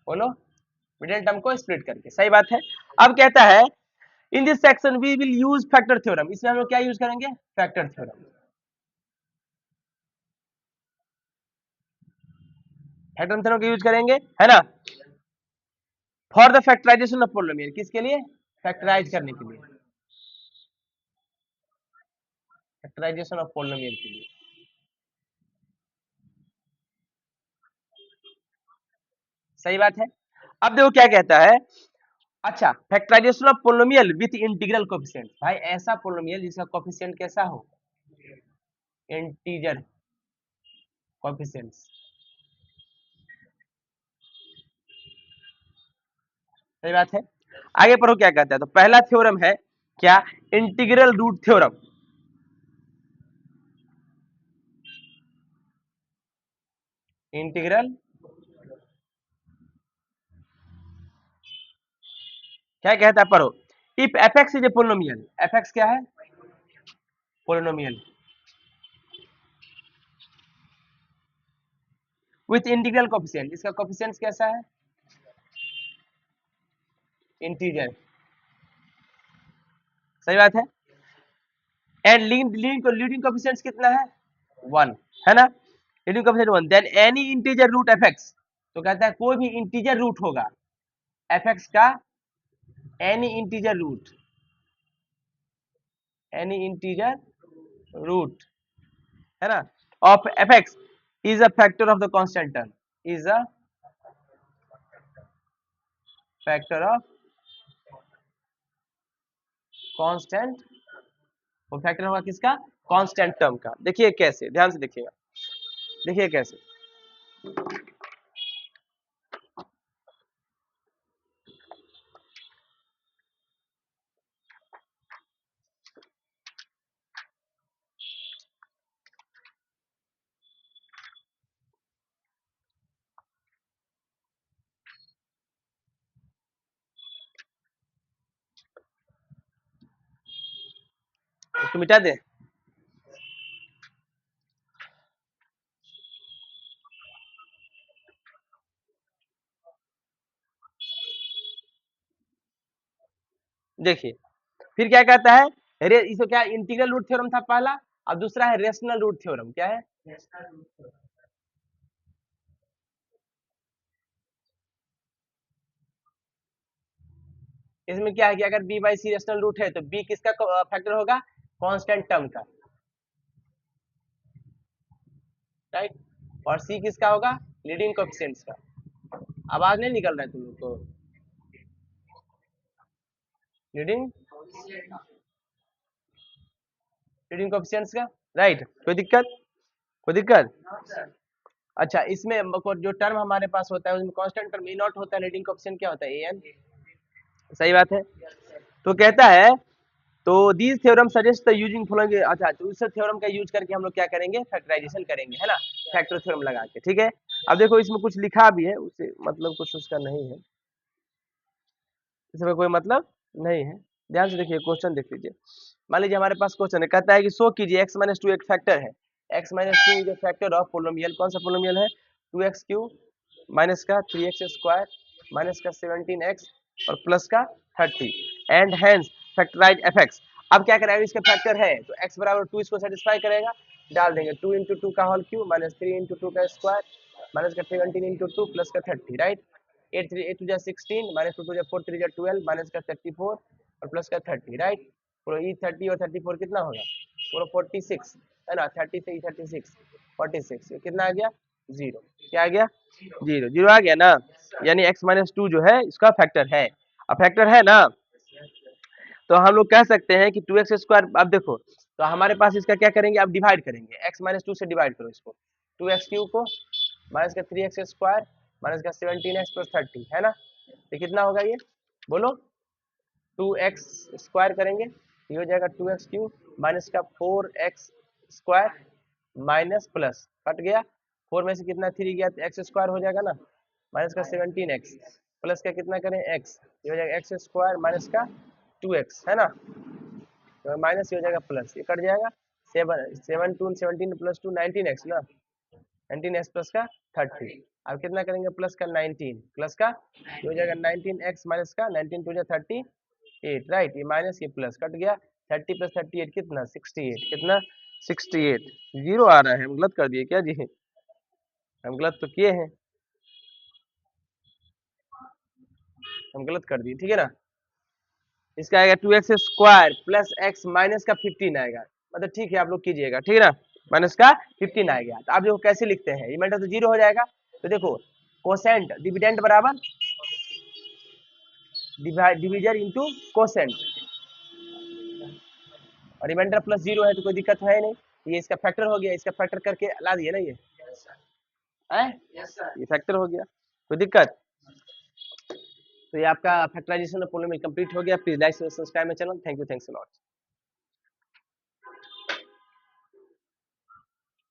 बोलो, मिडिल टर्म को स्प्लिट करके, सही बात है। अब कहता है in this section we will use factor theorem, इसमें हम लोग क्या यूज करेंगे, फैक्टर थ्योरम, फैक्टर थ्योरम का यूज करेंगे, है ना, for the factorization of polynomial, किसके लिए, फैक्टराइज करने के लिए, फैक्टराइजेशन ऑफ पोलिनोमियल के लिए, सही बात है। अब देखो क्या कहता है, अच्छा, factorization of polynomial with integral coefficient, भाई ऐसा पोलिनोमियल जिसका कोएफिशिएंट कैसा हो, इंटीजर कोएफिशिएंट्स, सही बात है। आगे पढ़ो क्या कहता है, तो पहला थ्योरम है क्या, इंटीग्रल रूट थ्योरम, इंटीग्रल, क्या कहता है पढ़ो, if F x is A polynomial, f x क्या है, पोलिनोमियल विथ इंटीग्रल कोएफिशिएंट, इसका कोएफिशिएंट कैसा है, इंटीजर, सही बात है, एंड लीडिंग कोएफिशिएंट कितना है, 1, है ना, leading coefficient 1, then any integer root f x, तो कहता है कोई भी इंटीजर रूट होगा एफ एक्स का, any integer root, any integer root, है ना, of f x is a factor of the constant term, is a factor of constant, वो फैक्टर होगा किसका, कांस्टेंट टर्म का। देखिए कैसे, ध्यान से देखिएगा, देखिए कैसे। इसको मिटा दे। देखिए फिर क्या कहता है, इसको क्या इंटीग्रल रूट थ्योरम था पहला, और दूसरा है रेशनल रूट थ्योरम। क्या है? इसमें क्या है कि अगर b by c rational root है तो b किसका फैक्टर होगा? कांस्टेंट टर्म का, राइट। और c किसका होगा? लीडिंग कोएफिशिएंट्स का। आवाज नहीं निकल रहा है तुम लोग को? लीडिंग लीडिंग कोएफिशिएंट्स का, राइट। कोई दिक्कत? कोई दिक्कत? अच्छा, इसमें जो टर्म हमारे पास होता है उसमें कांस्टेंट टर्म ए नॉट होता है, लीडिंग कोएफिशिएंट क्या होता है? an। सही बात है। तो कहता है, तो this theorem suggest the using following. अच्छा, तो इस थ्योरम का यूज करके हम लोग क्या करेंगे? फैक्टराइजेशन करेंगे, है ना, फैक्टर थ्योरम लगा के। ठीक है, अब देखो इसमें कुछ लिखा भी है, उसे मतलब कुछ उसका नहीं है, इसमें कोई मतलब नहीं है। ध्यान से देखिए, क्वेश्चन देख लीजिए। मान लीजिए हमारे पास क्वेश्चन है, कहता है कि शो कीजिए x माइनस टू एक फैक्टर है, x minus two is factor of पोलोमियल। कौन सा पोलोमियल है? 2x³ माइनस का 3x² माइनस का 17x और प्लस का 30 एंड हेंस फैक्टराइज fx। अब क्या करेगा? इसका फैक्टर है तो x बराबर 2 इसको सेटिस्फाई करेगा, डाल देंगे 2 इंटू टू का whole cube minus 3 into two का स्क्वायर माइनस का 17 इंटू टू प्लस का 30, right. 8 two 16 minus 2 two 4 3 12 minus का 34 और प्लस का 30, राइट। पूरा ये 30 और 34 कितना होगा? पूरा 46 है ना, 30 से 36 46, ये कितना आ गया? जीरो। क्या आ गया? जीरो। जीरो आ गया ना, यानी x माइनस टू जो है इसका फैक्टर है। अब फैक्टर है ना, तो हम लोग कह सकते हैं कि 2x²। अब देखो, तो हमारे पास इसका क्या करेंगे? अब डिवाइड करेंगे, x माइनस टू से डिवाइड करो इसको, 2x³ को माइनस का 3x² माइनस का 17x प्लस 30, है ना। तो कितना होगा ये? बोलो। 2x² करेंगे, ये हो जाएगा 2x³ माइनस का 4x² माइनस प्लस कट गया, 4 में से कितना 3 गया तो x² हो जाएगा ना, माइनस का 17x प्लस का कितना करें x, ये हो जाएगा x² माइनस का 2x, है ना। तो माइनस ये हो जाएगा प्लस, ये कट जाएगा। 7 2 17 प्लस 2 19x ना, 19x प्लस का 30। अब कितना करेंगे? प्लस का 19 प्लस का, ये हो जाएगा 19x माइनस का 19 टू 38, राइट। ये माइनस ये प्लस कट गया, 30 प्लस 38 कितना? 68। कितना? 68। जीरो आ रहा है, हम गलत कर दिए क्या जी? हम गलत तो किए हैं, हम गलत कर दिए, ठीक है ना। इसका आएगा 2x² प्लस x माइनस का 15 आएगा, मतलब ठीक है, आप लोग कीजिएगा, ठीक है ना। माइनस का 15 आ गया, तो आप देखो कैसे लिखते हैं, रिमाइंडर तो जीरो हो जाएगा। तो देखो, कोसेंट डिविडेंड बराबर डिविजन इंटू कोसेंट, और रिमाइंडर प्लस जीरो है तो कोई दिक्कत है नहीं। ये इसका फैक्टर हो गया, इसका फैक्टर करके ला दिए ना, ये है, ये फैक्टर हो गया, कोई दिक्कत? तो ये आपका फैक्टराइजेशन ऑफ पॉलिनोमियल कंप्लीट हो गया। Please like subscribe my channel. Thank you, thanks a lot.